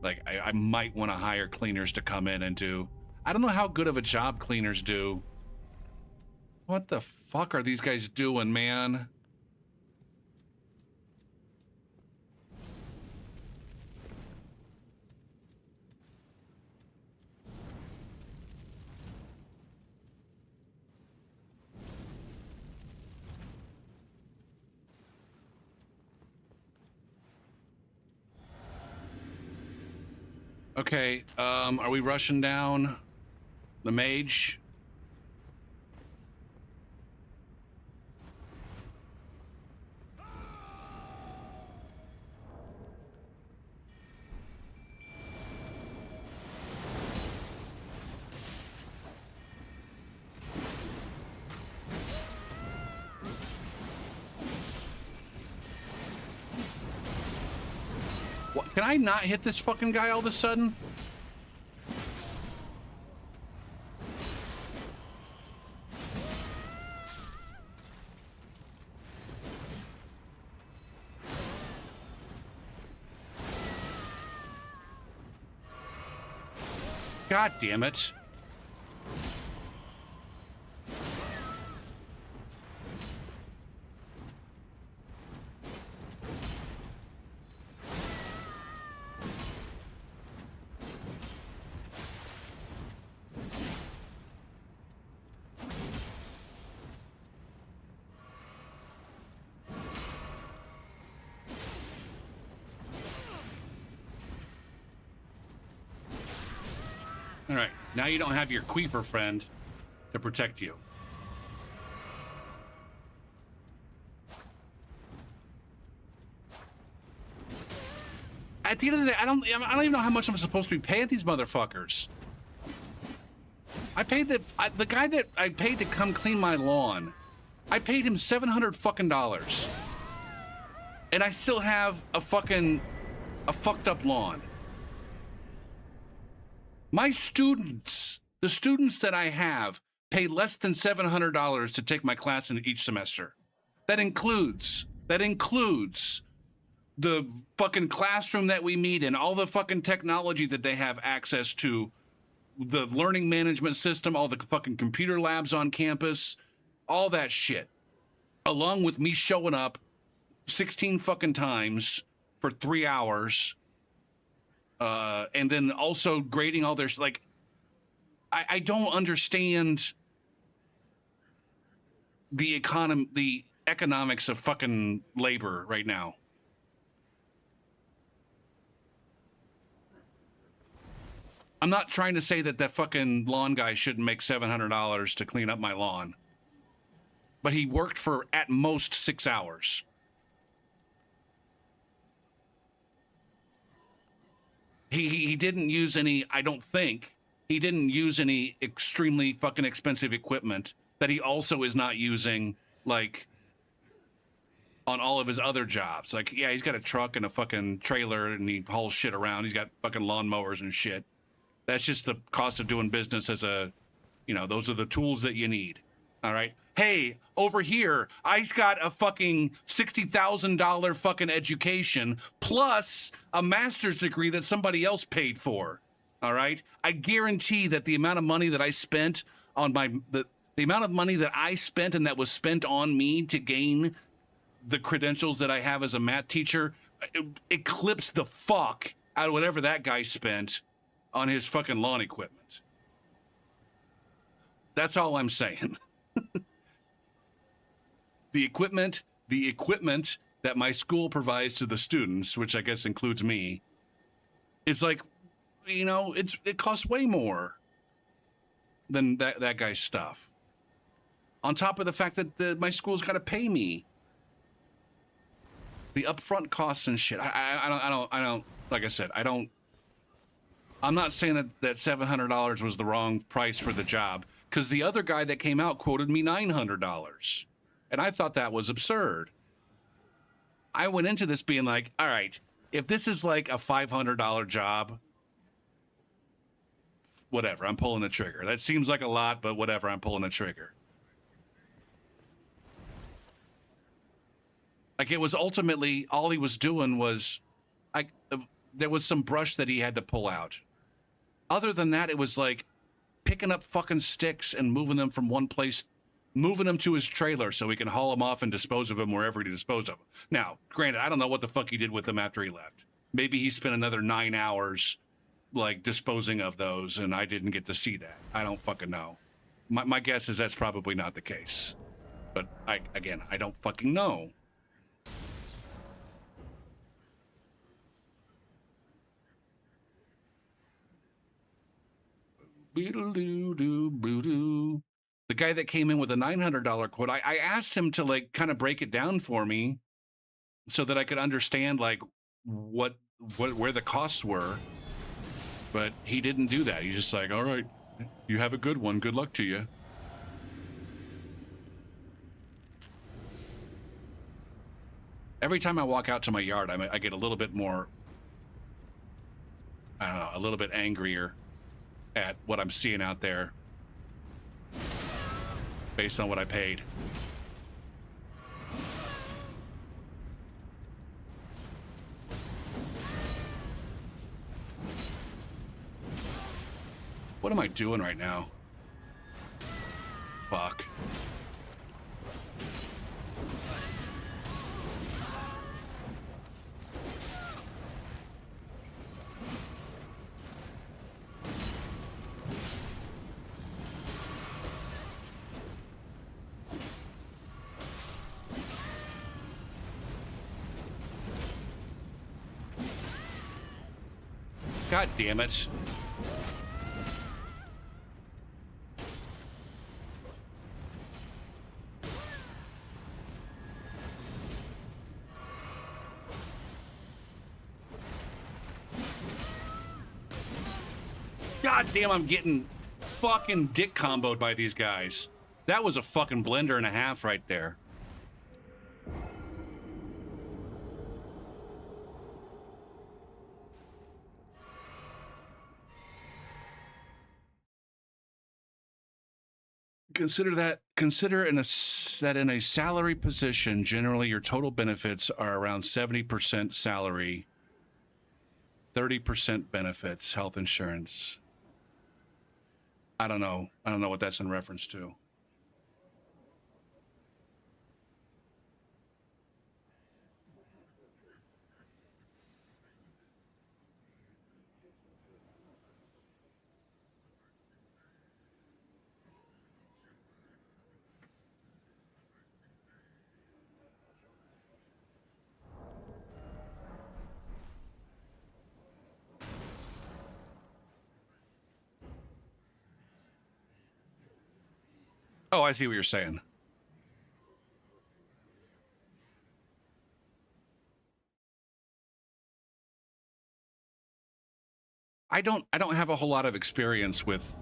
like, I might want to hire cleaners to come in and do. I don't know how good of a job cleaners do. What the fuck are these guys doing, man? Okay, are we rushing down the mage? What, can I not hit this fucking guy all of a sudden? God damn it. All right, now you don't have your Queeper friend to protect you. At the end of the day, I don't even know how much I'm supposed to be paying these motherfuckers. I paid the guy that I paid to come clean my lawn. I paid him $700 fucking dollars, and I still have a fucked up lawn. My students, the students that I have, pay less than $700 to take my class in each semester. That includes the fucking classroom that we meet in, all the fucking technology that they have access to, the learning management system, all the fucking computer labs on campus, all that shit. Along with me showing up 16 fucking times for 3 hours. And then also grading all their, like, I don't understand the economics of fucking labor right now. I'm not trying to say that fucking lawn guy shouldn't make $700 to clean up my lawn, but he worked for at most 6 hours. He didn't use any, I don't think, he didn't use any extremely fucking expensive equipment that he also is not using, like, on all of his other jobs. Like, yeah, he's got a truck and a fucking trailer and he hauls shit around. He's got fucking lawnmowers and shit. That's just the cost of doing business as a, you know, those are the tools that you need. All right. Hey, over here, I've got a fucking $60,000 fucking education plus a master's degree that somebody else paid for. All right. I guarantee that the amount of money that I spent on the amount of money that I spent and that was spent on me to gain the credentials that I have as a math teacher eclipsed the fuck out of whatever that guy spent on his fucking lawn equipment. That's all I'm saying. The equipment that my school provides to the students, which I guess includes me, is like, you know, it costs way more than that guy's stuff. On top of the fact that my school's got to pay me the upfront costs and shit. I don't. Like I said, I'm not saying that $700 was the wrong price for the job, because the other guy that came out quoted me $900. And I thought that was absurd. I went into this being like, all right, if this is like a $500 job, whatever. I'm pulling the trigger. That seems like a lot, but whatever. I'm pulling the trigger. Like, it was ultimately, all he was doing was, there was some brush that he had to pull out. Other than that, it was like picking up fucking sticks and moving them from one place, moving them to his trailer so he can haul them off and dispose of them wherever he disposed of them. Now, granted, I don't know what the fuck he did with them after he left. Maybe he spent another 9 hours, like, disposing of those, and I didn't get to see that. I don't fucking know. My guess is that's probably not the case. But, again, I don't fucking know. The guy that came in with a $900 quote, I asked him to, like, kind of break it down for me so that I could understand, like, where the costs were. But he didn't do that. He's just like, all right, you have a good one. Good luck to you. Every time I walk out to my yard, I get a little bit more, I don't know, a little bit angrier at what I'm seeing out there based on what I paid. What am I doing right now? Fuck. God damn it. God damn, I'm getting fucking dick comboed by these guys. That was a fucking blender and a half right there. Consider that in a salary position, generally your total benefits are around 70% salary, 30% benefits, health insurance. I don't know what that's in reference to. Oh, I see what you're saying. I don't have a whole lot of experience with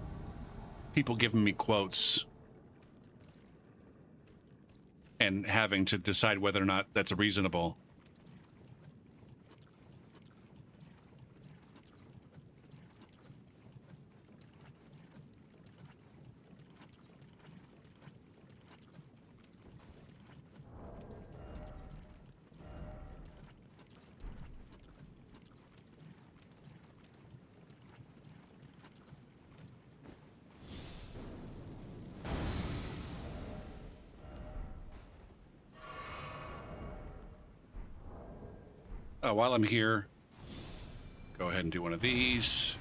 people giving me quotes and having to decide whether or not that's reasonable. While I'm here, go ahead and do one of these.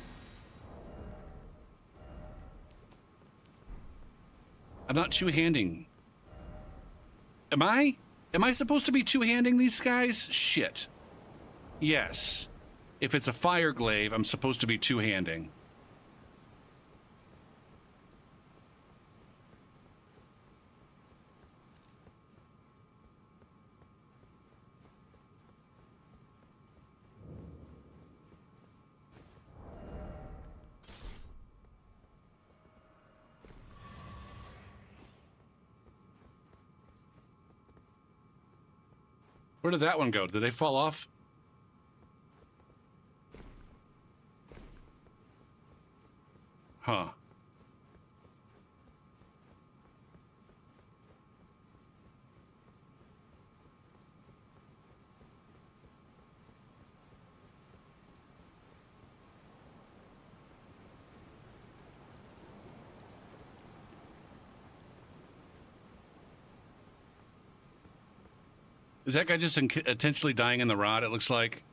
I'm not two-handing. Am I? Am I supposed to be two-handing these guys? Shit. Yes. If it's a fire glaive, I'm supposed to be two-handing. Where did that one go? Did they fall off? Huh. Is that guy just intentionally dying in the rod, it looks like?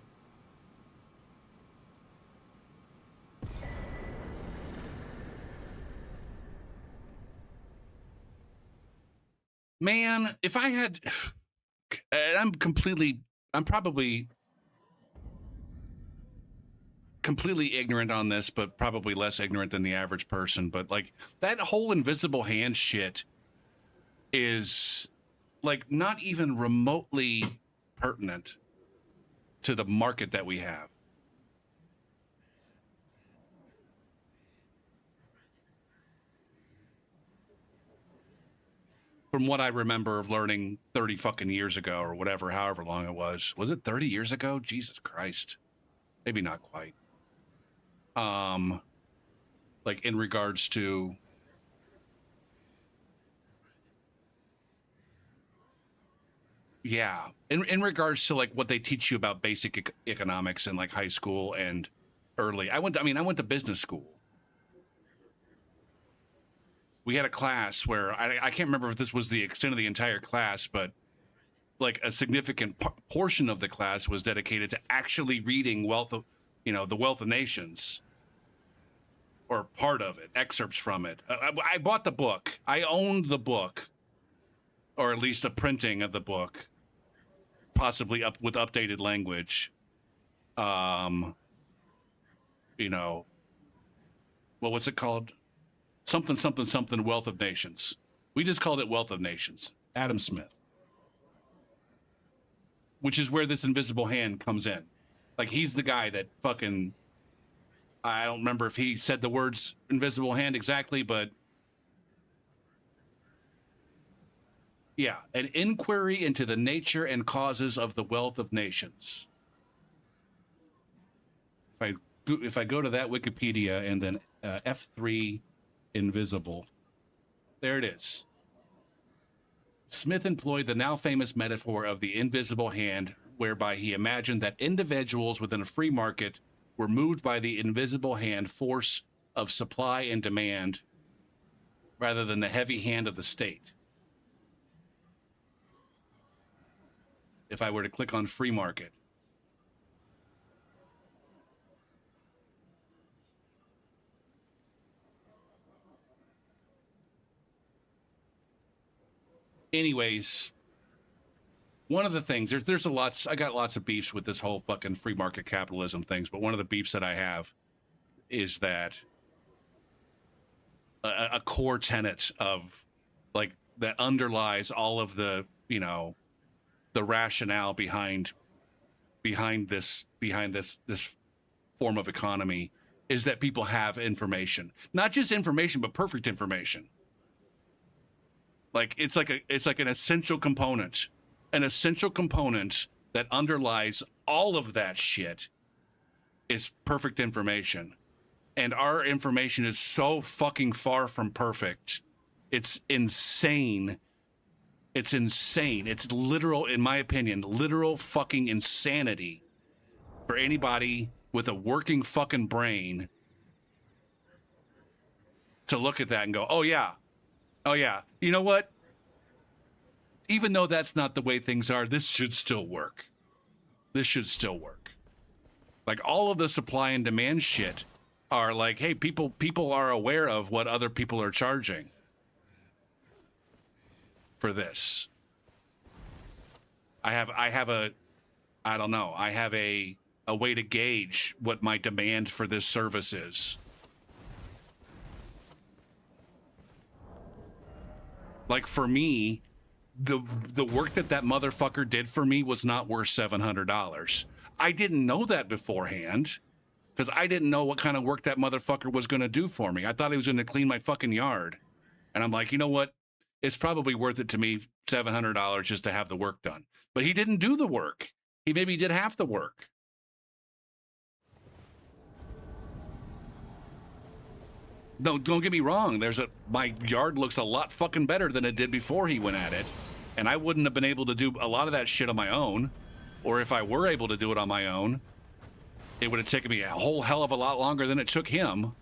Man, if I had... I'm probably completely ignorant on this, but probably less ignorant than the average person. But, like, that whole invisible hand shit is... like not even remotely pertinent to the market that we have. From what I remember of learning 30 fucking years ago or whatever, however long it was. Was it 30 years ago? Jesus Christ. Maybe not quite. Like in regards to yeah, in regards to like what they teach you about basic economics in like high school and early. I went to business school. We had a class where I can't remember if this was the extent of the entire class, but like a significant portion of the class was dedicated to actually reading the Wealth of Nations, or part of it, excerpts from it. I bought the book. I owned the book, or at least a printing of the book, possibly with updated language. What's it called? Something Wealth of Nations. We just called it Wealth of Nations. Adam Smith. Which is where this invisible hand comes in. Like, he's the guy that fucking... I don't remember if he said the words invisible hand exactly, but... yeah, an inquiry into the nature and causes of the wealth of nations. If I go to that Wikipedia and then F3 invisible, there it is. Smith employed the now famous metaphor of the invisible hand, whereby he imagined that individuals within a free market were moved by the invisible hand force of supply and demand rather than the heavy hand of the state. If I were to click on free market, anyways, one of the things, there's I got lots of beefs with this whole fucking free market capitalism things, but one of the beefs that I have is that a core tenet of like that underlies all of the the rationale behind this form of economy is that people have information, not just information, but perfect information. Like it's like an essential component that underlies all of that shit is perfect information. And our information is so fucking far from perfect. It's insane. It's insane. It's literal, in my opinion, literal fucking insanity for anybody with a working fucking brain to look at that and go, oh yeah, you know what? Even though that's not the way things are, this should still work. This should still work. Like all of the supply and demand shit are like, hey, people are aware of what other people are charging for this. I have a way to gauge what my demand for this service is. Like for me, the work that motherfucker did for me was not worth $700. I didn't know that beforehand because I didn't know what kind of work that motherfucker was going to do for me. I thought he was going to clean my fucking yard. And I'm like, you know what? It's probably worth it to me, $700 just to have the work done. But he didn't do the work. He maybe did half the work. No, don't get me wrong. My yard looks a lot fucking better than it did before he went at it, and I wouldn't have been able to do a lot of that shit on my own, or if I were able to do it on my own, it would have taken me a whole hell of a lot longer than it took him.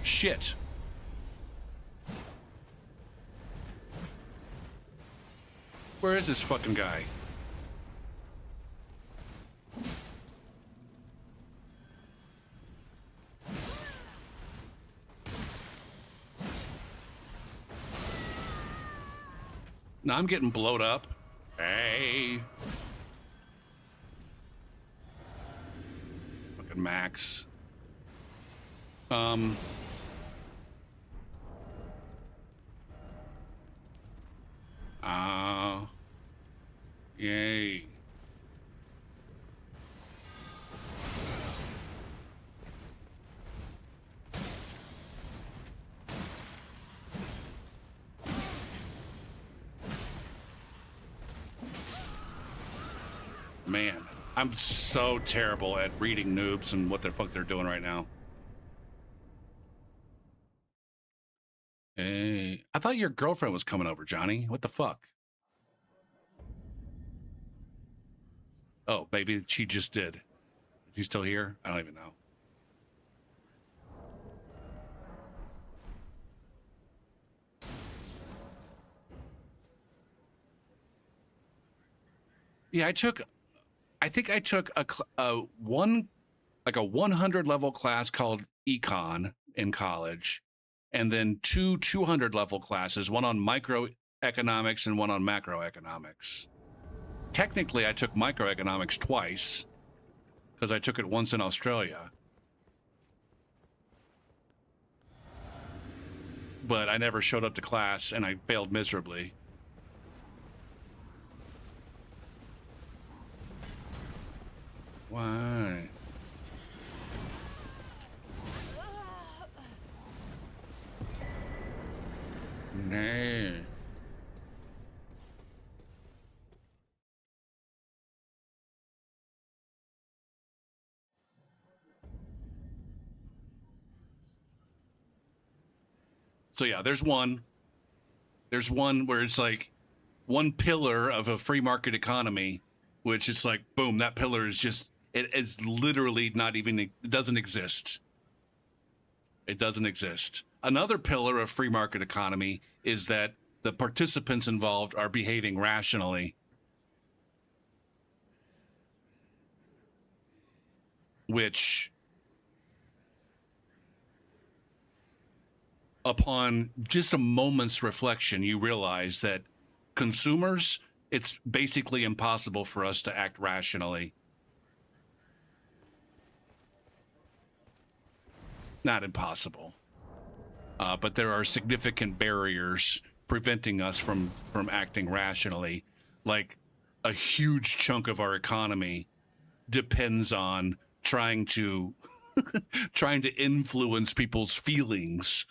Shit. Where is this fucking guy? Now I'm getting blowed up. Hey. Fucking Max. Yay. Man, I'm so terrible at reading noobs and what the fuck they're doing right now. Hey, I thought your girlfriend was coming over, Johnny. What the fuck? Oh, maybe she just did. Is he still here? I don't even know. Yeah, I think I took a 100 level class called econ in college, and then two 200 level classes, one on microeconomics and one on macroeconomics. Technically, I took microeconomics twice because I took it once in Australia. But I never showed up to class and I failed miserably. Why? Nay. So yeah, there's one where it's like one pillar of a free market economy, which is like, boom, that pillar is just, it's literally not even, it doesn't exist. It doesn't exist. Another pillar of free market economy is that the participants involved are behaving rationally, which upon just a moment's reflection, you realize that consumers, it's basically impossible for us to act rationally. Not impossible, but there are significant barriers preventing us from acting rationally. Like a huge chunk of our economy depends on trying to trying to influence people's feelings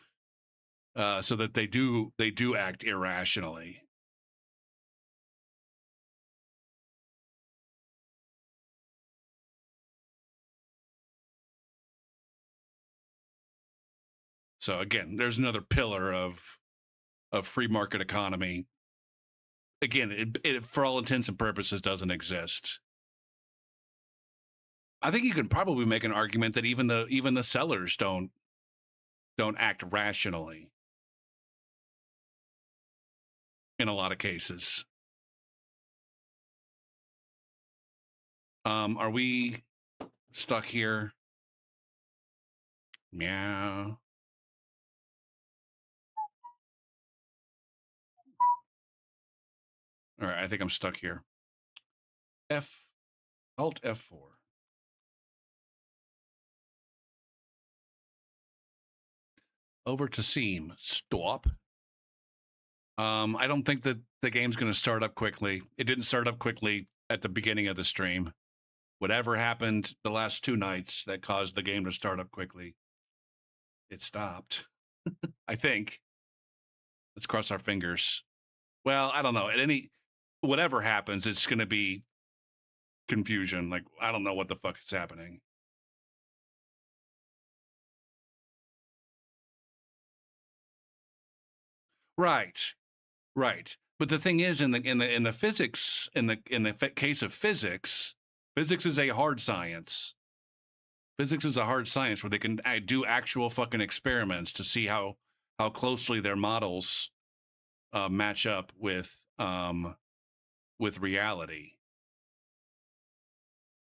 so that they do act irrationally. So again, there's another pillar of free market economy. Again, it for all intents and purposes doesn't exist. I think you can probably make an argument that even the sellers don't act rationally in a lot of cases. Are we stuck here? Meow. All right, I think I'm stuck here. Alt F4. Over to Seam. Stop. I don't think that the game's going to start up quickly. It didn't start up quickly at the beginning of the stream. whatever happened the last 2 nights that caused the game to start up quickly, it stopped. I think. Let's cross our fingers. Well, I don't know. Whatever happens, it's going to be confusion. Like, I don't know what the fuck is happening. Right. Right. But the thing is, in the physics, in the case of physics, physics is a hard science. Physics is a hard science where they can do actual fucking experiments to see how closely their models match up with reality.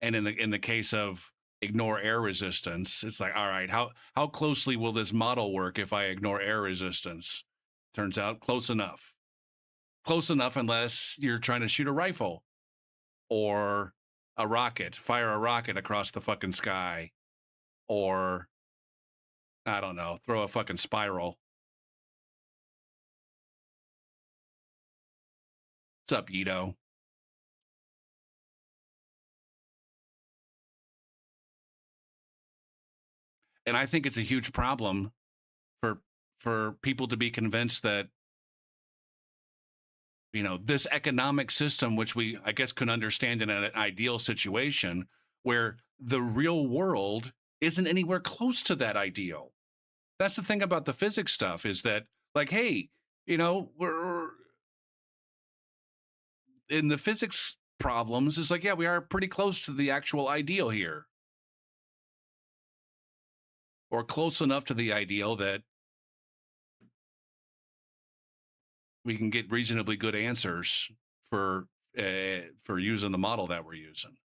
And in the case of ignore air resistance, it's like, all right, how closely will this model work if I ignore air resistance? Turns out close enough. Close enough unless you're trying to shoot a rifle or a rocket, fire a rocket across the fucking sky, or I don't know, throw a fucking spiral. What's up, Ito? And I think it's a huge problem for people to be convinced that, you know, this economic system, which we, I guess, could understand in an ideal situation where the real world isn't anywhere close to that ideal. That's the thing about the physics stuff, is that, like, hey, you know, we're in the physics problems, it's like, yeah, we are pretty close to the actual ideal here, or close enough to the ideal that we can get reasonably good answers for using the model that we're using.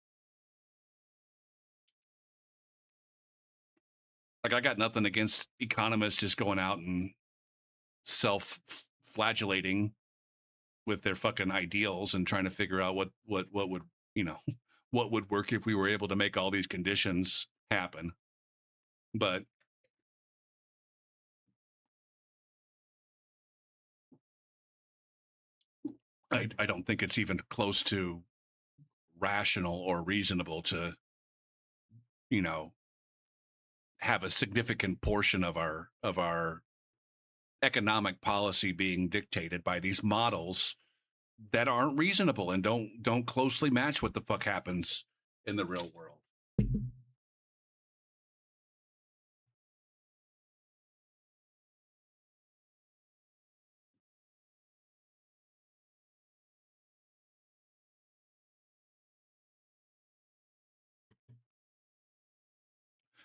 Like, I got nothing against economists just going out and self-flagellating with their fucking ideals and trying to figure out what would, you know, what would work if we were able to make all these conditions happen. But I don't think it's even close to rational or reasonable to, you know, have a significant portion of our economic policy being dictated by these models that aren't reasonable and don't closely match what the fuck happens in the real world.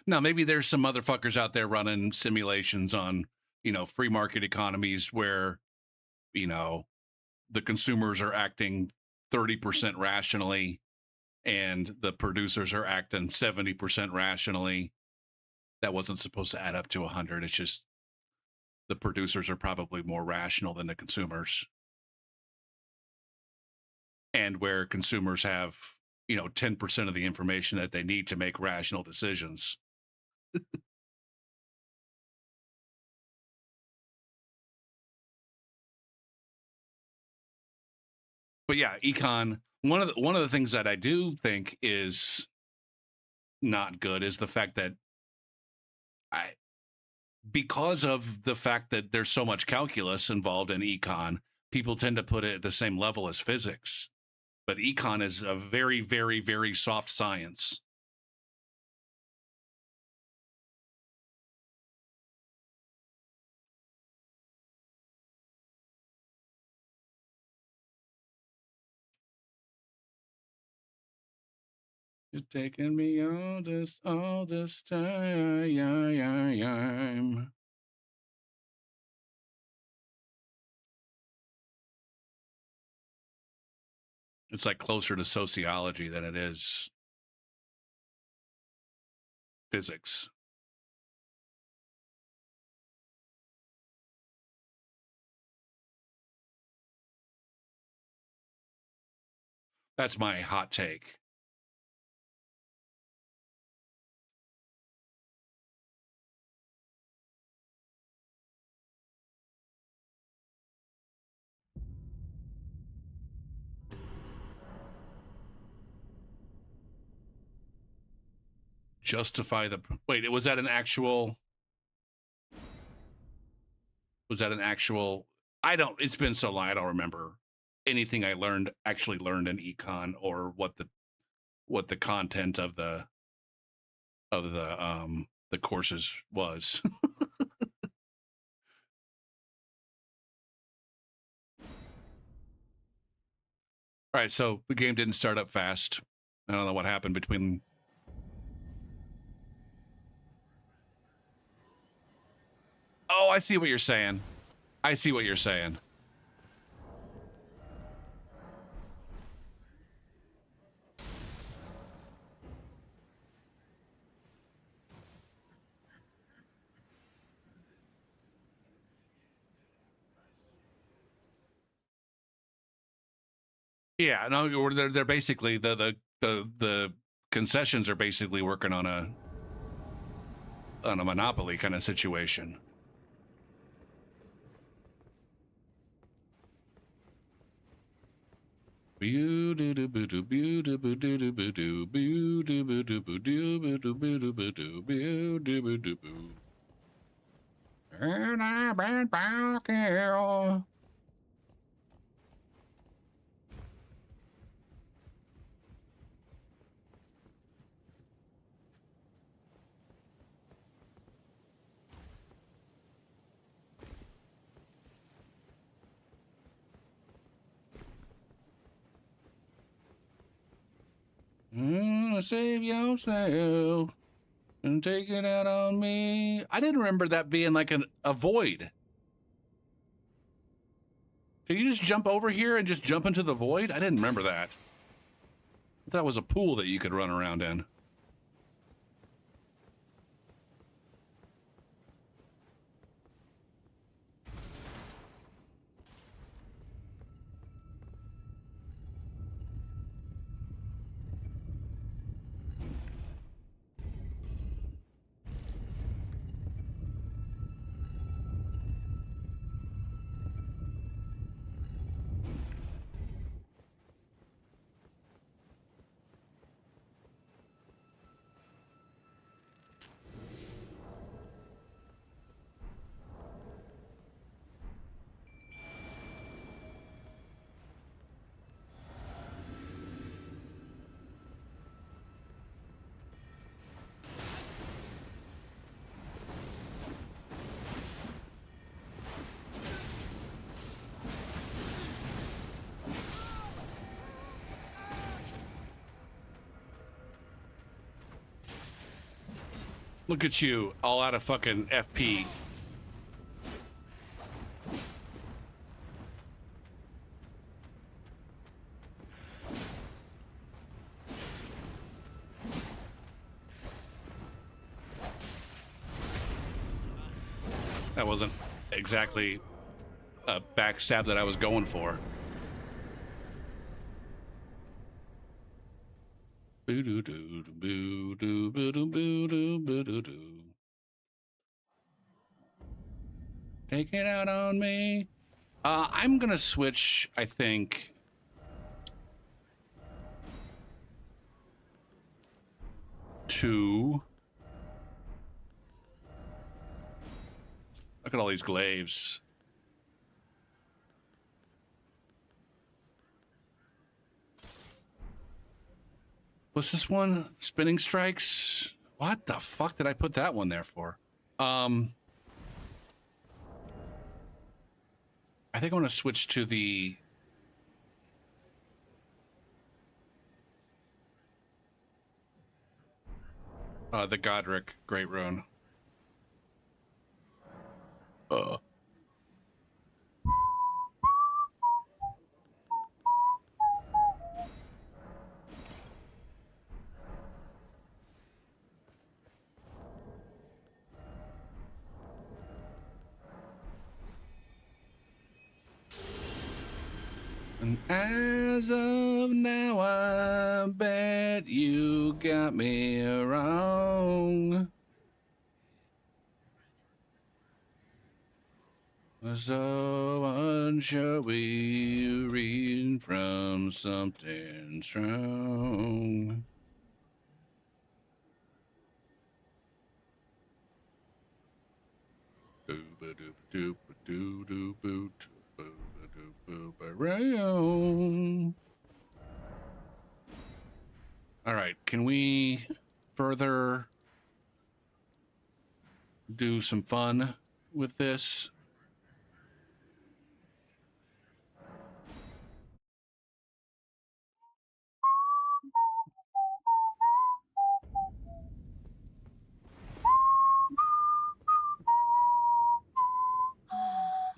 Now, maybe there's some motherfuckers out there running simulations on, you know, free market economies where, you know, the consumers are acting 30% rationally and the producers are acting 70% rationally. That wasn't supposed to add up to 100. It's just the producers are probably more rational than the consumers. And where consumers have, you know, 10% of the information that they need to make rational decisions. But yeah, econ, one of the things that I do think is not good is the fact that I because of the fact that there's so much calculus involved in econ, people tend to put it at the same level as physics. But econ is a very, very, very soft science. It's taking me all this time. It's like closer to sociology than it is physics. That's my hot take. justify the... Wait, was that an actual... Was that an actual... It's been so long, I don't remember anything I actually learned in econ, or what the content of the courses was. All right, so the game didn't start up fast. I don't know what happened between... Oh, I see what you're saying. I see what you're saying. Yeah, no, they're basically the concessions are basically working on a monopoly kind of situation. And I've been back here. Save yourself and take it out on me. I didn't remember that being like a void. Can you just jump over here and just jump into the void? I didn't remember that. I thought it was a pool that you could run around in. Look at you, all out of fucking FP. That wasn't exactly a backstab that I was going for. Take it out on me. I'm gonna switch, I think, to... Look at all these glaives. What's this one? Spinning strikes? What the fuck did I put that one there for? I think I want to switch to the... the Godric Great Rune. And as of now, I bet you got me wrong. So unsure we read from something strong. All right, can we further do some fun with this?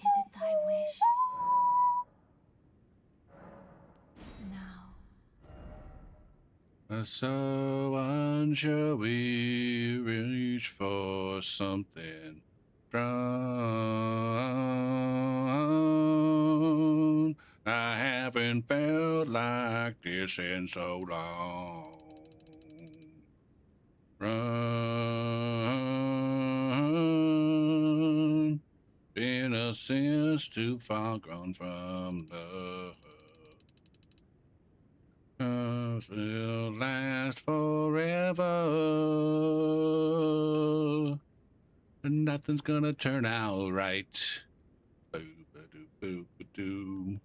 Is it thy wish? Now, So on shall we reach for something strong. I haven't felt like this in so long. Run, been a since too far gone from love. Will last forever. And nothing's gonna turn out right. Boo, ba, doo, boo, ba, doo.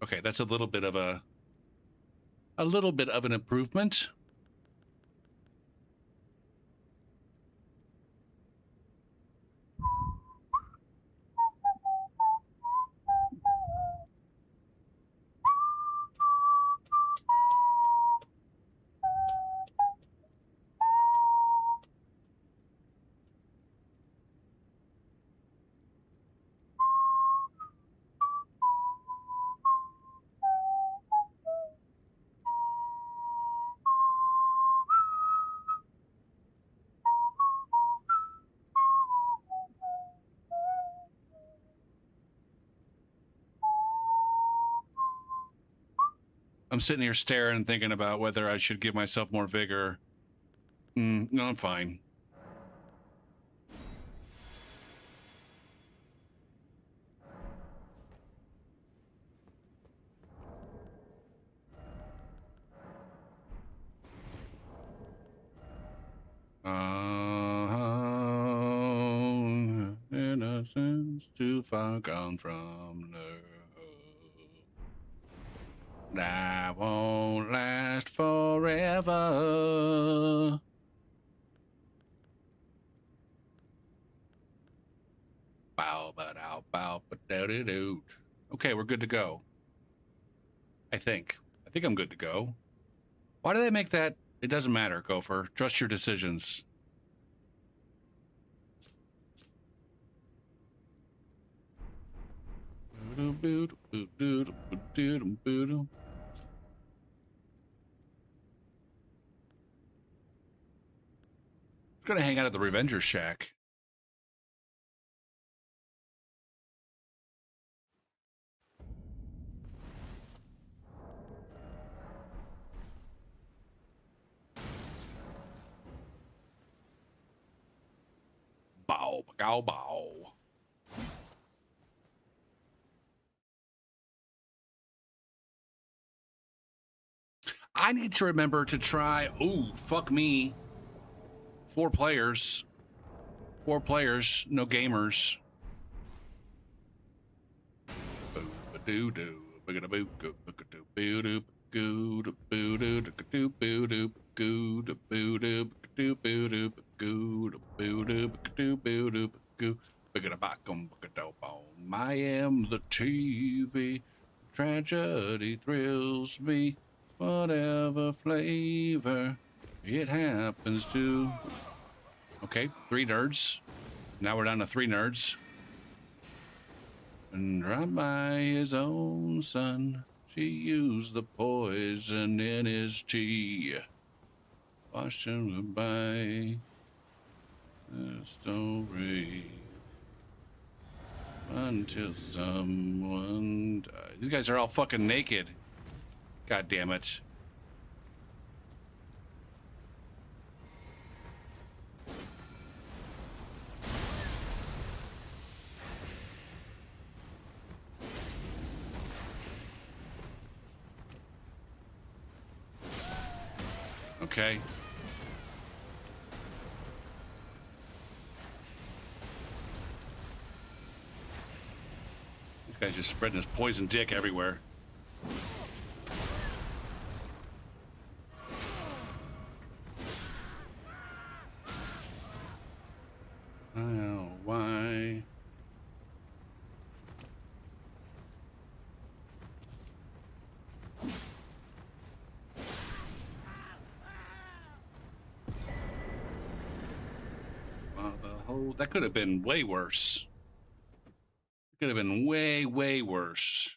Okay, that's a little bit of an improvement. I'm sitting here staring and thinking about whether I should give myself more vigor. No, I'm fine. Innocence too far gone from love. That won't last forever. Bow, ba, dow, bow, ba, dow, doo, doo. Okay, we're good to go. I think I'm good to go. Why do they make that? It doesn't matter, Gopher. Trust your decisions. Gonna hang out at the Revenger Shack. Bow, bow, bow. I need to remember to try. Ooh, fuck me. 4 players. 4 players, no gamers. Boo doo boo boo boo boo doo boo doo boo doo boo boo doo boo doo boo doo boo doo boo doo boo doo goo. I am the TV. Tragedy thrills me. Whatever flavor it happens to. Okay, 3 nerds. Now we're down to 3 nerds. And right by his own son, she used the poison in his tea. Watch him goodbye. The story. Until someone dies. These guys are all fucking naked. God damn it. okay? This guy's just spreading his poison dick everywhere. Oh, why? That could have been way worse. Could have been way, way worse.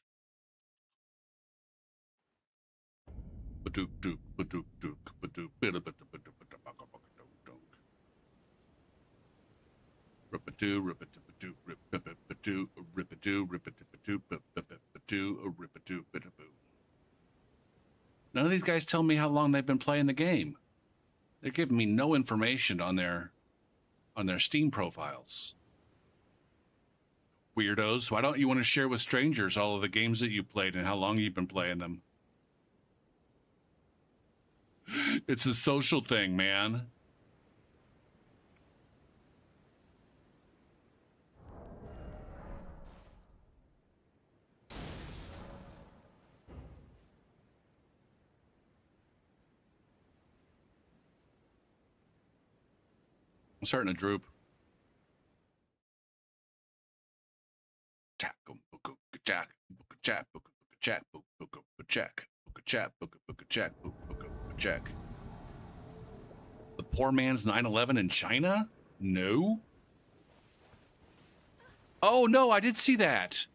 Badook dook, badook dook, badook bida bida bida bida baka baka dunk dunk. Rippadoo, rippadoo, rippadoo, rippadoo, rippadoo, rippadoo, rippadoo, bidaboo. None of these guys tell me how long they've been playing the game. They're giving me no information on their Steam profiles. Weirdos, why don't you want to share with strangers all of the games that you played and how long you've been playing them? It's a social thing, man. I'm starting to droop. Jack, Jack, Jack, Jack, Jack, Jack, Jack. The poor man's 9/11 in China? No. Oh no, I did see that.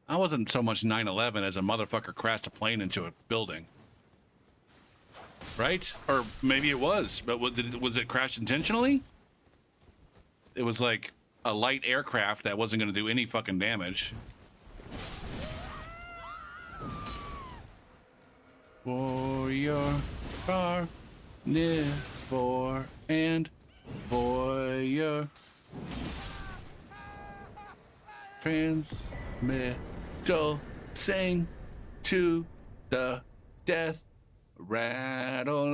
I wasn't so much 9/11 as a motherfucker crashed a plane into a building. Right? Or maybe it was, but was it crashed intentionally? It was like a light aircraft that wasn't going to do any fucking damage. For your carnivore and for your transmittal, sing to the death rattle.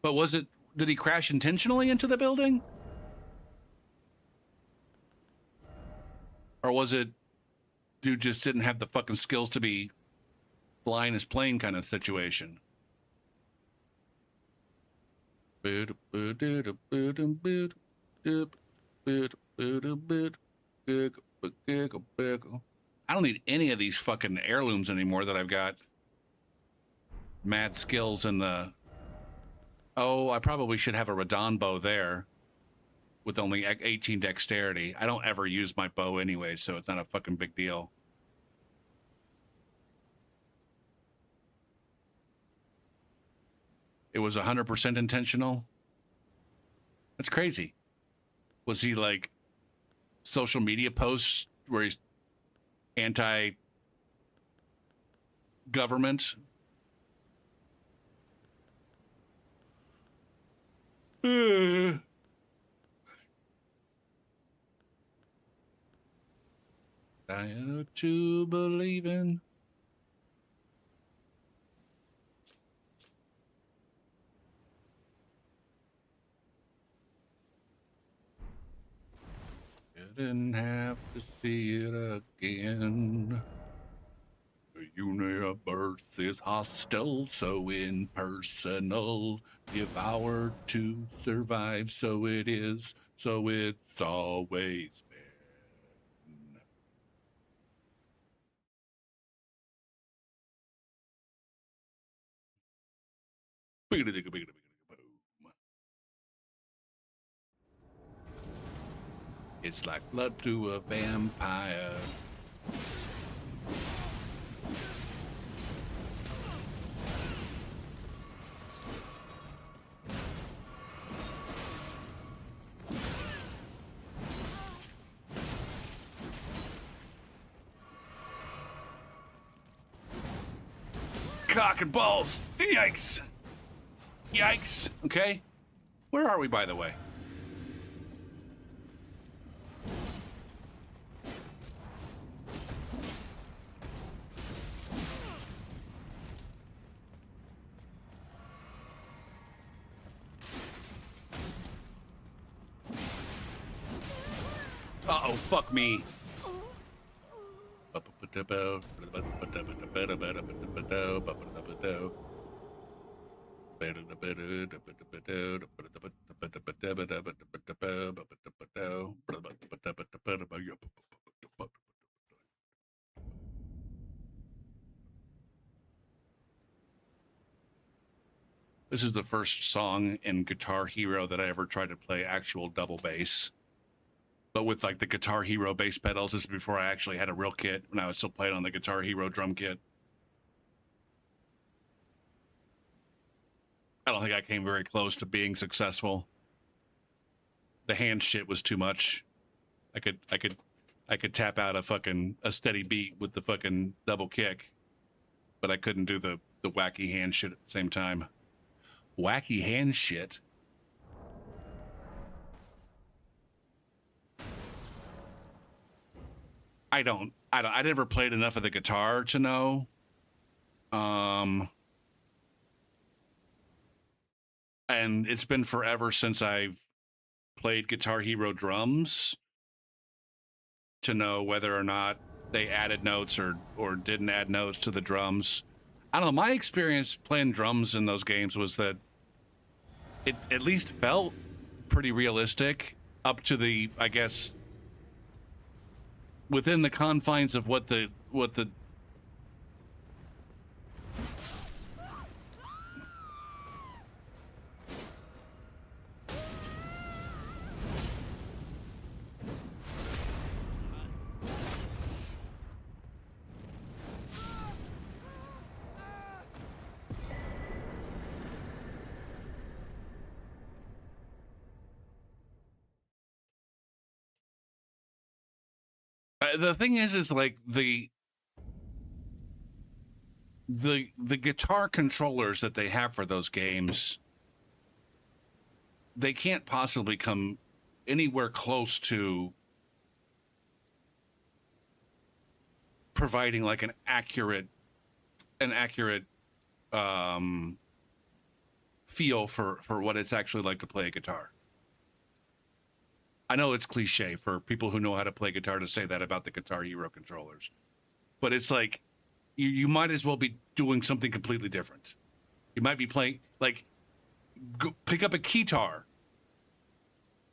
But did he crash intentionally into the building? Or was it dude just didn't have the fucking skills to be flying his plane kind of situation? I don't need any of these fucking heirlooms anymore that I've got mad skills in the... Oh, I probably should have a Radon bow there with only 18 dexterity. I don't ever use my bow anyway, so it's not a fucking big deal. It was 100% intentional? That's crazy. Was he like social media posts where he's anti-government? I have to believe in. Didn't have to see it again. The universe is hostile, so impersonal. Devour to survive, so it is, so it's always been. It's like blood to a vampire. Cock and balls! Yikes! Yikes! Okay? Where are we, by the way? Oh, fuck me. This is the first song in Guitar Hero that I ever tried to play actual double bass. But with like the Guitar Hero bass pedals. This is before I actually had a real kit, when I was still playing on the Guitar Hero drum kit. I don't think I came very close to being successful. The hand shit was too much. I could tap out a steady beat with the fucking double kick, but I couldn't do the wacky hand shit at the same time. Wacky hand shit. I never played enough of the guitar to know. And it's been forever since I've played Guitar Hero drums to know whether or not they added notes or didn't add notes to the drums. I don't know. My experience playing drums in those games was that it at least felt pretty realistic up to the, I guess, within the confines of what the the thing is like the guitar controllers that they have for those games, they can't possibly come anywhere close to providing like an accurate feel for what it's actually like to play a guitar. I know it's cliche for people who know how to play guitar to say that about the Guitar Hero controllers, but it's like you might as well be doing something completely different. You might be playing, like, go pick up a keytar.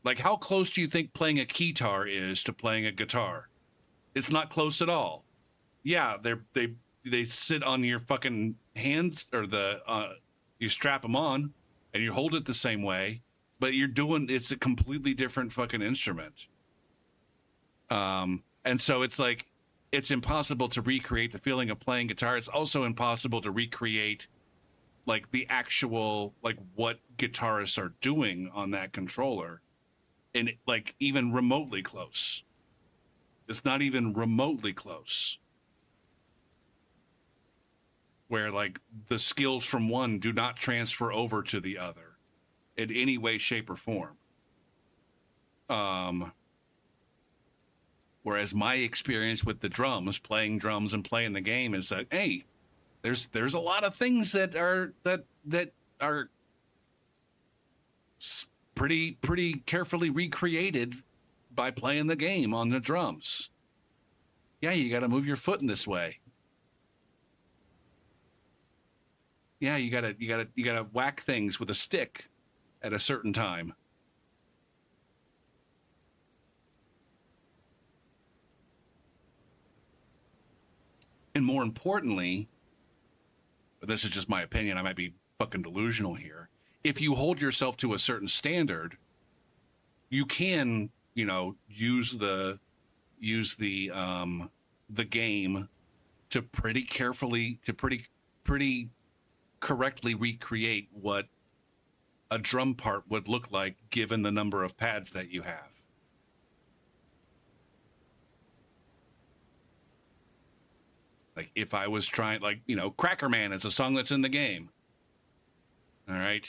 Like, how close do you think playing a keytar is to playing a guitar? It's not close at all. Yeah, they sit on your fucking hands, or you strap them on and you hold it the same way, but it's a completely different fucking instrument. And so it's like, it's impossible to recreate the feeling of playing guitar. It's also impossible to recreate like the actual, like what guitarists are doing on that controller, and like even remotely close. It's not even remotely close. Where like the skills from one do not transfer over to the other in any way, shape, or form. Whereas my experience with the drums, playing drums and playing the game, is that, hey, there's a lot of things that are pretty carefully recreated by playing the game on the drums. Yeah, you got to move your foot in this way. Yeah, you gotta whack things with a stick at a certain time. And more importantly, but this is just my opinion, I might be fucking delusional here. If you hold yourself to a certain standard, you can, use the game to pretty correctly recreate what a drum part would look like given the number of pads that you have. Like if I was trying, like, Cracker Man is a song that's in the game. All right.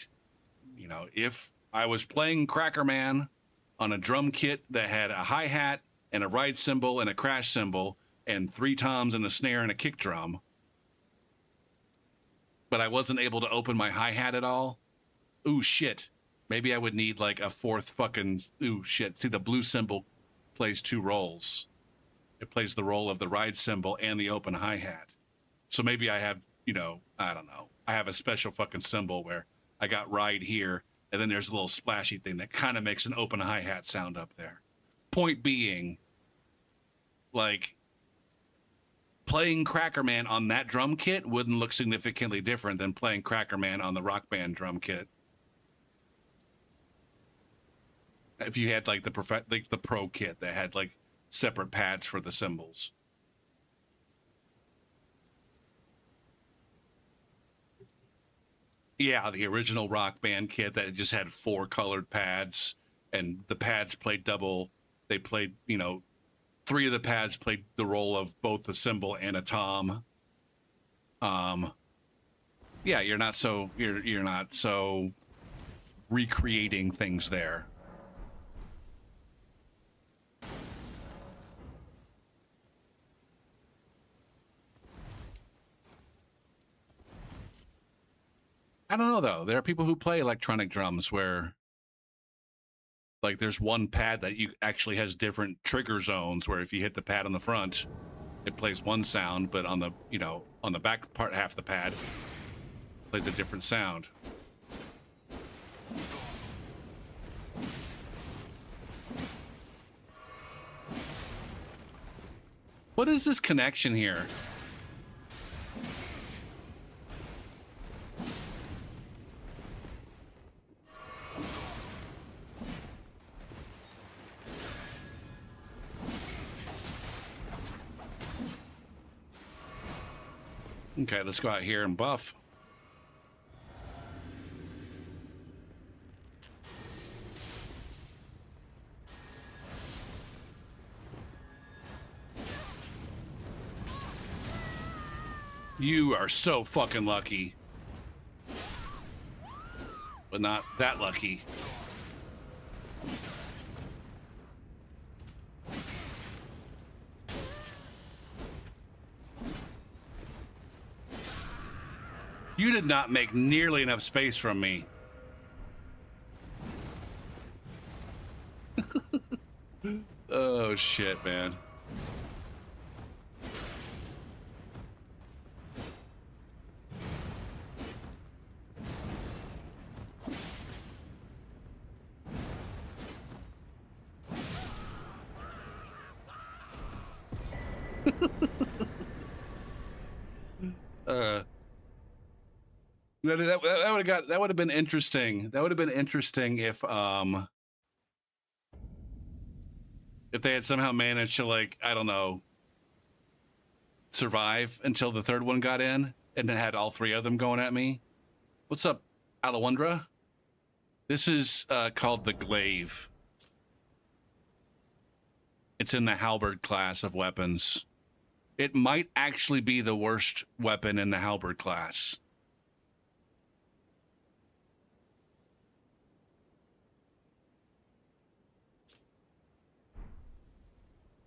If I was playing Cracker Man on a drum kit that had a hi-hat and a ride cymbal and a crash cymbal and 3 toms and a snare and a kick drum, but I wasn't able to open my hi-hat at all, ooh, shit. Maybe I would need like a 4th fucking, ooh, shit. See, the blue cymbal plays two roles. It plays the role of the ride cymbal and the open hi-hat. So maybe I have, you know, I don't know. I have a special fucking cymbal where I got ride here, and then there's a little splashy thing that kind of makes an open hi-hat sound up there. Point being, like, playing Cracker Man on that drum kit wouldn't look significantly different than playing Cracker Man on the Rock Band drum kit. If you had like the pro kit that had like separate pads for the cymbals. Yeah, the original Rock Band kit that just had 4 colored pads, and the pads played double. They played, you know, 3 of the pads played the role of both a cymbal and a tom. Yeah, you're not so recreating things there. I don't know though. There are people who play electronic drums where like there's one pad that you actually has different trigger zones where if you hit the pad on the front, it plays one sound, but on the, you know, on the back part half of the pad it plays a different sound. What is this connection here? Okay, let's go out here and buff. You are so fucking lucky. But not that lucky. You did not make nearly enough space from me. Oh, shit, man. That would have been interesting. That would have been interesting if they had somehow managed to, like, I don't know, survive until the third one got in and then had all 3 of them going at me. What's up, Alawandra? This is called the Glaive. It's in the halberd class of weapons. It might actually be the worst weapon in the halberd class.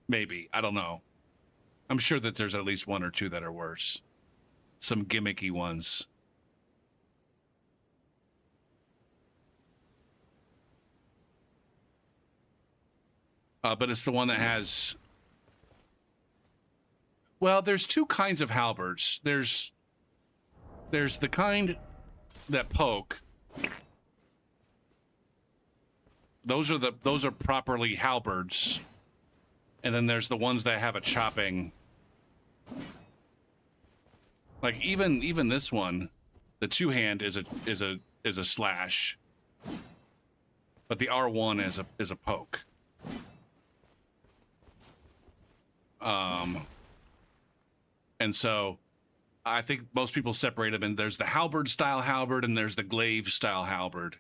Maybe. I don't know. I'm sure that there's at least 1 or 2 that are worse. Some gimmicky ones. But it's the one that has... Well, there's 2 kinds of halberds. There's the kind that poke. Those are properly halberds. And then there's the ones that have a chopping. Like even this one, the 2-hand is a slash. But the R1 is a poke. And so I think most people separate them, and there's the halberd style halberd and there's the glaive style halberd.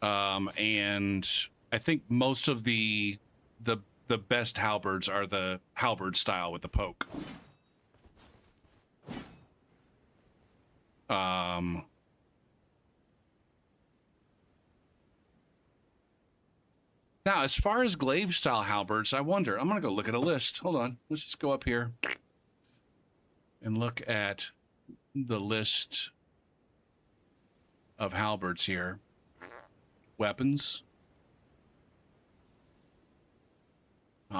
And I think most of the best halberds are the halberd style with the poke. Now, as far as glaive style halberds, I wonder. I'm gonna go look at a list. Hold on. Let's just go up here and look at the list of halberds here. Weapons.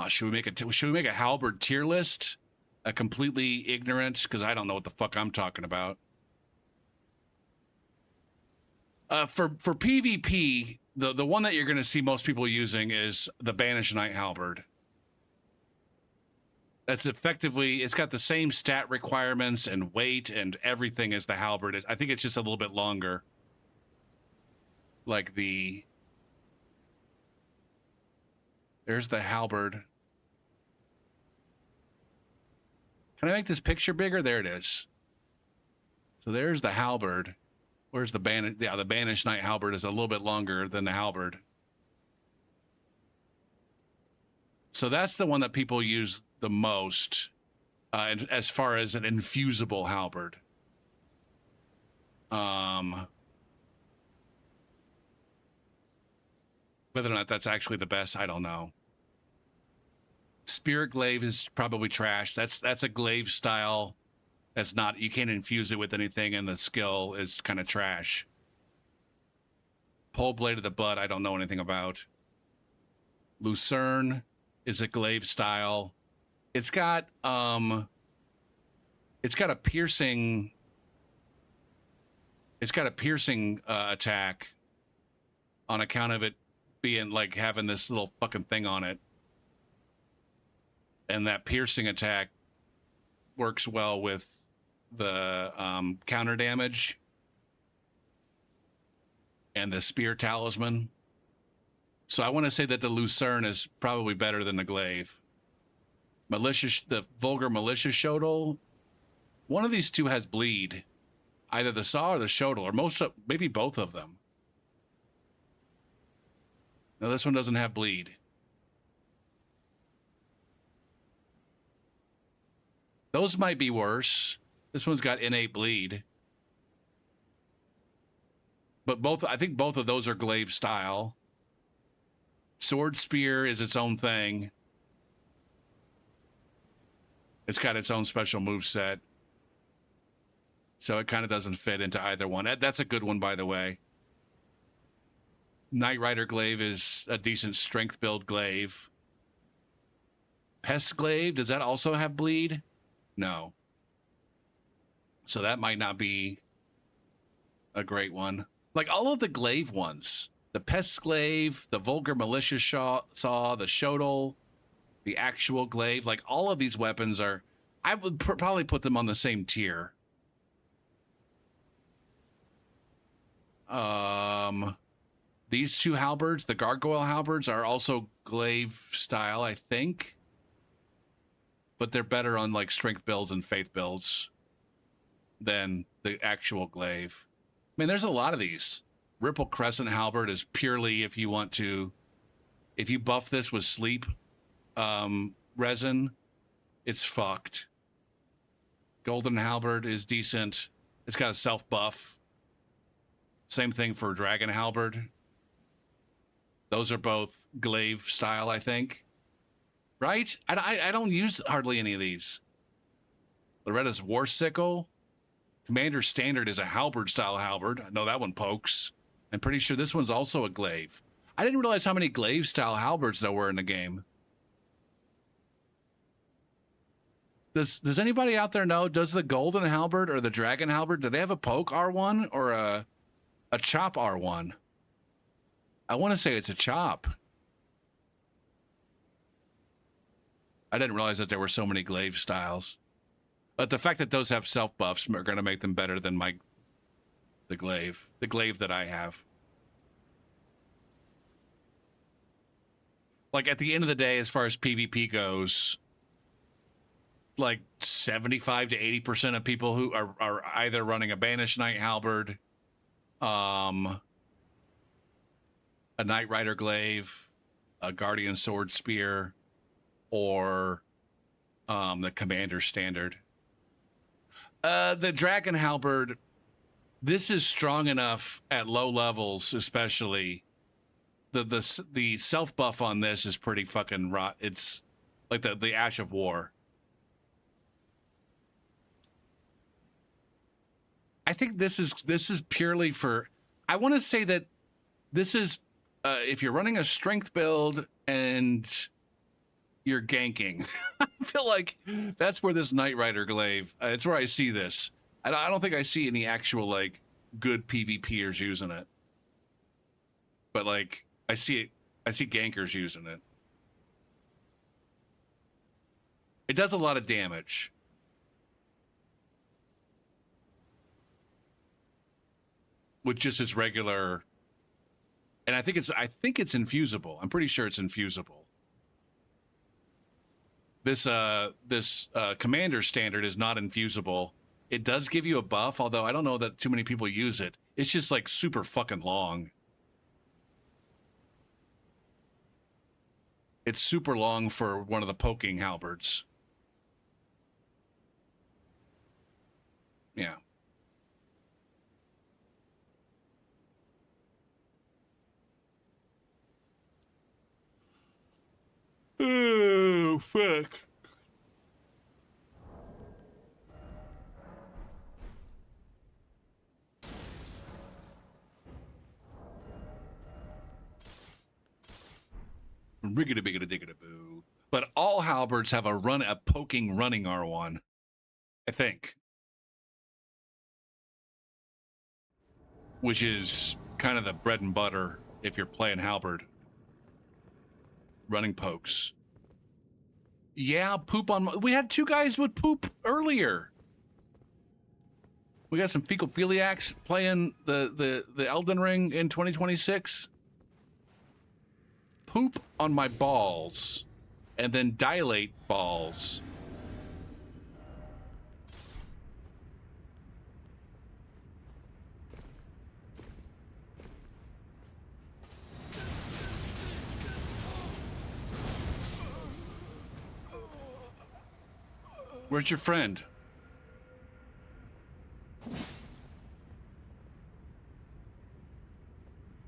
Should we make a halberd tier list? A completely ignorant, because I don't know what the fuck I'm talking about. For PvP, the one that you're going to see most people using is the Banished Knight Halberd. That's effectively, it's got the same stat requirements and weight and everything as the halberd. I think it's just a little bit longer. Like there's the halberd. Can I make this picture bigger? There it is. So there's the halberd. Where's the the Banished Knight Halberd is a little bit longer than the halberd. So that's the one that people use the most as far as an infusible halberd. Whether or not that's actually the best, I don't know. Spirit Glaive is probably trash. That's a glaive style. That's not, you can't infuse it with anything, and the skill is kind of trash. Pole Blade of the Butt, I don't know anything about. Lucerne is a glaive style. It's got a piercing. It's got a piercing attack on account of it being like having this little fucking thing on it. And that piercing attack works well with the counter damage and the spear talisman. So I want to say that the Lucerne is probably better than the glaive. The vulgar malicious Shodol. One of these two has bleed. Either the saw or the Shodol, or maybe both of them. No, this one doesn't have bleed. Those might be worse. This one's got innate bleed. But I think both of those are glaive style. Sword Spear is its own thing. It's got its own special move set. So it kind of doesn't fit into either one. That's a good one, by the way. Knight Rider Glaive is a decent strength build glaive. Pest Glaive, does that also have bleed? No. So that might not be a great one. Like all of the glaive ones, the Pest Glaive, the Vulgar Malicious Saw, the Shodol, the actual glaive, like all of these weapons are, I would probably put them on the same tier. These two halberds, the Gargoyle halberds, are also glaive style, I think. But they're better on like strength builds and faith builds than the actual glaive. I mean, there's a lot of these. Ripple Crescent halberd is purely if you buff this with sleep resin, it's fucked. Golden halberd is decent. It's got a self buff. Same thing for Dragon halberd. Those are both glaive style, I think. Right? I don't use hardly any of these. Loretta's War Sickle. Commander Standard is a halberd style halberd. I know that one pokes. I'm pretty sure this one's also a glaive. I didn't realize how many glaive style halberds there were in the game. Does anybody out there know, does the Golden halberd or the Dragon halberd, do they have a poke R1 or a chop R1? I want to say it's a chop. I didn't realize that there were so many glaive styles. But the fact that those have self buffs are going to make them better than the glaive that I have. Like at the end of the day, as far as PvP goes, like 75 to 80% of people who are either running a Banished Knight halberd, a Knight Rider glaive, a Guardian Sword Spear, or the Commander Standard. The Dragon halberd, this is strong enough at low levels, especially. The self buff on this is pretty fucking rot. It's like the Ash of War. I think this is purely for. I want to say that this is if you're running a strength build and you're ganking. I feel like that's where this Knight Rider glaive, it's where I see this. I don't think I see any actual, like, good PvPers using it. But, like, I see gankers using it. It does a lot of damage. With just its regular, and I think it's infusible. I'm pretty sure it's infusible. This commander standard is not infusible. It does give you a buff, although I don't know that too many people use it. It's just like super fucking long. It's super long for one of the poking halberds. Yeah. Oh, fuck. Riggedy biggity diggity boo. But all halberds have a poking running R1. I think. Which is kind of the bread and butter if you're playing halberd. Running pokes. Yeah, poop on... We had 2 guys with poop earlier. We got some fecal-philiacs playing the Elden Ring in 2026. Poop on my balls. And then dilate balls. Where's your friend?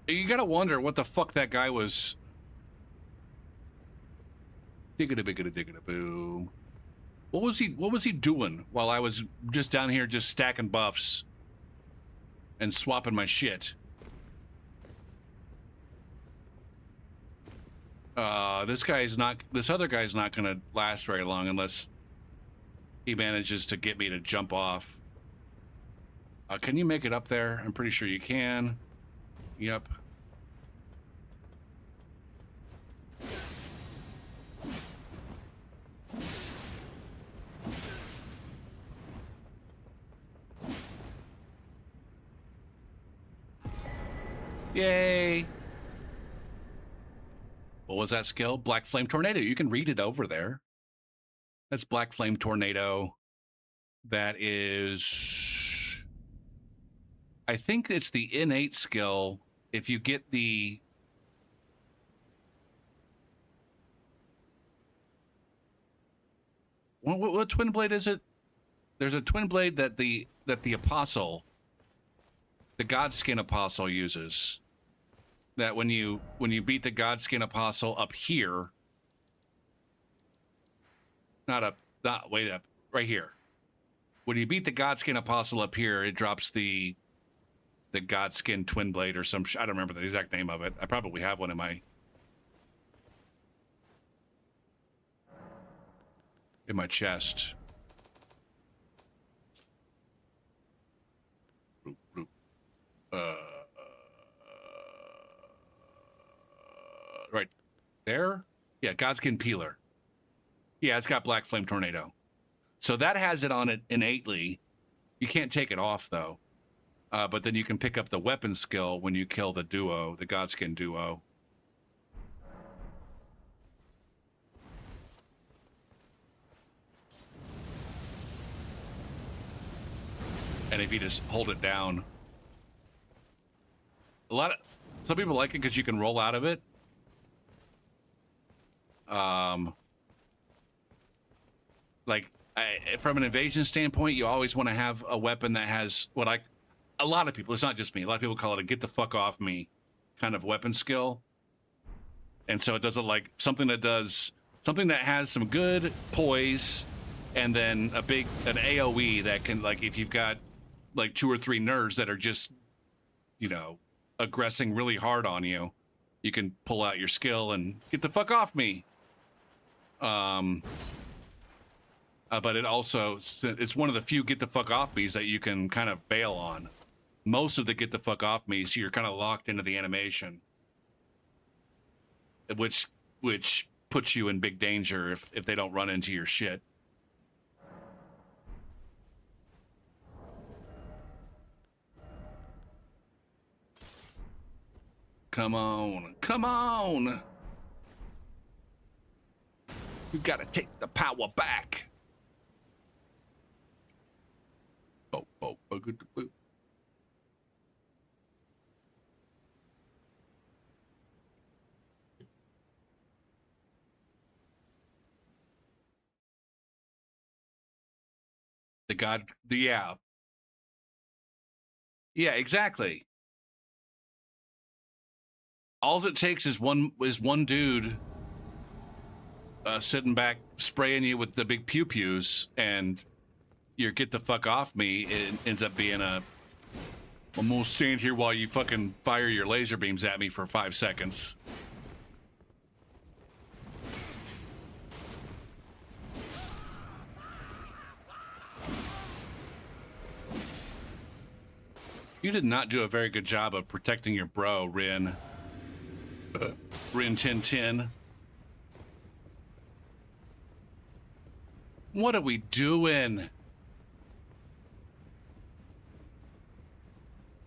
You gotta wonder what the fuck that guy was. Diggity biggity diggity boo. What was he doing while I was just down here just stacking buffs and swapping my shit? This other guy's not gonna last very long unless he manages to get me to jump off. Can you make it up there? I'm pretty sure you can. Yep. Yay. What was that skill? Black Flame Tornado. You can read it over there. That's Black Flame Tornado. That is... I think it's the innate skill. If you get the... What twin blade is it? There's a twin blade that the apostle, the Godskin apostle, uses. That when you beat the Godskin apostle up here, not way up, right here. When you beat the Godskin apostle up here, it drops the Godskin twin blade or some. I don't remember the exact name of it. I probably have one in my chest. Right there. Yeah, Godskin Peeler. Yeah, it's got Black Flame Tornado. So that has it on it innately. You can't take it off, though. But then you can pick up the weapon skill when you kill the duo, the Godskin duo. And if you just hold it down. Some people like it because you can roll out of it. From an invasion standpoint, you always want to have a weapon that has a lot of people, it's not just me, a lot of people call it a get the fuck off me kind of weapon skill. And so it does something that has some good poise, and then an AoE that can, if you've got 2 or 3 nerds that are just, aggressing really hard on you, you can pull out your skill and get the fuck off me. But it's one of the few get the fuck off me's that you can kind of bail on. Most of the get the fuck off me's, you're kind of locked into the animation, which puts you in big danger if they don't run into your shit. Come on, come on. You gotta take the power back. Good. Yeah, exactly. All it takes is one dude sitting back spraying you with the big pew pews, and your get the fuck off me. It ends up being I'm gonna stand here while you fucking fire your laser beams at me for 5 seconds. You did not do a very good job of protecting your bro, Rin. Rin 1010. What are we doing?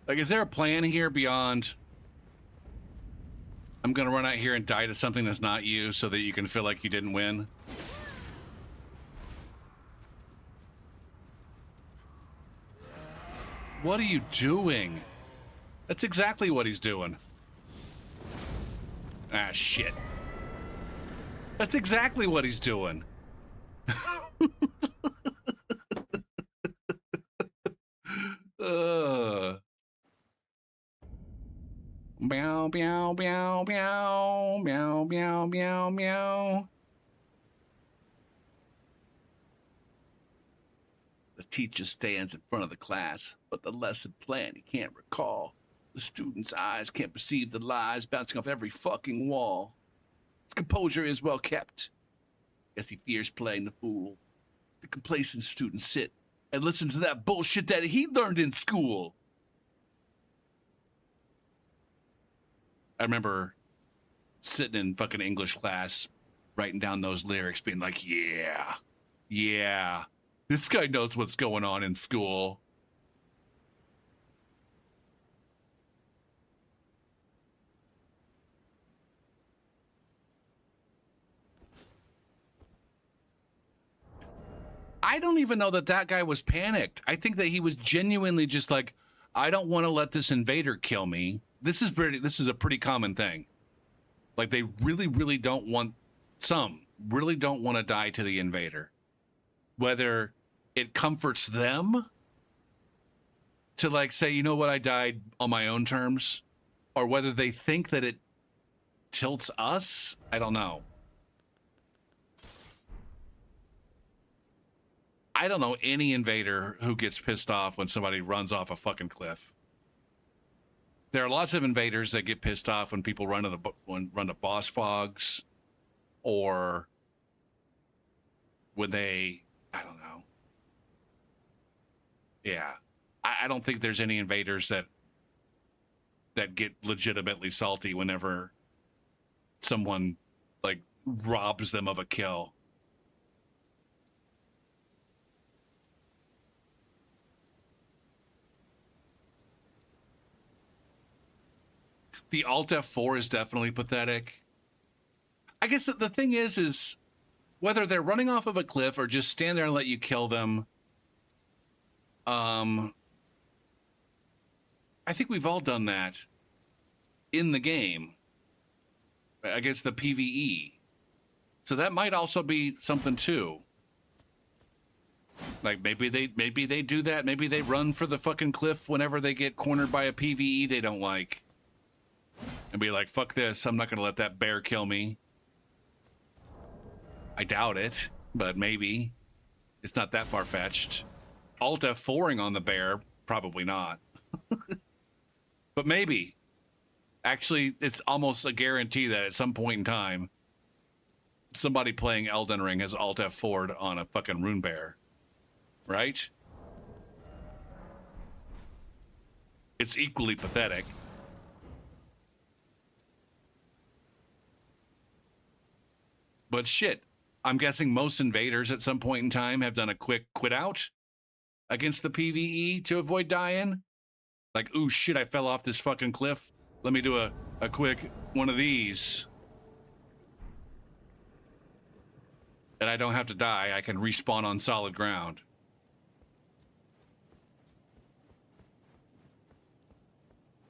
Like, is there a plan here beyond I'm gonna run out here and die to something that's not you so that you can feel like you didn't win? What are you doing? That's exactly what he's doing. Ah, shit. That's exactly what he's doing. Meow, meow, meow, meow, meow, meow, meow, meow. The teacher stands in front of the class, but the lesson plan he can't recall. The student's eyes can't perceive the lies bouncing off every fucking wall. His composure is well kept. Guess he fears playing the fool. The complacent students sit and listen to that bullshit that he learned in school. I remember sitting in fucking English class, writing down those lyrics, being like, yeah, this guy knows what's going on in school. I don't even know that guy was panicked. I think that he was genuinely just like, I don't want to let this invader kill me. This is a pretty common thing. Like, they really don't want to die to the invader. Whether it comforts them to, like, say, you know what, I died on my own terms, or whether they think that it tilts us, I don't know. I don't know any invader who gets pissed off when somebody runs off a fucking cliff. There are lots of invaders that get pissed off when people run to boss fogs, or when they, I don't know. Yeah, I don't think there's any invaders that get legitimately salty whenever someone like robs them of a kill. The Alt F4 is definitely pathetic. I guess that the thing is whether they're running off of a cliff or just stand there and let you kill them. I think we've all done that in the game against the PvE. So that might also be something too. Like maybe they do that. Maybe they run for the fucking cliff whenever they get cornered by a PvE they don't like. And be like, fuck this, I'm not gonna let that bear kill me. I doubt it, but maybe. It's not that far-fetched. Alt F4ing on the bear, probably not. But maybe. Actually, it's almost a guarantee that at some point in time, somebody playing Elden Ring has Alt F4'd on a fucking rune bear, right? It's equally pathetic. But shit, I'm guessing most invaders at some point in time have done a quick quit out against the PvE to avoid dying. Like, ooh, shit, I fell off this fucking cliff. Let me do a quick one of these. And I don't have to die. I can respawn on solid ground.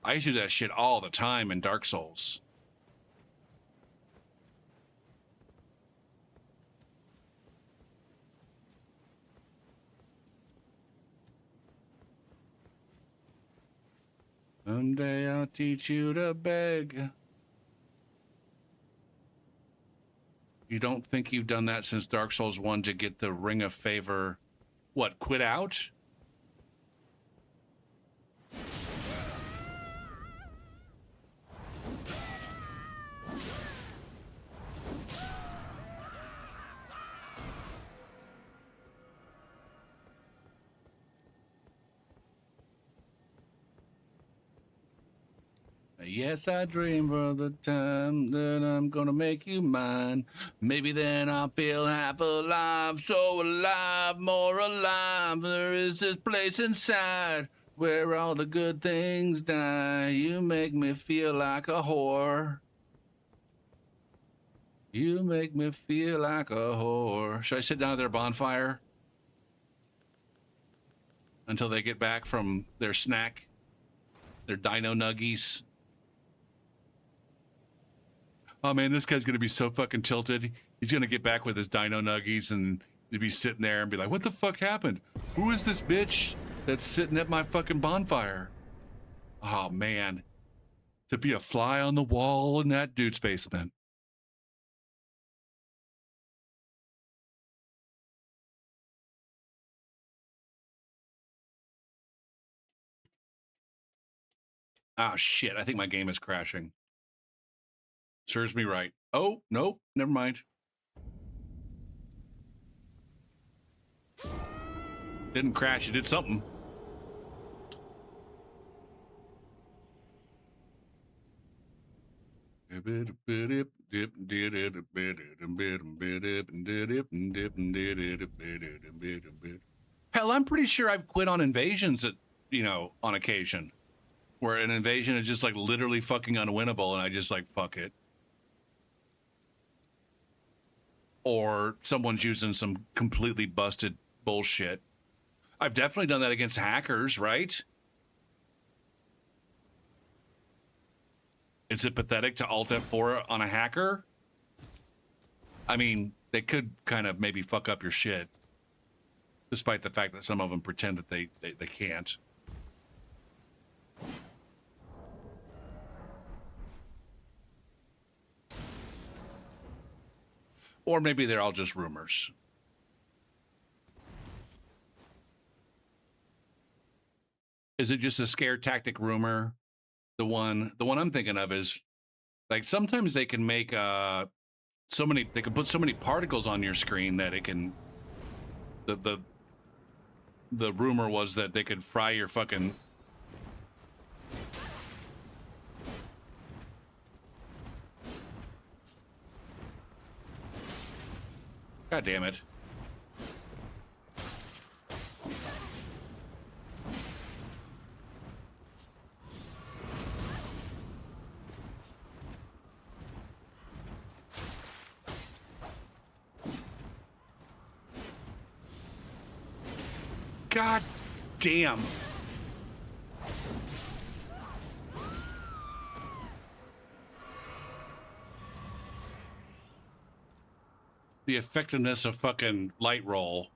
I used to do that shit all the time in Dark Souls. Someday I'll teach you to beg. You don't think you've done that since Dark Souls 1 to get the Ring of Favor? What, quit out? Yes, I dream for the time that I'm gonna make you mine. Maybe then I'll feel half alive, so alive, more alive. There is this place inside where all the good things die. You make me feel like a whore. You make me feel like a whore. Should I sit down at their bonfire until they get back from their snack, their dino nuggies? Oh man, this guy's gonna be so fucking tilted. He's gonna get back with his dino nuggies and he'd be sitting there and be like, what the fuck happened? Who is this bitch that's sitting at my fucking bonfire? Oh man, to be a fly on the wall in that dude's basement. Ah shit, I think my game is crashing. Serves me right. Oh, nope, never mind. Didn't crash, it did something. Hell, I'm pretty sure I've quit on invasions at, on occasion. Where an invasion is just like literally fucking unwinnable and I just like, fuck it. Or someone's using some completely busted bullshit. I've definitely done that against hackers, right? Is it pathetic to Alt F4 on a hacker? I mean, they could kind of maybe fuck up your shit, despite the fact that some of them pretend that they can't. Or maybe they're all just rumors. Is it just a scare tactic rumor? The one I'm thinking of is like sometimes they can make they can put so many particles on your screen that it can the rumor was that they could fry your fucking God damn it. God damn. The effectiveness of fucking light roll.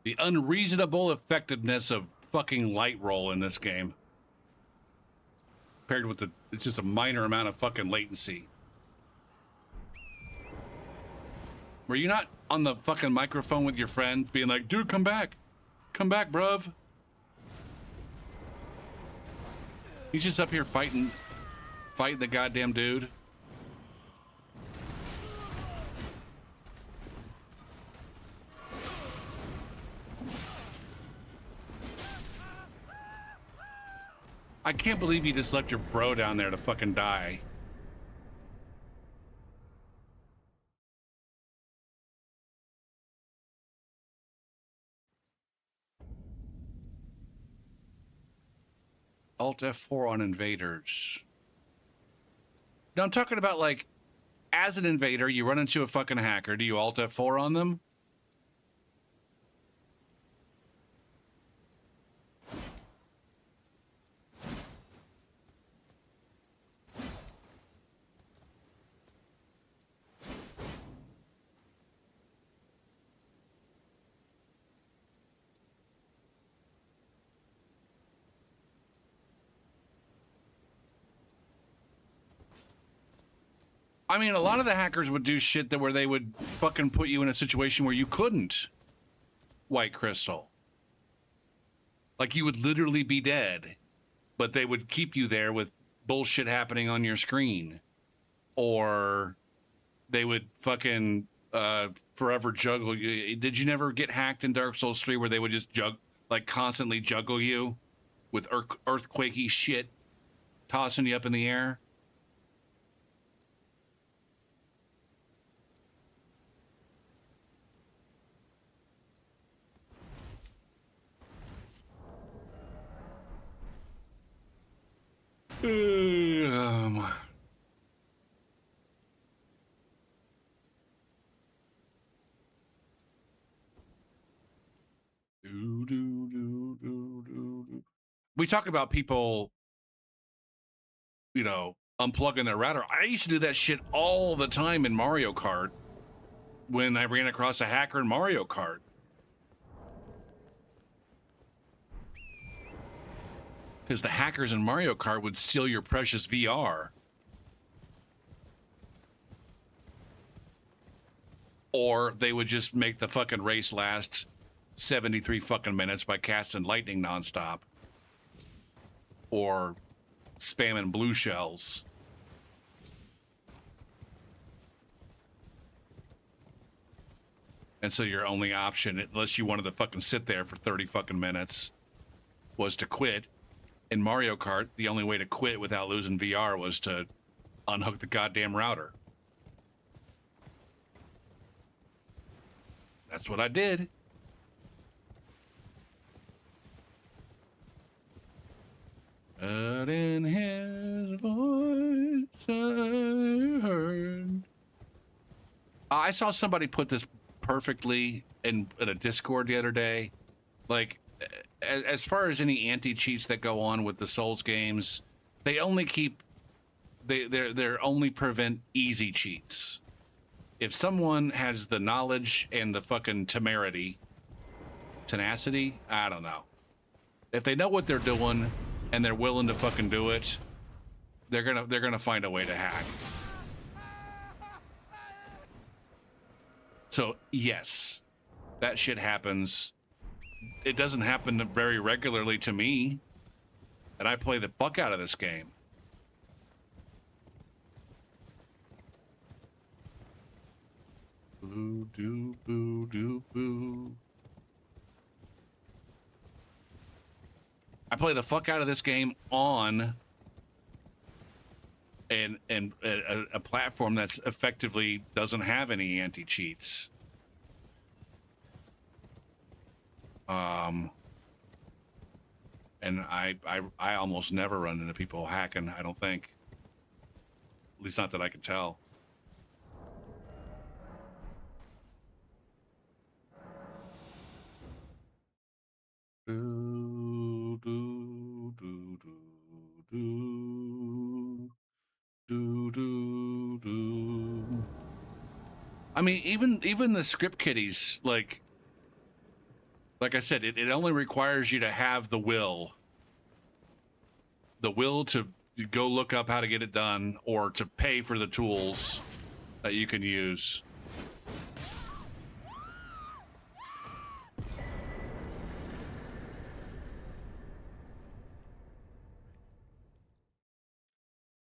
The unreasonable effectiveness of fucking light roll in this game. Paired with it's just a minor amount of fucking latency. Were you not on the fucking microphone with your friend being like, dude, come back. Come back, bruv. He's just up here fighting the goddamn dude. I can't believe you just left your bro down there to fucking die. Alt F4 on invaders. No, I'm talking about like, as an invader, you run into a fucking hacker. Do you Alt F4 on them? I mean, a lot of the hackers would do shit that where they would fucking put you in a situation where you couldn't white crystal. Like you would literally be dead, but they would keep you there with bullshit happening on your screen. Or they would fucking forever juggle you. Did you never get hacked in Dark Souls 3 where they would just constantly juggle you with earthquakey shit tossing you up in the air? Um, we talk about people, you know, unplugging their router. I used to do that shit all the time in Mario Kart when I ran across a hacker in Mario Kart. Because the hackers in Mario Kart would steal your precious VR. Or they would just make the fucking race last 73 fucking minutes by casting lightning nonstop. Or spamming blue shells. And so your only option, unless you wanted to fucking sit there for 30 fucking minutes, was to quit. In Mario Kart, the only way to quit without losing VR was to unhook the goddamn router. That's what I did. But in his voice I heard. I saw somebody put this perfectly in a Discord the other day. Like, as far as any anti-cheats that go on with the Souls games, they only keep they're only prevent easy cheats. If someone has the knowledge and the fucking tenacity, I don't know. If they know what they're doing and they're willing to fucking do it, they're gonna find a way to hack. So yes, that shit happens. It doesn't happen very regularly to me, and I play the fuck out of this game. Boo doo boo doo boo. I play the fuck out of this game on a platform that's effectively doesn't have any anti-cheats. And I almost never run into people hacking, I don't think. At least not that I can tell. Do, do, do, do, do, do, do. I mean, even the script kiddies, like I said, it only requires you to have the will to go look up how to get it done or to pay for the tools that you can use.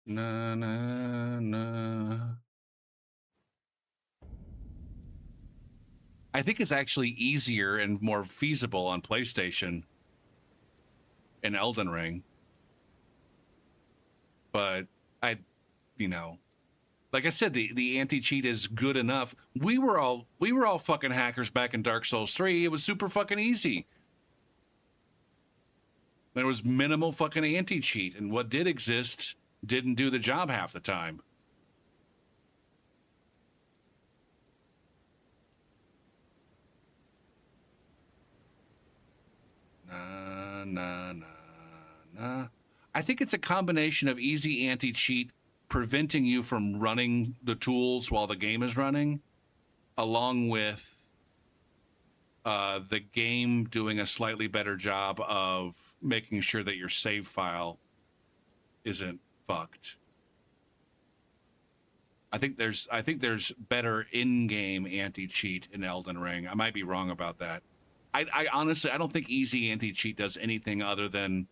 Na na na. I think it's actually easier and more feasible on PlayStation in Elden Ring. but I, you know, like I said, the anti-cheat is good enough. We were all fucking hackers back in Dark Souls 3. It was super fucking easy. There was minimal fucking anti-cheat, and what did exist didn't do the job half the time. Nah. I think it's a combination of easy anti-cheat preventing you from running the tools while the game is running, along with the game doing a slightly better job of making sure that your save file isn't fucked. I think there's better in-game anti-cheat in Elden Ring. I might be wrong about that. I honestly, I don't think easy anti-cheat does anything other than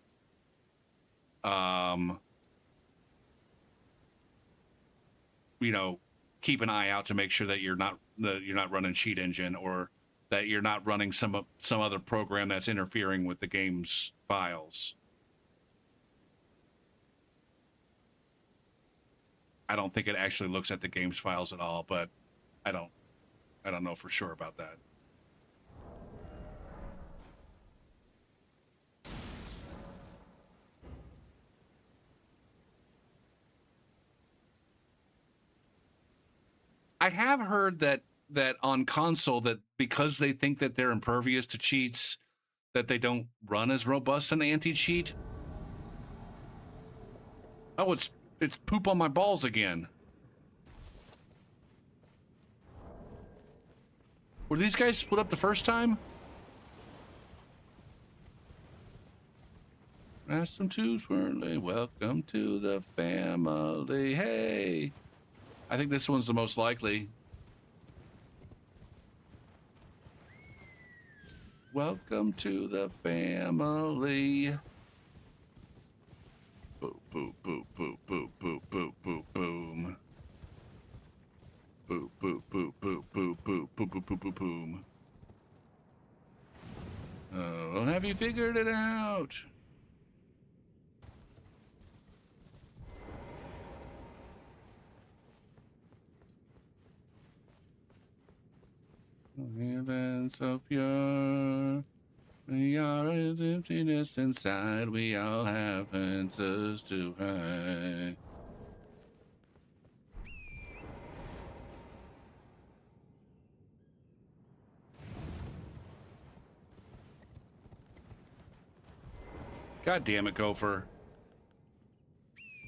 keep an eye out to make sure that you're not running cheat engine, or that you're not running some other program that's interfering with the game's files. I don't think it actually looks at the game's files at all, but I don't know for sure about that. I have heard that on console, that because they think that they're impervious to cheats, that they don't run as robust an anti-cheat. Oh, it's poop on my balls again. Were these guys split up the first time? Ask them to swirly. Welcome to the family. Hey. I think this one's the most likely. Welcome to the family. Boop, boop, boop, boop, boop, boop, boop, boop, boom. Boop, boop, boop, boop, boop, boop, boop, boop, boop, boop, boom. Oh, have you figured it out? Heaven so pure, we are as emptiness inside. We all have answers to hide. God damn it, Gopher.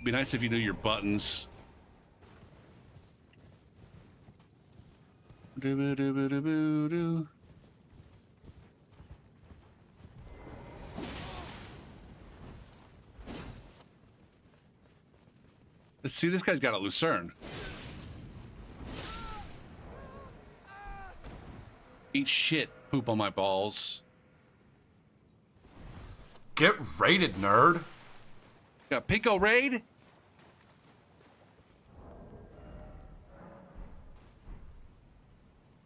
Be nice if you knew your buttons. Doo-ba-doo-ba-doo-boo-doo. Let's see, this guy's got a Lucerne. Eat shit, poop on my balls. Get raided, nerd. Got Pico Raid?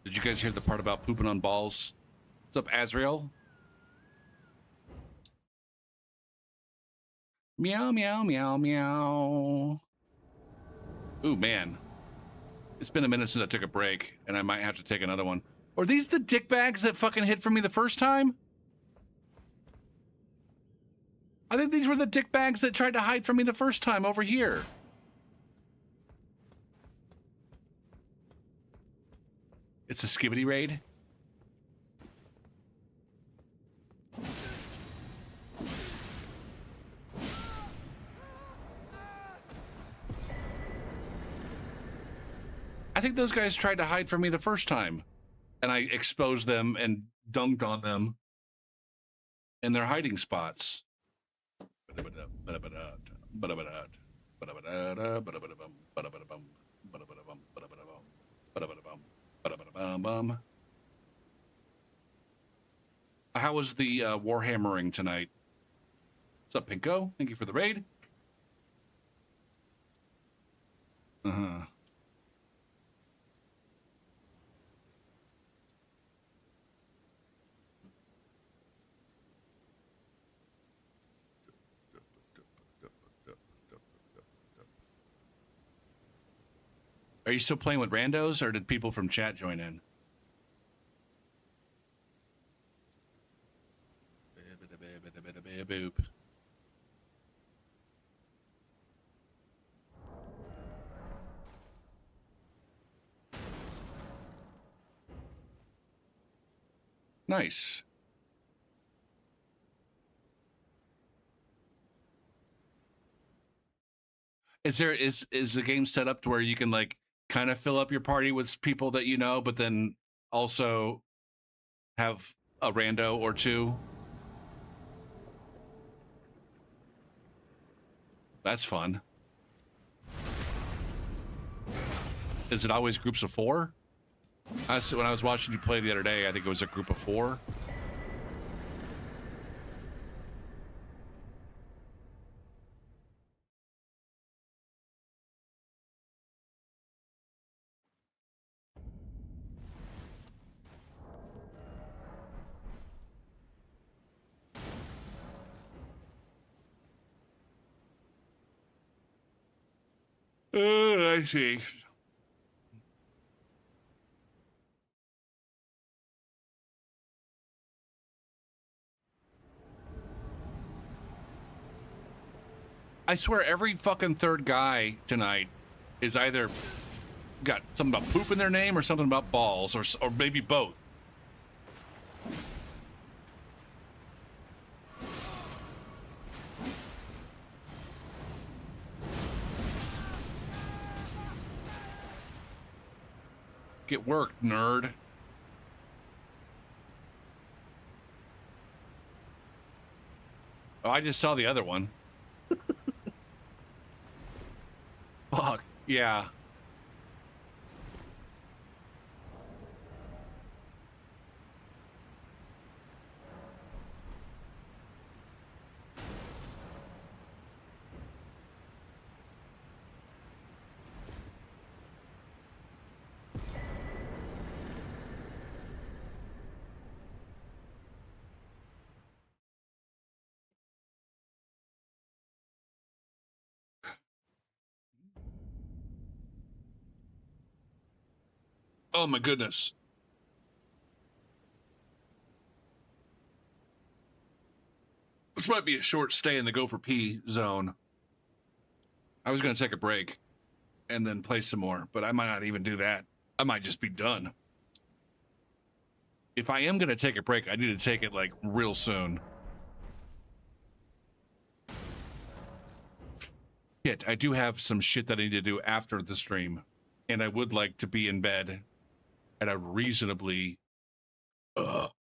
Did you guys hear the part about pooping on balls? What's up, Azrael? Meow, meow, meow, meow. Ooh, man. It's been a minute since I took a break, and I might have to take another one. Are these the dick bags that fucking hit for me the first time? I think these were the dick bags that tried to hide from me the first time over here. It's a skibbity raid. I think those guys tried to hide from me the first time, and I exposed them and dunked on them in their hiding spots. How was the warhammering tonight? What's up, Pinko? Thank you for the raid. Uh-huh. Are you still playing with randos, or did people from chat join in? Boop. Nice. Is the game set up to where you can like kind of fill up your party with people that you know, but then also have a rando or two? That's fun. Is it always groups of 4? When I was watching you play the other day, I think it was a group of 4. I see. I swear every fucking third guy tonight is either got something about poop in their name or something about balls, or maybe both. Get worked, nerd. Oh, I just saw the other one. Fuck, yeah. Oh my goodness. This might be a short stay in the go for pee zone. I was going to take a break and then play some more, but I might not even do that. I might just be done. If I am going to take a break, I need to take it like real soon. Shit, I do have some shit that I need to do after the stream, and I would like to be in bed at a reasonably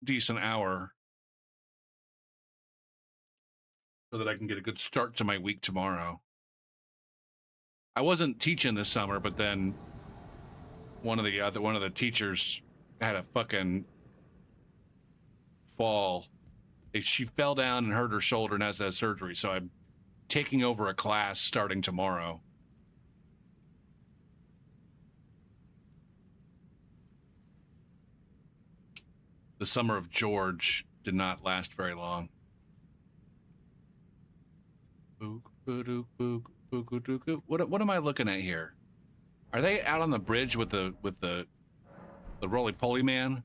decent hour so that I can get a good start to my week tomorrow. I wasn't teaching this summer, but then one of the teachers had a fucking fall. She fell down and hurt her shoulder and has to have surgery, so I'm taking over a class starting tomorrow. The summer of George did not last very long. What am I looking at here? Are they out on the bridge with the roly-poly man?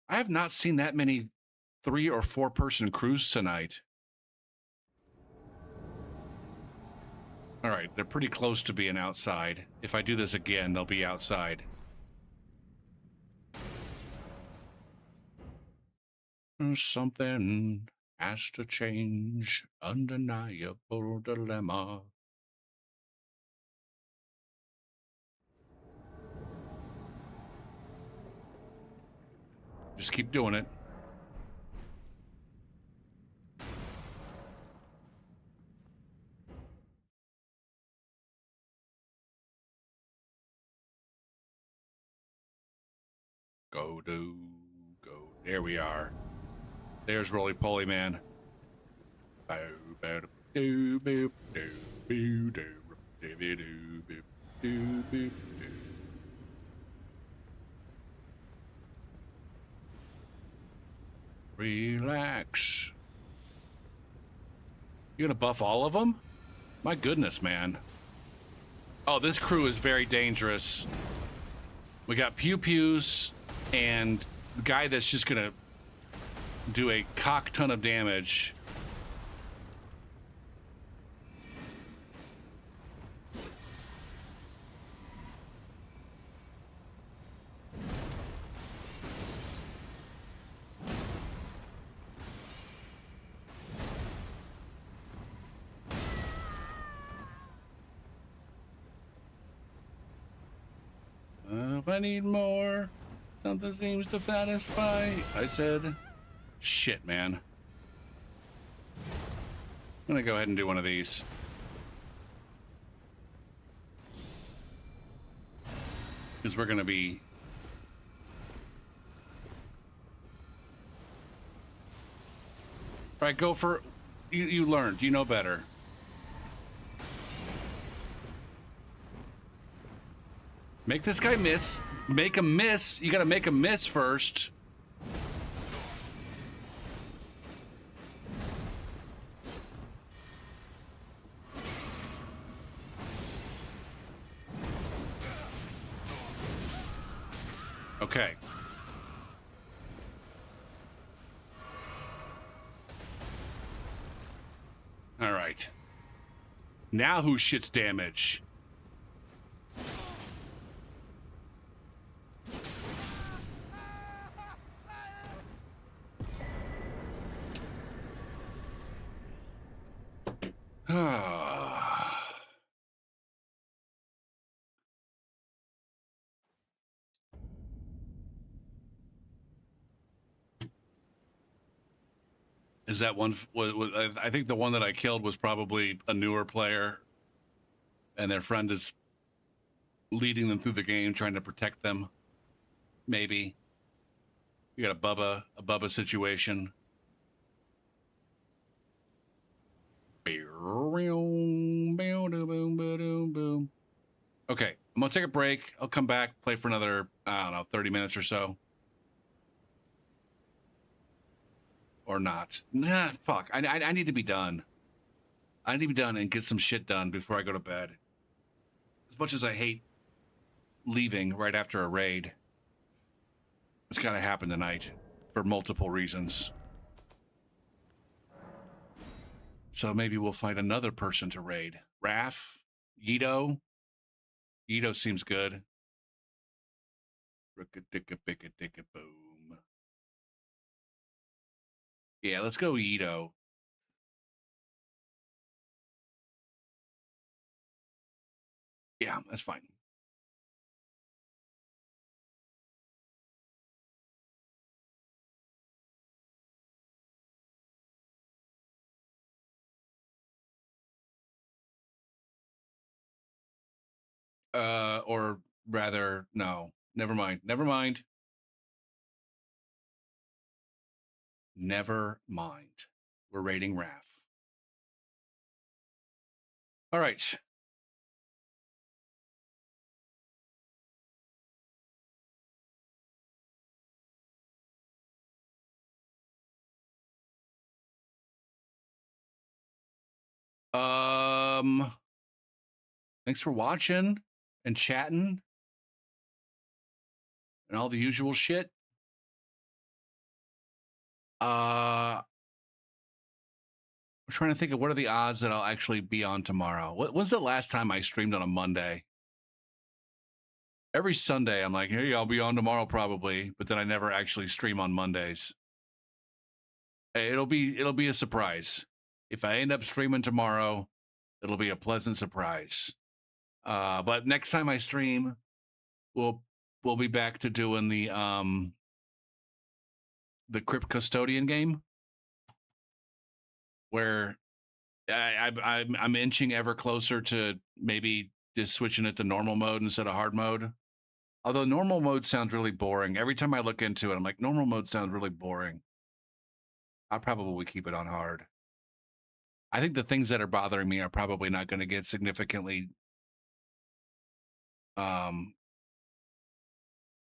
I have not seen that many 3 or 4 person crews tonight. All right, they're pretty close to being outside. If I do this again, they'll be outside. Something has to change. Undeniable dilemma. Just keep doing it. Go. There we are. There's Roly Poly Man. Relax. You're gonna buff all of them? My goodness, man. Oh, this crew is very dangerous. We got pew pews and the guy that's just gonna do a cock ton of damage. If I need more, something seems to satisfy. I said, shit, man. I'm gonna go ahead and do one of these. Because we're gonna be... All right, go for... You learned. You know better. Make this guy miss. Make him miss. You gotta make him miss first. Okay. All right. Now who shits damage? Is that one? I think the one that I killed was probably a newer player, and their friend is leading them through the game, trying to protect them. Maybe. You got a Bubba situation. Okay, I'm gonna take a break. I'll come back, play for another, I don't know, 30 minutes or so. Or not. Nah, fuck. I need to be done. I need to be done and get some shit done before I go to bed. As much as I hate leaving right after a raid, it's gotta happen tonight for multiple reasons. So maybe we'll find another person to raid. Raph? Yido? Yido seems good. Ricka-dicka-bicka-dicka-boom. Yeah, let's go Yido. Yeah, that's fine. Or rather, no. Never mind. Never mind. Never mind. We're raiding Raph. All right. Thanks for watching and chatting and all the usual shit. I'm trying to think of what are the odds that I'll actually be on tomorrow. When's the last time I streamed on a Monday? Every Sunday, I'm like, hey, I'll be on tomorrow probably, but then I never actually stream on Mondays. Hey, it'll be a surprise. If I end up streaming tomorrow, it'll be a pleasant surprise. But next time I stream, we'll be back to doing the Crypt Custodian game, where I'm inching ever closer to maybe just switching it to normal mode instead of hard mode. Although normal mode sounds really boring. Every time I look into it, I'm like, normal mode sounds really boring. I'll probably keep it on hard. I think the things that are bothering me are probably not going to get significantly.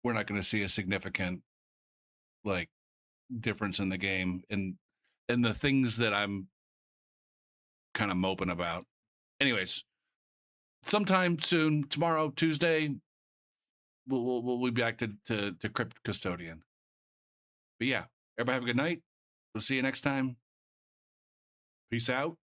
We're not going to see a significant like difference in the game, and the things that I'm kind of moping about. Anyways, sometime soon, tomorrow, Tuesday, we'll be back to Crypt Custodian. But yeah, everybody have a good night. We'll see you next time. Peace out.